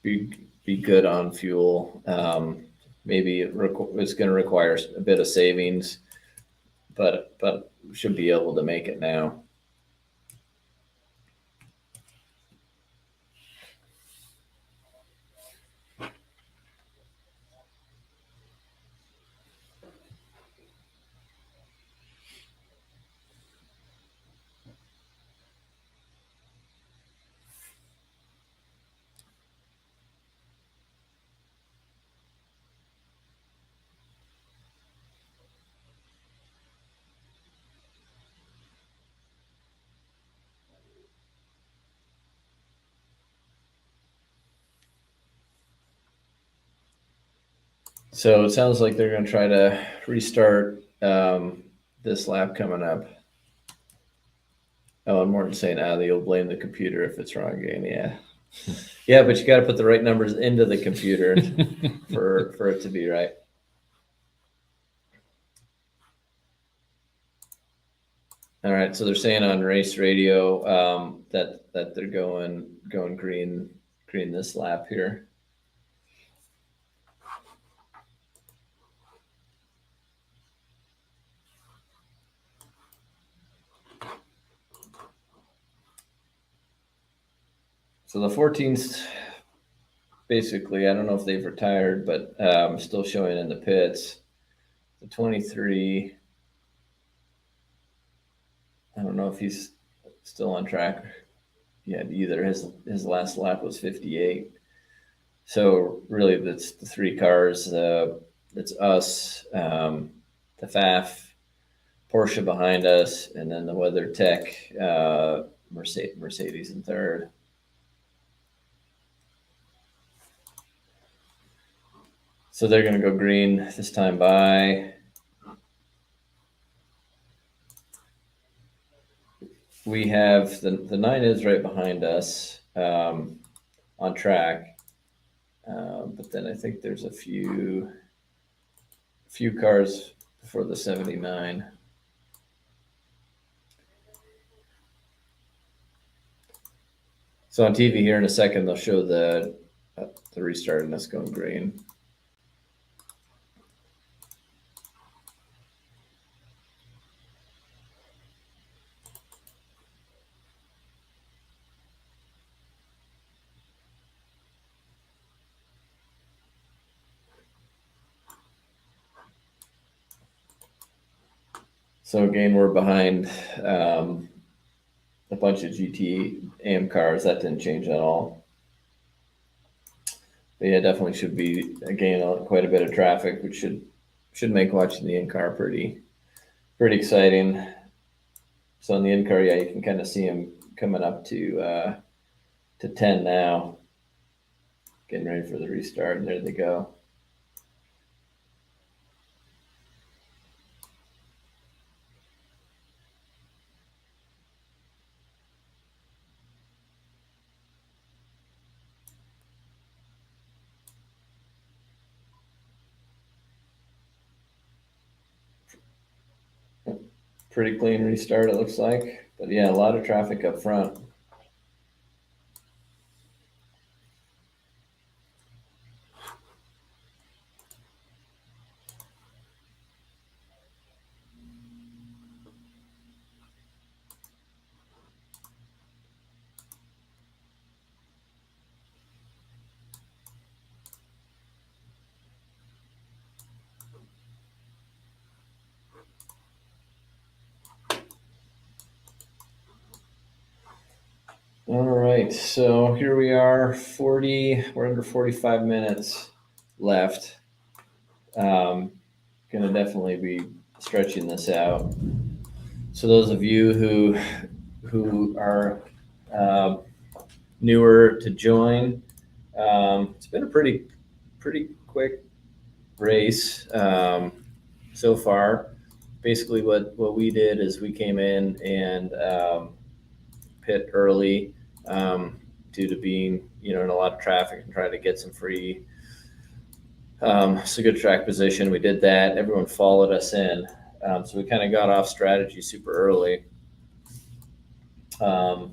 be good on fuel. Maybe it's going to require a bit of savings, but we should be able to make it now. So it sounds like they're going to try to restart this lap coming up. Oh, and Morton's saying, you'll blame the computer if it's wrong again. Yeah. Yeah, but you got to put the right numbers into the computer for it to be right. All right, so they're saying on race radio that they're going green this lap here. So the 14's basically, I don't know if they've retired, but still showing in the pits. The 23, I don't know if he's still on track yet either. His last lap was 58. So really, that's the three cars. It's us, the FAF, Porsche behind us, and then the WeatherTech, Mercedes in third. So they're going to go green this time by. We have the 9 is right behind us on track. But then I think there's a few cars before the 79. So on TV here in a second, they'll show the restart and us going green. So again, we're behind a bunch of GT AM cars. That didn't change at all. But yeah, definitely should be, again, quite a bit of traffic, which should make watching the in-car pretty exciting. So on the in-car, yeah, you can kind of see him coming up to 10 now, getting ready for the restart, and there they go. Pretty clean restart, it looks like. But yeah, a lot of traffic up front. All right, so here we are, we're under 45 minutes left. Gonna definitely be stretching this out. So those of you who are newer to join, it's been a pretty quick race so far. Basically, what we did is we came in and pit early due to being in a lot of traffic and trying to get some free. It's a good track position. We did that. Everyone followed us in, so we kind of got off strategy super early. But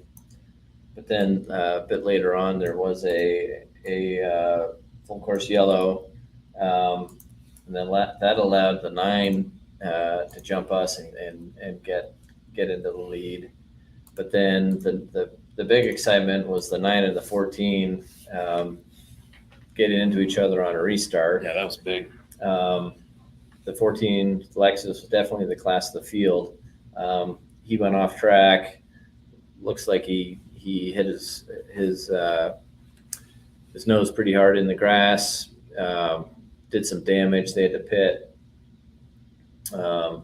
then a bit later on, there was a full course yellow, and then that allowed the 9 to jump us and get into the lead. But then the big excitement was the 9 and the 14 getting into each other on a restart. Yeah, that was big. The 14 Lexus was definitely the class of the field. He went off track. Looks like he hit his nose pretty hard in the grass. Did some damage. They had to pit. And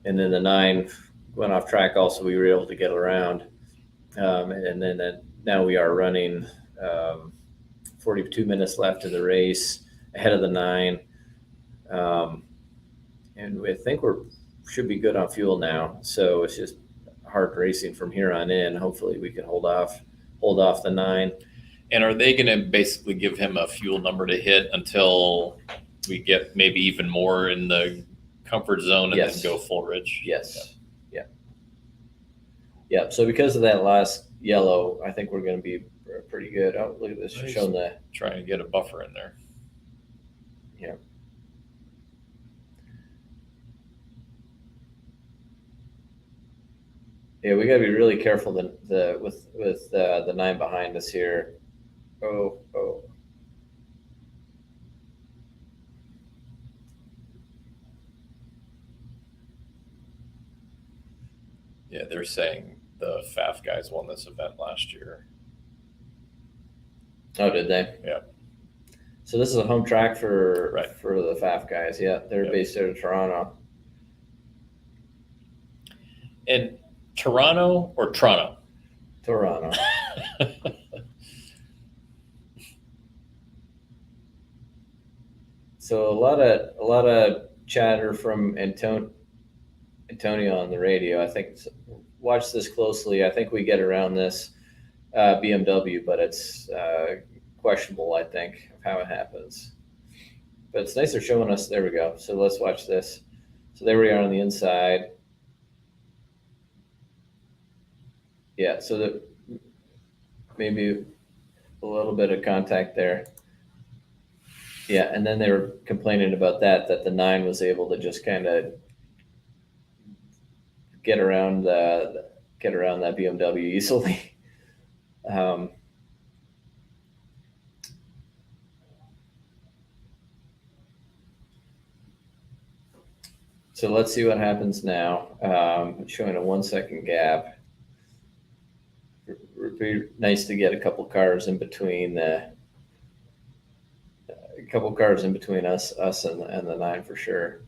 then the 9 went off track also. We were able to get around. And then now we are running 42 minutes left in the race, ahead of the 9. And I think should be good on fuel now. So it's just hard racing from here on in. Hopefully we can hold off the 9. And are they going to basically give him a fuel number to hit until we get maybe even more in the comfort zone and Yes. then go full ridge? Yes. Yeah. So because of that last yellow, I think we're going to be pretty good. Oh, look at this. Nice. Showing the. Trying to get a buffer in there. Yeah. Yeah, we got to be really careful with the 9 behind us here. Oh. Yeah, they're saying the FAF guys won this event last year. Oh, did they? Yeah. So this is a home track for Right. for the FAF guys. Yeah, they're Yep. based out of Toronto. And Toronto or Toronto? Toronto. So a lot of chatter from Antonio on the radio. I think watch this closely. I think we get around this BMW, but it's questionable. I think of how it happens. But it's nice they're showing us. There we go. So let's watch this. So there we are on the inside. Yeah. So that maybe a little bit of contact there. Yeah, and then they were complaining about that the 9 was able to just kind of get around that BMW easily. So let's see what happens now. Showing a 1 second gap. It'd be nice to get a couple cars in between us and the 9 for sure.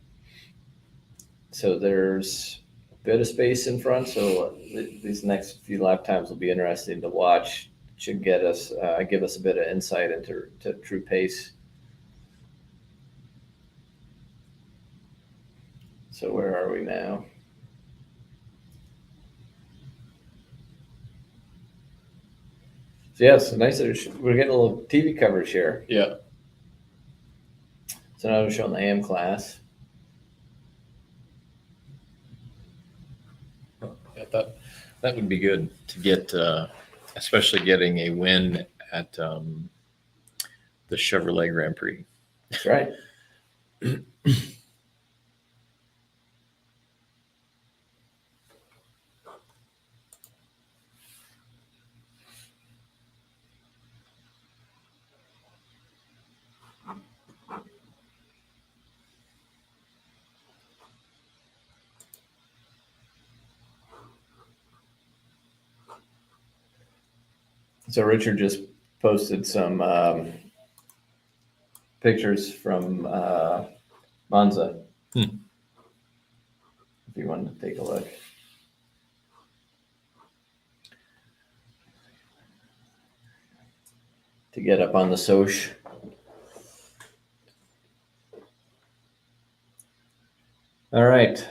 So there's a bit of space in front. So these next few lap times will be interesting to watch. Should get us give us a bit of insight into true pace. So where are we now? So yes, nice. We're getting a little TV coverage here. Yeah. So now we're showing the AM class. Yeah, that would be good to get, especially getting a win at the Chevrolet Grand Prix. That's right. So Richard just posted some pictures from Monza. If you wanted to take a look. To get up on the Soch. All right.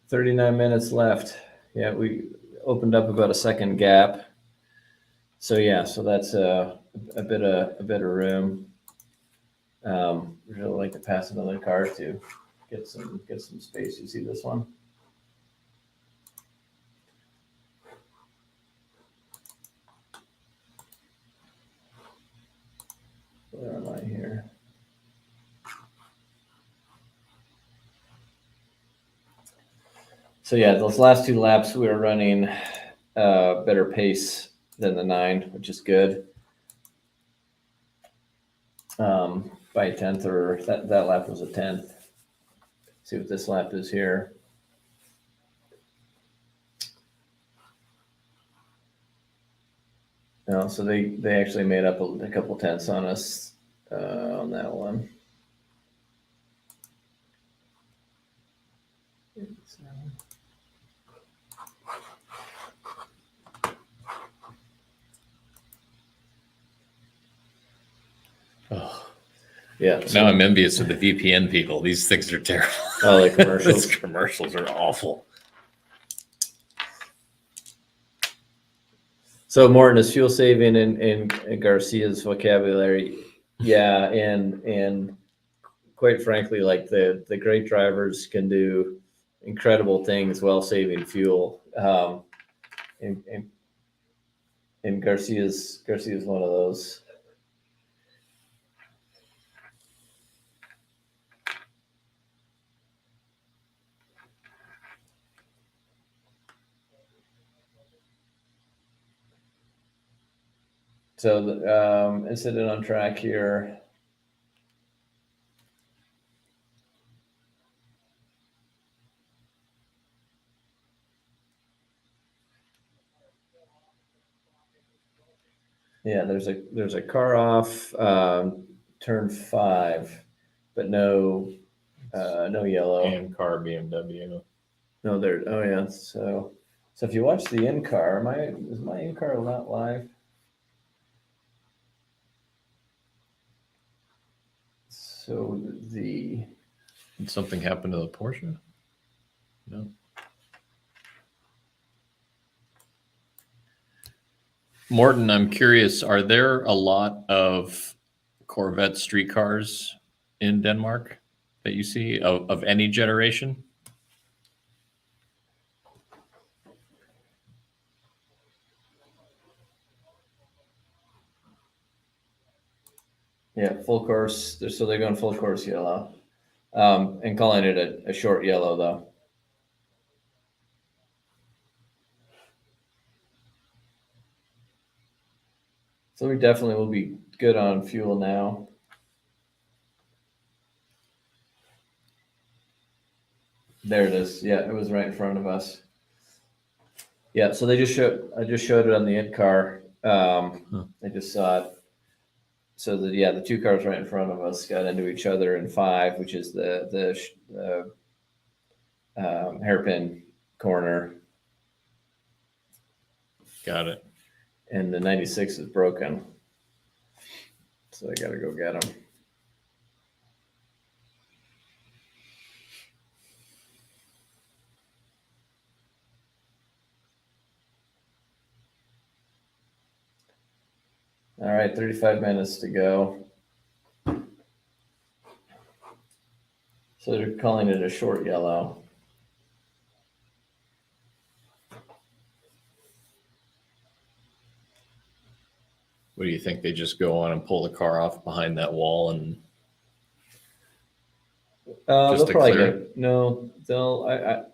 39 minutes left. Yeah, we opened up about a second gap. So yeah, so that's a bit of room. Really like to pass another car to get some space. You see this one? Where am I here? So yeah, those last 2 laps we were running better pace than the 9, which is good. By a tenth, or that lap was a tenth. See what this lap is here. No, so they actually made up a couple tenths on us on that one. Oh. Yeah. Now I'm envious of the VPN people. These things are terrible. Oh, the commercials. Those commercials are awful. So Morton is fuel saving in Garcia's vocabulary. Yeah, and quite frankly, like the great drivers can do incredible things while saving fuel. And Garcia's one of those. So the incident on track here. Yeah, there's a car off turn 5, but no yellow. And car BMW. No, there. Oh yeah. So if you watch the in car, is my in car not live? So Did something happen to the Porsche? No. Morton, I'm curious, are there a lot of Corvette street cars in Denmark that you see of any generation? yeah, full course. So they're going full course yellow, and calling it a short yellow though. So we definitely will be good on fuel now. There it is. Yeah, it was right in front of us. Yeah, so I just showed it on the in car. I just saw it. So the two cars right in front of us got into each other in 5, which is the hairpin corner, Got it. and the 96 is broken. So I got to go get them. All right, 35 minutes to go. So they're calling it a short yellow. What do you think? They just go on and pull the car off behind that wall and They'll Just to probably clear get no.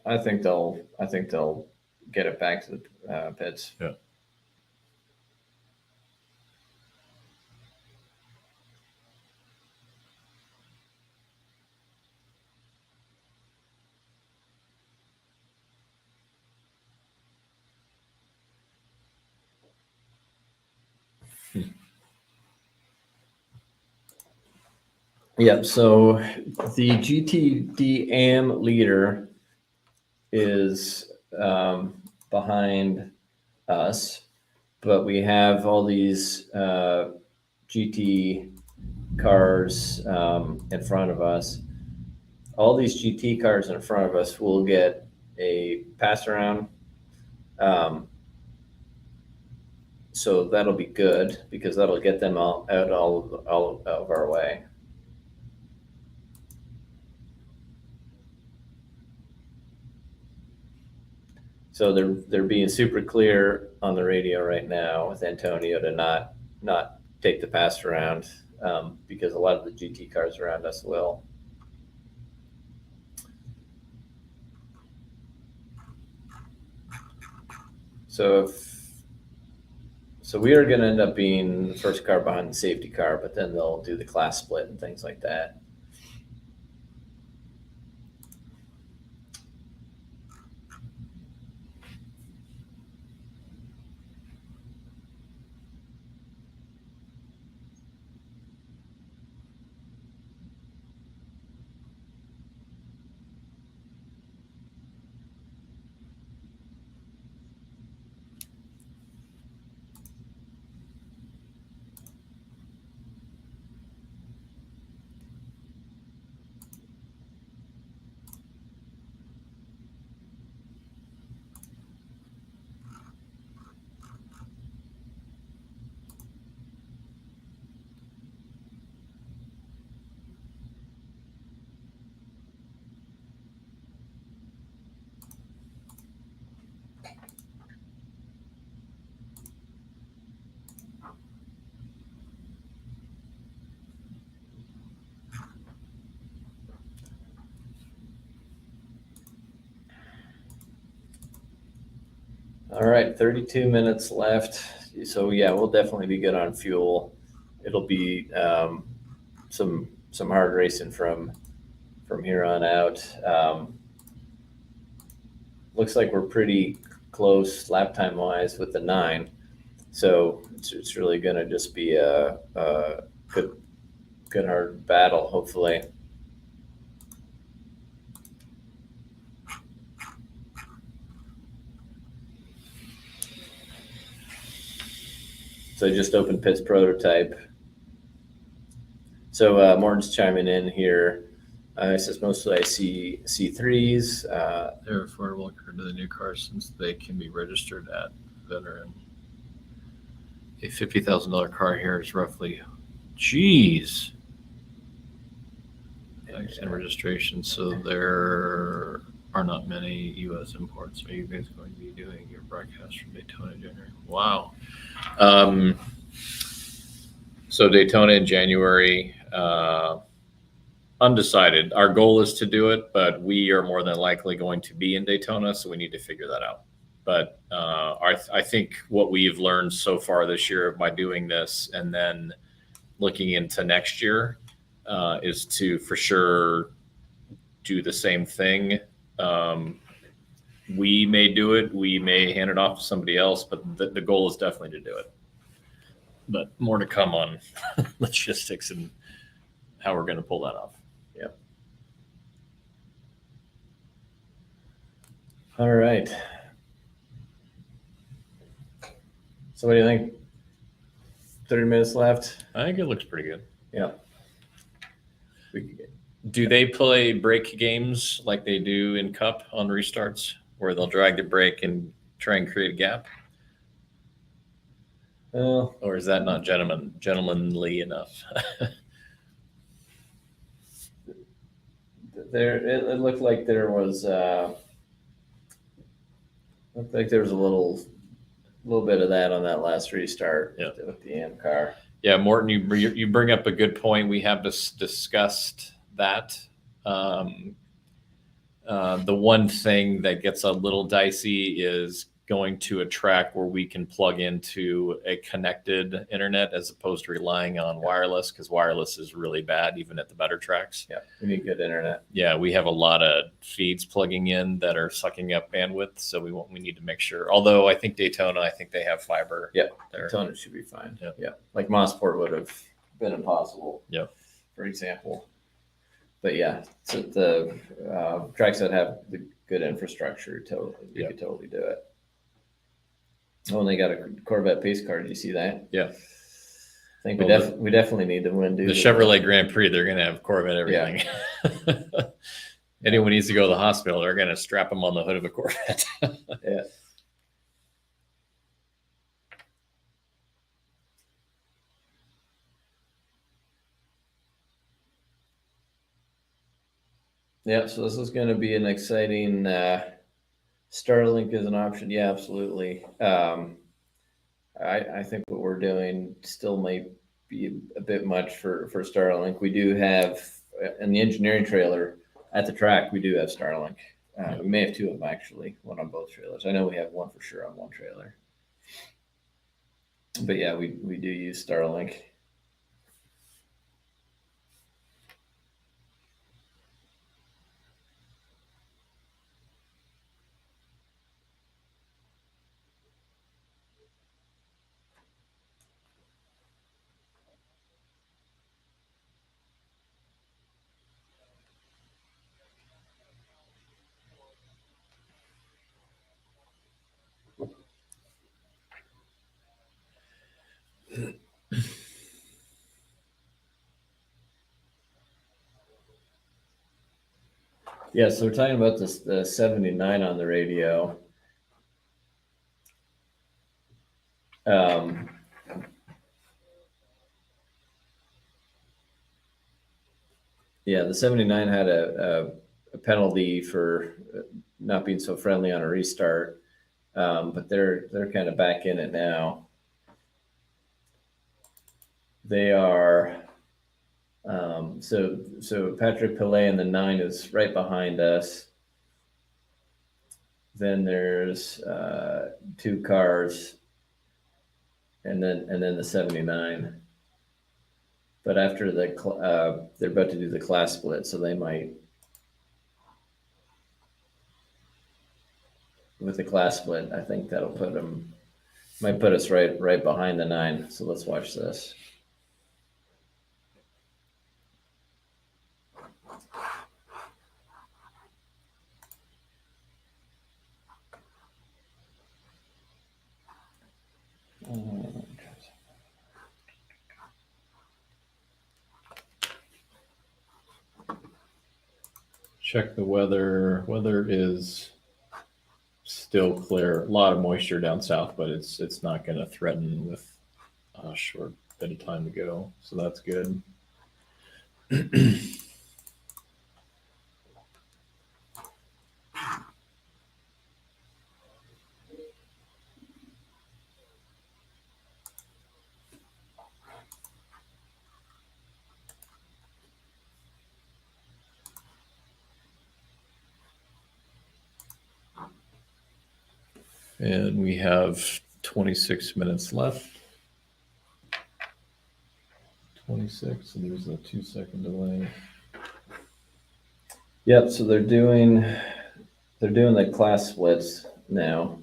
I think they'll get it back to the pits. Yeah. Yeah. So the GTD AM leader is behind us, but we have all these GT cars in front of us. All these GT cars in front of us will get a pass around. So that'll be good because that'll get them all of our way. So they're being super clear on the radio right now with Antonio to not take the pass around because a lot of the GT cars around us will. So we are going to end up being the first car behind the safety car, but then they'll do the class split and things like that. All right, 32 minutes left. So yeah, we'll definitely be good on fuel. It'll be some hard racing from here on out. Looks like we're pretty close lap time wise with the 9, so it's really going to just be a good hard battle, hopefully. So I just opened Pitt's prototype. So Morton's chiming in here. It says mostly I see C3s. They're affordable compared to the new cars since they can be registered at veteran. A $50,000 car here is roughly, geez, tax and registration. So there are not many U.S. imports. Are you guys going to be doing your broadcast from Daytona in January? Wow. So Daytona in January. Undecided. Our goal is to do it, but we are more than likely going to be in Daytona, so we need to figure that out. But I think what we've learned so far this year by doing this and then looking into next year is to for sure do the same thing. We may do it. We may hand it off to somebody else, but the goal is definitely to do it. But more to come on logistics and how we're going to pull that off. Yep. All right. So what do you think? 30 minutes left. I think it looks pretty good. Yeah. Do they play brake games like they do in Cup on restarts, where they'll drag the brake and try and create a gap? Well, Or is that not gentlemanly enough? it looked like there was a little bit of that on that last restart with the AM car. Yeah, Morton, you bring up a good point. We have discussed that. The one thing that gets a little dicey is going to a track where we can plug into a connected internet as opposed to relying on wireless, because wireless is really bad even at the better tracks. Yeah, we need good internet. Yeah, we have a lot of feeds plugging in that are sucking up bandwidth, so we need to make sure. Although I think Daytona, they have fiber. Yeah, there. Daytona should be fine. Yeah. Yeah, like Mossport would have been impossible. Yeah, for example. But yeah, so the tracks that have the good infrastructure, you could totally do it. Oh, and they got a Corvette pace car. Did you see that? Yeah. I think we definitely need to win. The Chevrolet Grand Prix, they're going to have Corvette everything. Yeah. Anyone needs to go to the hospital, they're going to strap them on the hood of a Corvette. Yeah. Yeah, so this is going to be an exciting. Starlink is an option. Yeah, absolutely. I think what we're doing still might be a bit much for Starlink. We do have in the engineering trailer at the track. We do have Starlink. We may have two of them actually. One on both trailers. I know we have one for sure on one trailer. But yeah, we do use Starlink. Yeah, so we're talking about the 79 on the radio. Yeah, the 79 had a penalty for not being so friendly on a restart, but they're kind of back in it now. They are. So Patrick Pillay in the 9 is right behind us. Then there's two cars and then the 79. But after they're about to do the class split, so they might, with the class split, I think that'll might put us right behind the 9. So let's watch this. Check the weather. Weather is still clear. A lot of moisture down south, but it's not going to threaten with a short bit of time to go. So that's good. And we have 26 minutes left. 26, and there's a 2-second delay. Yep. So they're doing the class splits now.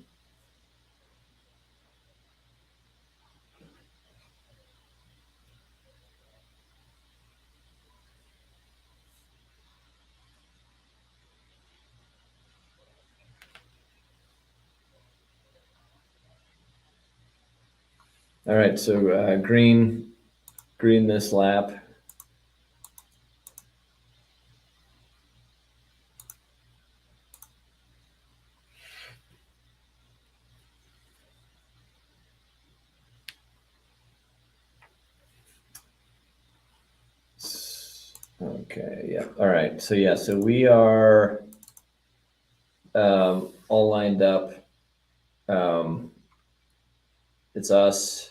All right. So green this lap. Okay, yeah. All right. So yeah, so we are all lined up. It's us,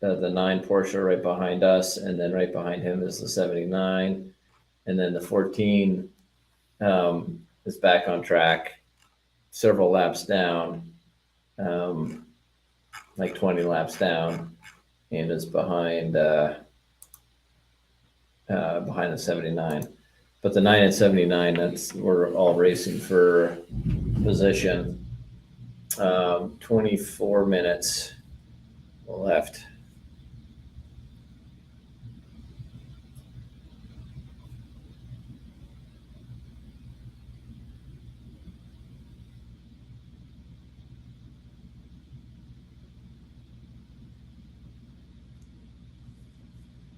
the 9 Porsche right behind us, and then right behind him is the 79, and then the 14 is back on track, several laps down, like 20 laps down, and is behind the 79. But the 9 and 79, we're all racing for position. 24 minutes left.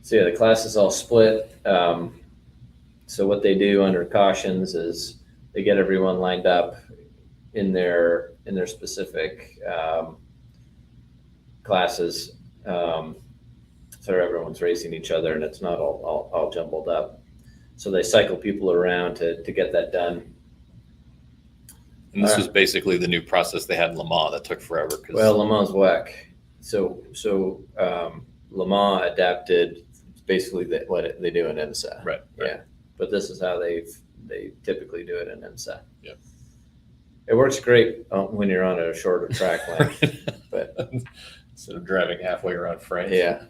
So yeah, the class is all split. So what they do under cautions is they get everyone lined up in their specific classes, so everyone's racing each other and it's not all jumbled up. So they cycle people around to get that done. And this was basically the new process they had in Le Mans that took forever. Well, Le Mans whack. So Le Mans adapted basically what they do in IMSA. Right. Yeah, but this is how they typically do it in IMSA. Yep. It works great when you're on a shorter track length, but instead of driving halfway around France. yeah.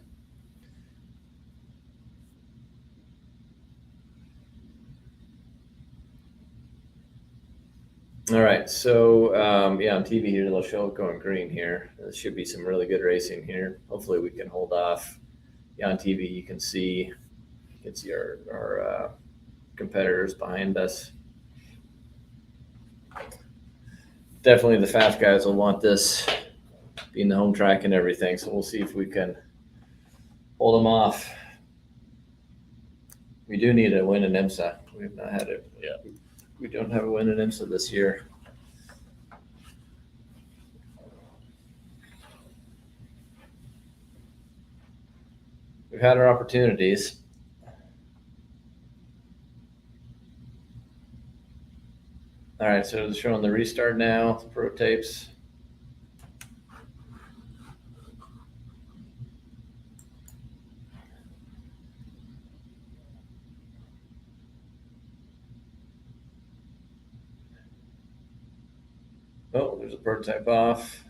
All right, so yeah, on TV here they'll show it going green here. There should be some really good racing here. Hopefully we can hold off. Yeah, on TV you can see our competitors behind us. Definitely the fast guys will want this being the home track and everything, so we'll see if we can hold them off. We do need a win in IMSA. We've not had it. Yeah. We don't have a win in IMSA this year. We've had our opportunities. All right, so it's showing the restart now, the pro tapes. Oh, there's a prototype off.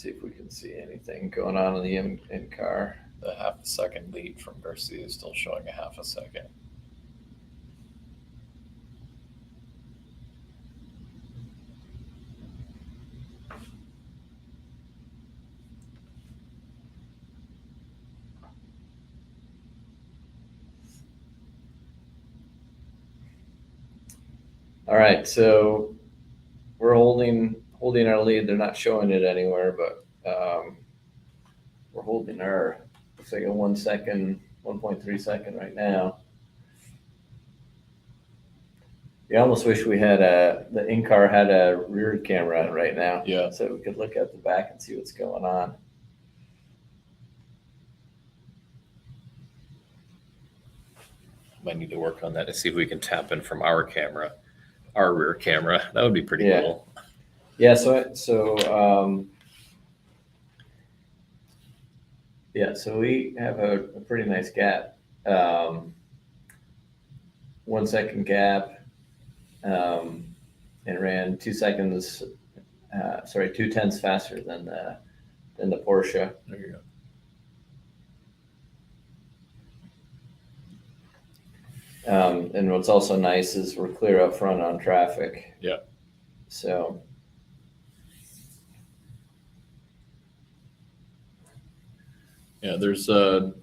see if we can see anything going on in the in car. The half a second lead from Garcia is still showing a half a second. All right, so we're holding our lead. They're not showing it anywhere, but we're holding our, looks like a 1 second, 1.3 second right now. You almost wish we had the in-car had a rear camera right now. Yeah. So we could look at the back and see what's going on. Might need to work on that to see if we can tap in from our camera, our rear camera. That would be pretty Yeah. cool. Yeah, so we have a pretty nice gap. 1 second gap, and ran 2 seconds, 2/10 faster than the Porsche. There you go. And what's also nice is we're clear up front on traffic. Yeah. So. Yeah, there's a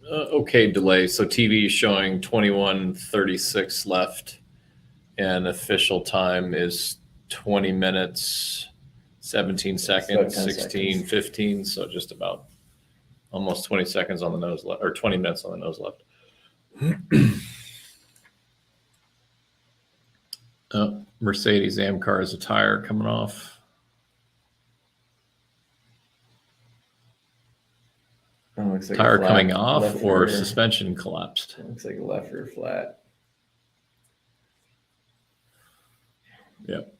okay delay. So TV is showing 21:36 left, and official time is 20 minutes, 17 seconds, 10 16, seconds. 15. So just about almost 20 seconds on the nose left, or 20 minutes on the nose left. Mercedes AMCAR is a tire coming off. Oh, looks like a Tire flat coming off left or rear. suspension collapsed. Looks like a left rear flat. Yep.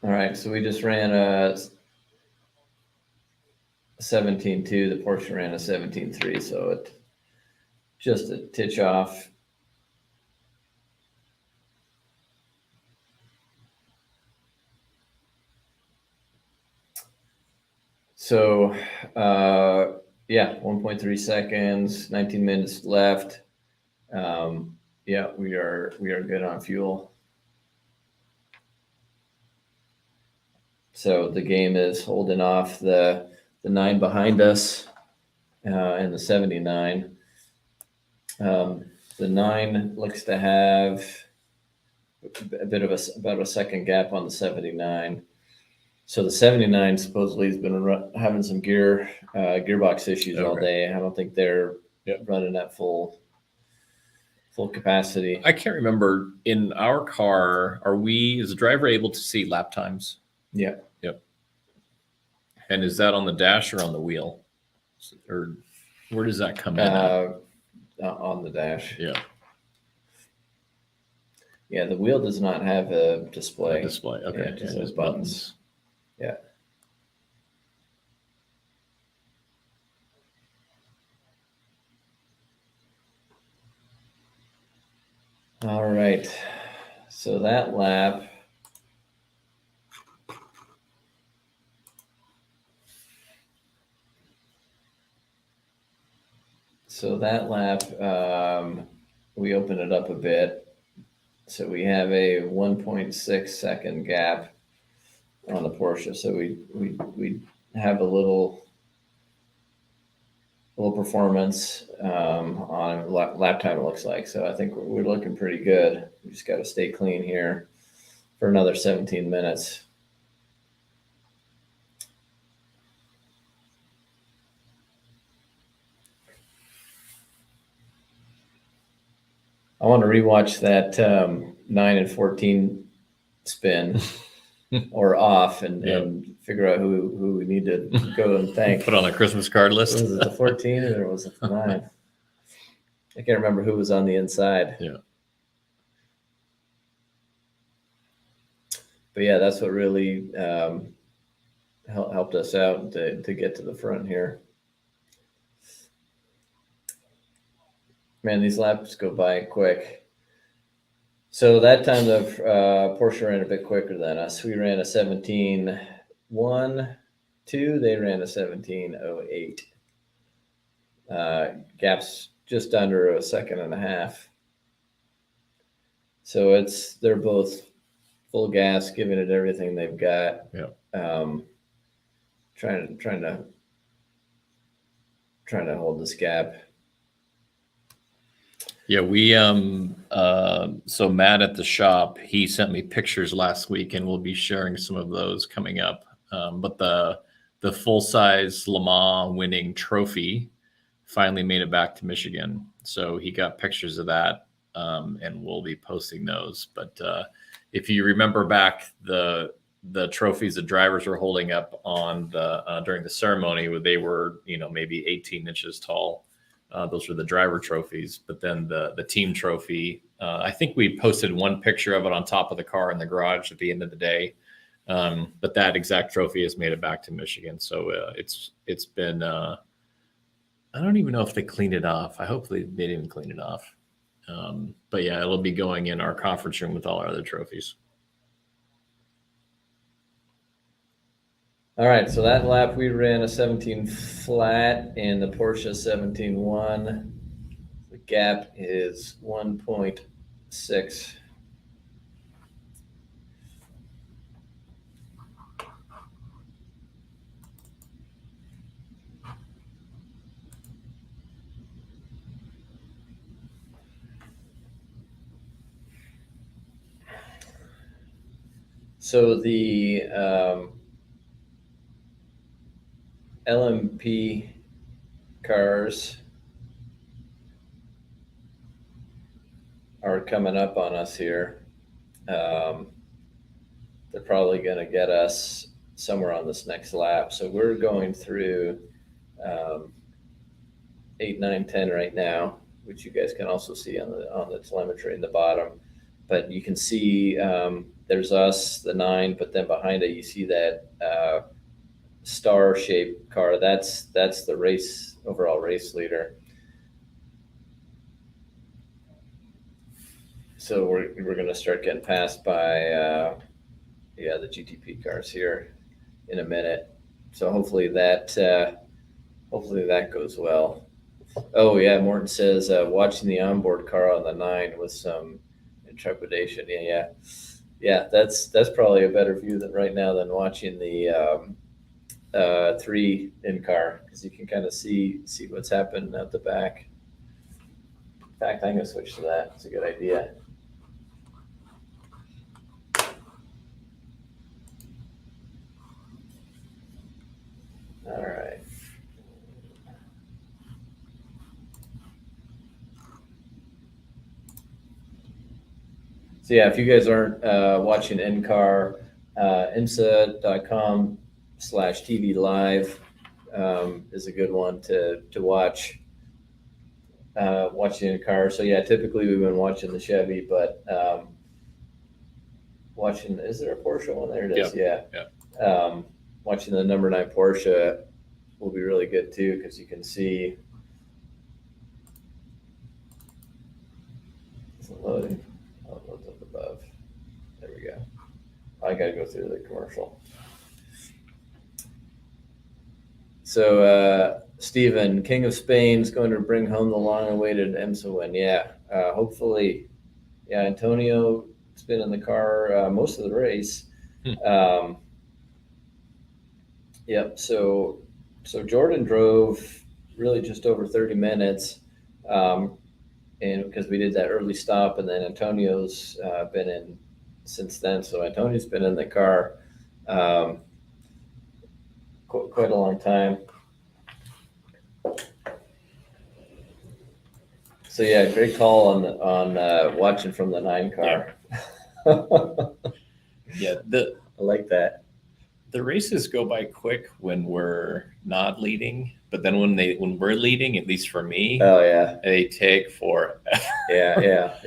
All right, so we just ran a 17.2. The Porsche ran a 17.3, so it just a titch off. So, 1.3 seconds, 19 minutes left. Yeah, we are good on fuel. So the game is holding off the 9 behind us, and the 79. The 9 looks to have a bit of about a second gap on the 79. So the 79 supposedly has been having some gearbox issues all day. I don't think they're running at full capacity. I can't remember, in our car, is the driver able to see lap times? Yeah. Yep. And is that on the dash or on the wheel? Or where does that come in at? On the dash. Yeah. Yeah, the wheel does not have a display. Okay. Yeah, just those buttons. Yeah. All right. So that lap. We open it up a bit. So we have a 1.6 second gap on the Porsche. So we have a little performance on lap time, it looks like. So I think we're looking pretty good. We just got to stay clean here for another 17 minutes. I want to rewatch that 9 and 14 spin or off and figure out who we need to go and thank. Put on a Christmas card list. Was it the 14 or was it the 9? I can't remember who was on the inside. Yeah. But yeah, that's what really helped us out to get to the front here. Man, these laps go by quick. So that time the Porsche ran a bit quicker than us. We ran a 17.1.2. They ran a 17.08. Gaps just under a second and a half. So they're both full gas, giving it everything they've got. Yeah. Trying to hold this gap. Yeah, we so Matt at the shop, he sent me pictures last week, and we'll be sharing some of those coming up. But the full size Le Mans winning trophy finally made it back to Michigan, so he got pictures of that, and we'll be posting those. But if you remember back, the trophies the drivers were holding up on the during the ceremony, where they were maybe 18 inches tall. Those were the driver trophies, but then the team trophy, I think we posted one picture of it on top of the car in the garage at the end of the day. But that exact trophy has made it back to Michigan. So it's been, I don't even know if they cleaned it off. I hope they didn't clean it off. But yeah, it'll be going in our conference room with all our other trophies. All right, so that lap we ran a 17 flat and the Porsche 17.1. The gap is 1.6. So the LMP cars are coming up on us here. They're probably going to get us somewhere on this next lap. So we're going through 8, 9, 10 right now, which you guys can also see on the telemetry in the bottom. But you can see there's us, the 9, but then behind it you see that star-shaped car. That's the overall race leader. So we're going to start getting passed by the GTP cars here in a minute. So hopefully that goes well. Oh yeah, Morton says watching the onboard car on the 9 with some trepidation. Yeah. That's probably a better view than watching the 3 in car, because you can kind of see what's happening at the back. In fact, I'm gonna switch to that. It's a good idea. All right. So yeah, if you guys aren't watching in-car, IMSA.com/TV live is a good one to watch. Watching in-car. So yeah, typically we've been watching the Chevy, but watching, is there a Porsche one? There it is. Yeah. Watching the number 9 Porsche will be really good too, because you can see it's loading. Oh, loads up above. There we go. I got to go through the commercial. So Stephen, King of Spain, is going to bring home the long-awaited IMSA win. Yeah, hopefully. Yeah, Antonio's been in the car most of the race. Yep. So Jordan drove really just over 30 minutes, and because we did that early stop, and then Antonio's been in since then. So Antonio's been in the car quite a long time. So yeah, great call on watching from the 9 car. Yeah, I like that. the races go by quick when we're not leading, but then when we're leading, at least for me, Oh yeah, they take forever. yeah.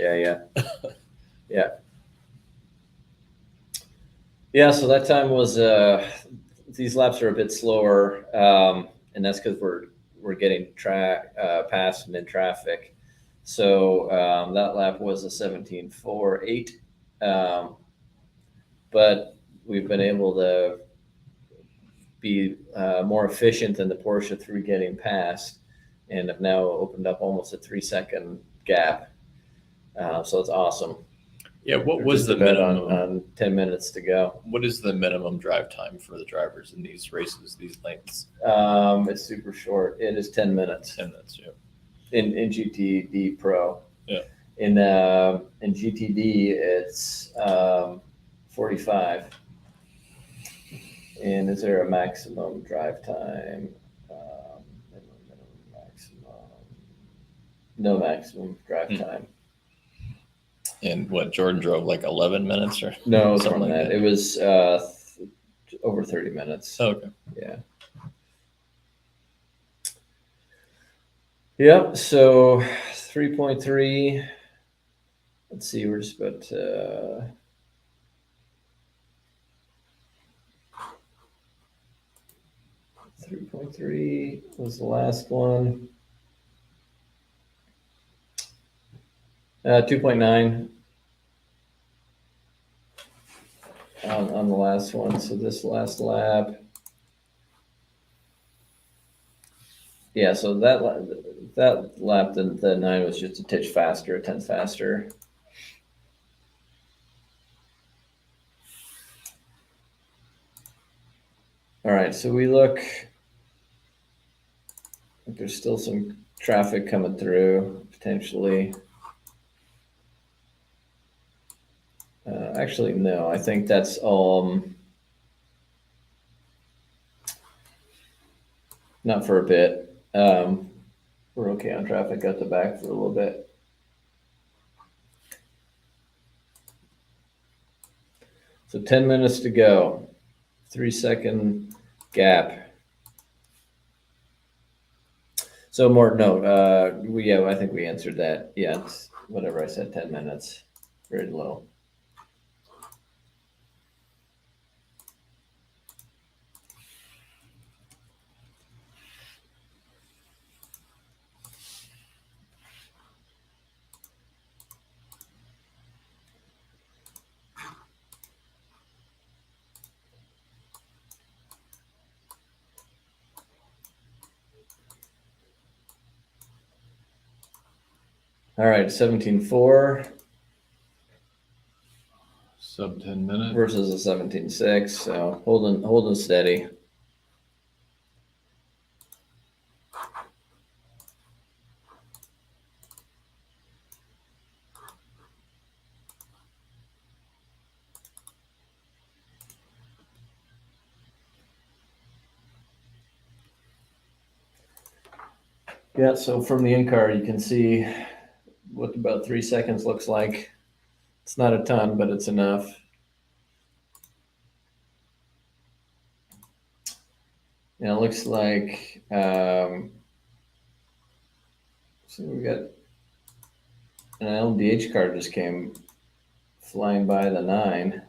Yeah, so that time was these laps are a bit slower, and that's because we're getting passed and in traffic. So that lap was a 17.48. But we've been able to be more efficient than the Porsche through getting past, and have now opened up almost a 3-second gap. So it's awesome. Yeah, what We're was just the about minimum? on 10 minutes to go. What is the minimum drive time for the drivers in these races, these lengths? It's super short. It is 10 minutes 10 minutes, yeah. in GTD Pro. Yeah. In GTD, it's 45. And is there a maximum drive time? Maximum. No maximum drive time. And what, Jordan drove like 11 minutes or No, something something like like that. that? It was over 30 minutes. Oh, okay. Yeah. Yep. So 3.3. Let's see. We're just about 3.3 was the last one. 2.9 on the last one. So this last lap. Yeah, so that lap, the 9 was just a titch faster, a tenth faster. All right, so we look. There's still some traffic coming through potentially. Actually, no, I think that's all. Not for a bit. We're okay on traffic at the back for a little bit. So 10 minutes to go. 3-second gap. So more, no, I think we answered that. Yeah, it's whatever I said, 10 minutes. Very low. All right, 17.4 Sub 10 minutes. versus a 17.6. So holding steady. Yeah, so from the in-car, you can see what about 3 seconds looks like. It's not a ton, but it's enough. And it looks like, so we got an LMDH car just came flying by the 9.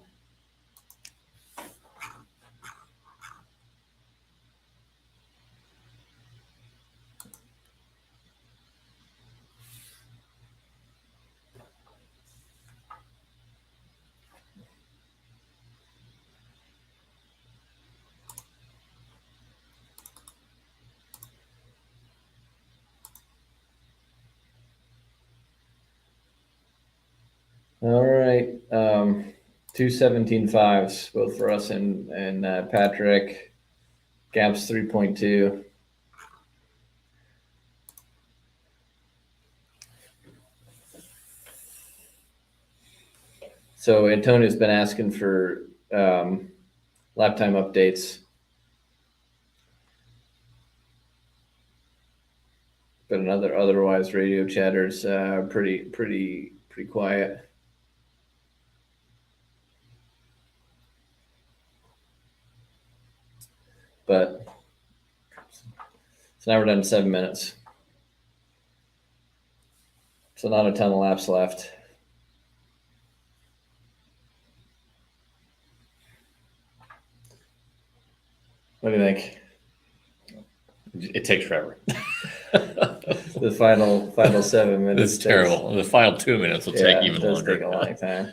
All right, 2:17.5s, both for us and Patrick. Gap's 3.2. So Antonio's been asking for lap time updates, but otherwise radio chatter's pretty quiet. But so now we're down to 7 minutes. So not a ton of laps left. What do you think? It takes forever. The final 7 minutes. It's terrible. The final 2 minutes will take even it does longer. take a long time.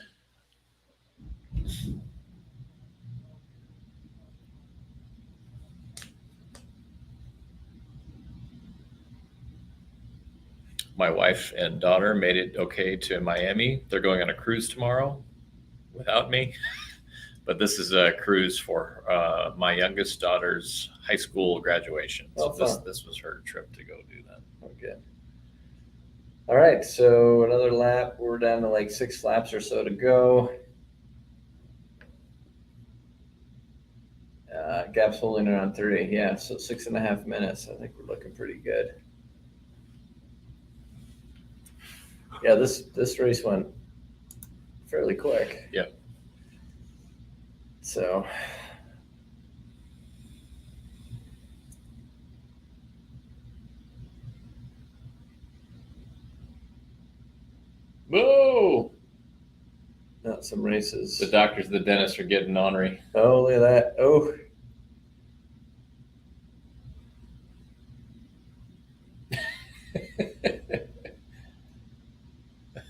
My wife and daughter made it okay to Miami. They're going on a cruise tomorrow without me. But this is a cruise for my youngest daughter's high school graduation. So this was her trip to go do that. Okay. All right, so another lap. We're down to like 6 laps or so to go. Gap's holding around 3. Yeah, so 6.5 minutes. I think we're looking pretty good. Yeah, this race went fairly quick. Yeah. So. Whoa! Not some races. The doctors, the dentists are getting ornery. Oh, look at that. Oh.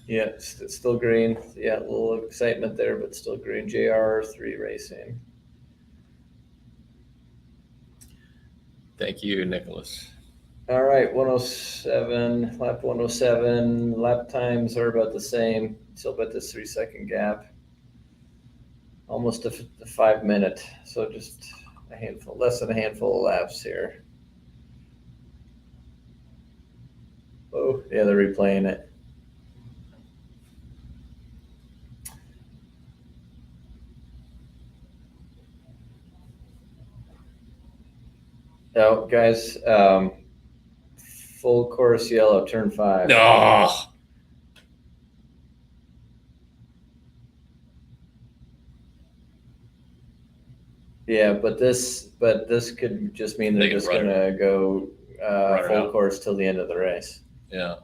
Yeah, it's still green. Yeah, a little excitement there, but still green. JR3 Racing. Thank you, Nicholas. All right, 107, lap 107. Lap times are about the same. Still about this 3-second gap. Almost a 5 minute. So just a handful, less than a handful of laps here. Oh, yeah, they're replaying it. Oh, guys, full course yellow, turn 5. Oh, Yeah, but this could just mean they're They can just run gonna go Run it full out. course till the end of the race. yeah.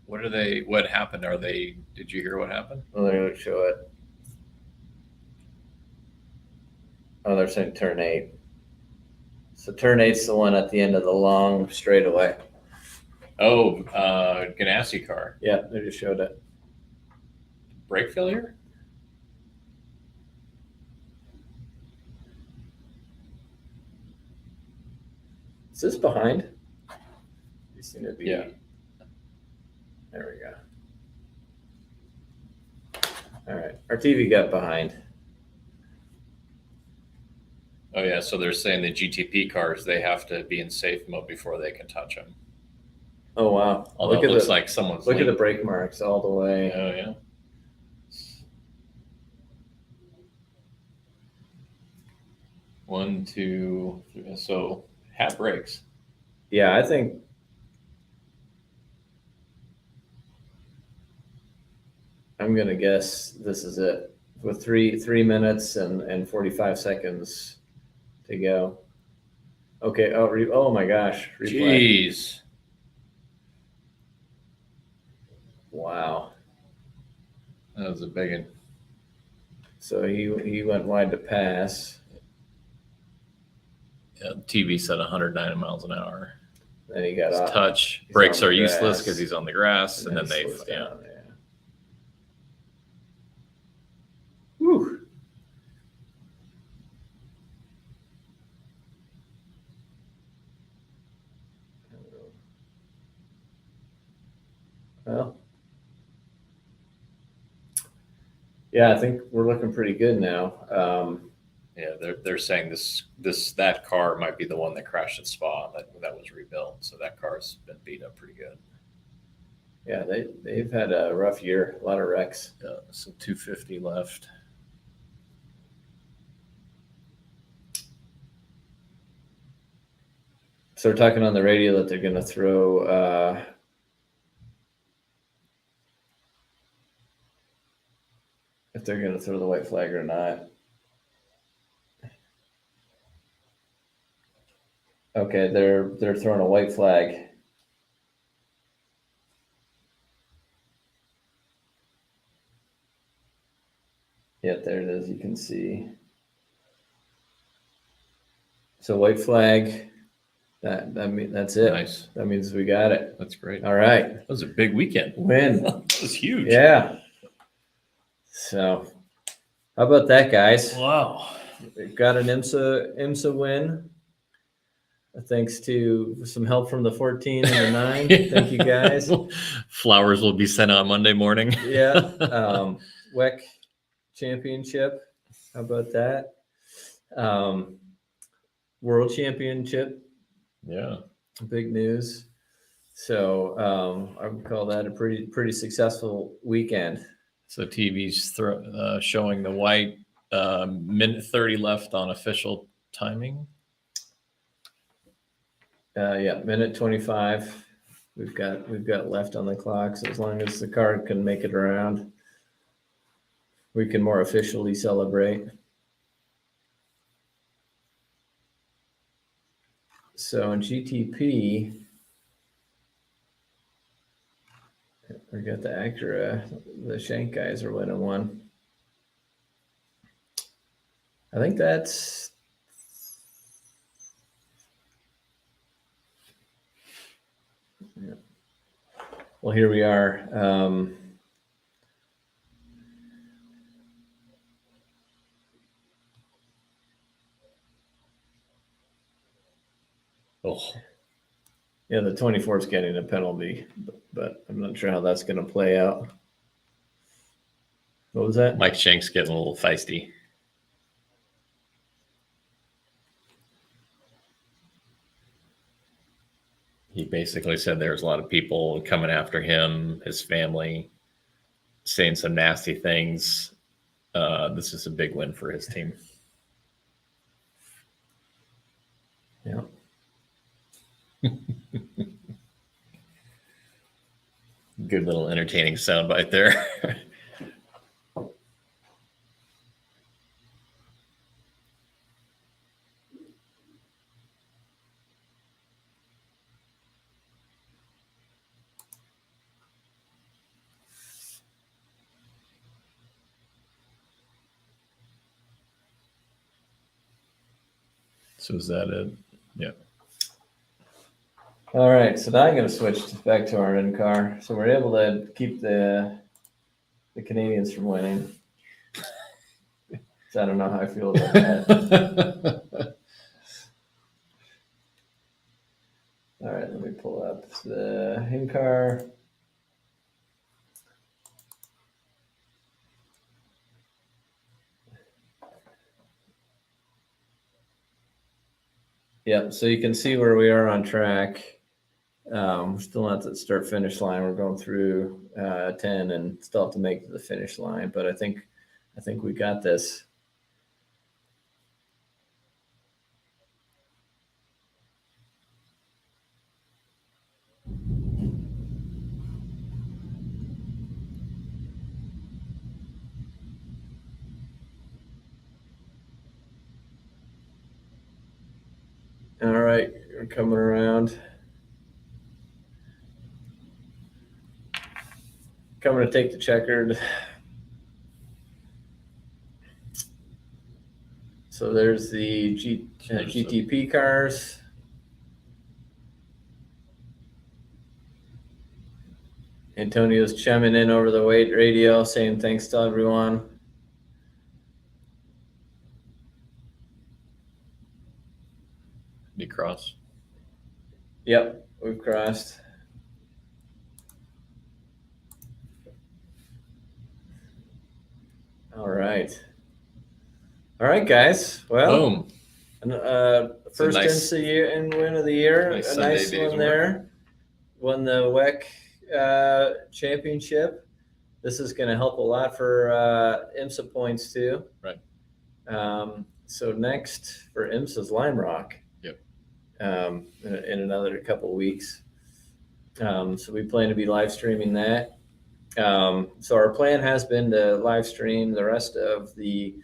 What happened? Did you hear what happened? Well, they're gonna show it. Oh, they're saying turn 8. So turn 8's the one at the end of the long straightaway. Oh, Ganassi car. Yeah, they just showed it. Brake failure? Is this behind? You seem to be. Yeah. There we go. All right, our TV got behind. Oh, yeah. So they're saying the GTP cars, they have to be in safe mode before they can touch them. Oh wow! Although it looks like someone's look at the brake marks all the way. Oh, yeah. One, two, three. So half brakes. Yeah, I think. I'm gonna guess this is it with 3 minutes and 45 seconds to go. Okay. Oh my gosh! Replay. Jeez. Wow. That was a big one. So he went wide to pass. Yeah, TV said 109 miles an hour. Then he got His off. touch. He's Brakes on are the useless grass. because he's on the grass, and then they, slows yeah. down, yeah. Whew. Well, yeah, I think we're looking pretty good now. Yeah, they're saying that car might be the one that crashed at Spa that was rebuilt. So that car's been beat up pretty good. Yeah, they've had a rough year, a lot of wrecks. Yeah, so 250 left. So we're talking on the radio that they're going to throw if they're going to throw the white flag or not. Okay, they're throwing a white flag. Yep, there it is. You can see. So white flag. That's it. Nice. That means we got it. That's great. All right. That was a big weekend. Win. That was huge. Yeah. So, how about that, guys? Wow. We've got an IMSA win. Thanks to some help from the 14 and the 9. Thank you, guys. Flowers will be sent on Monday morning. Yeah. WEC championship. How about that? World championship. Yeah. Big news. So I would call that a pretty successful weekend. So TV's showing the white, minute 30 left on official timing. Yeah, minute 25. We've got left on the clock. So as long as the car can make it around, we can more officially celebrate. So in GTP, we got the Acura. The Shank guys are winning one. I think that's. Yeah. Well, here we are. Oh, Yeah, the 24th is getting a penalty, but I'm not sure how that's going to play out. What was that? Mike Shank's getting a little feisty. He basically said there's a lot of people coming after him, his family, saying some nasty things. This is a big win for his team. Yeah. Good little entertaining soundbite there. So is that it? Yeah. All right, so now I'm going to switch back to our in-car. So we're able to keep the Canadians from winning. So I don't know how I feel about that. All right, let me pull up the in-car. Yep, so you can see where we are on track. We're still not at the start-finish line. We're going through 10 and still have to make the finish line. But I think we got this. All right, we're coming around. Coming to take the checkered. So there's the GTP cars. Antonio's chiming in over the weight radio, saying thanks to everyone. You cross. Yep, we've crossed. All right, guys. Well, Boom. first nice, IMSA year and win of the year. Nice a nice Sunday one there. Won the WEC championship. This is going to help a lot for IMSA points too. Right. So next for IMSA's Lime Rock. Yep. In another couple of weeks. So we plan to be live streaming that. So our plan has been to live stream the rest of the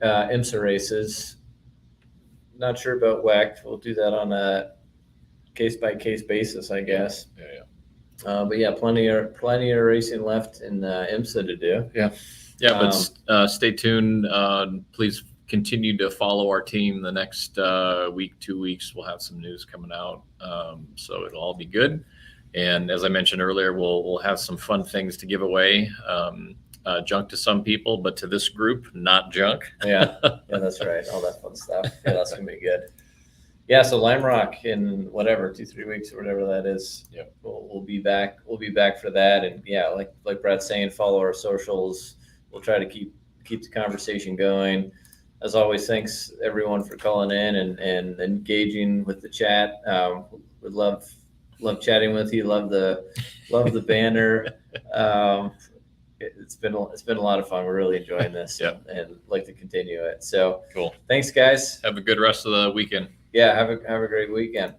IMSA races. Not sure about WEC. We'll do that on a case-by-case basis, I guess. Yeah. But yeah, plenty of racing left in IMSA to do. Yeah, but stay tuned. Please continue to follow our team. The next week, 2 weeks, we'll have some news coming out. So it'll all be good. And as I mentioned earlier, we'll have some fun things to give away. Junk to some people, but to this group, not junk. Yeah, that's right. All that fun stuff. Yeah, that's gonna be good. Yeah, so Lime Rock in whatever 2-3 weeks or whatever that is. Yep. We'll be back. We'll be back for that. And yeah, like Brad's saying, follow our socials. We'll try to keep the conversation going. As always, thanks everyone for calling in and engaging with the chat. Would love chatting with you. Love the banner. It's been a lot of fun. We're really enjoying this. Yep. and like to continue it. So Cool. thanks, guys. Have a good rest of the weekend. Yeah, have a great weekend.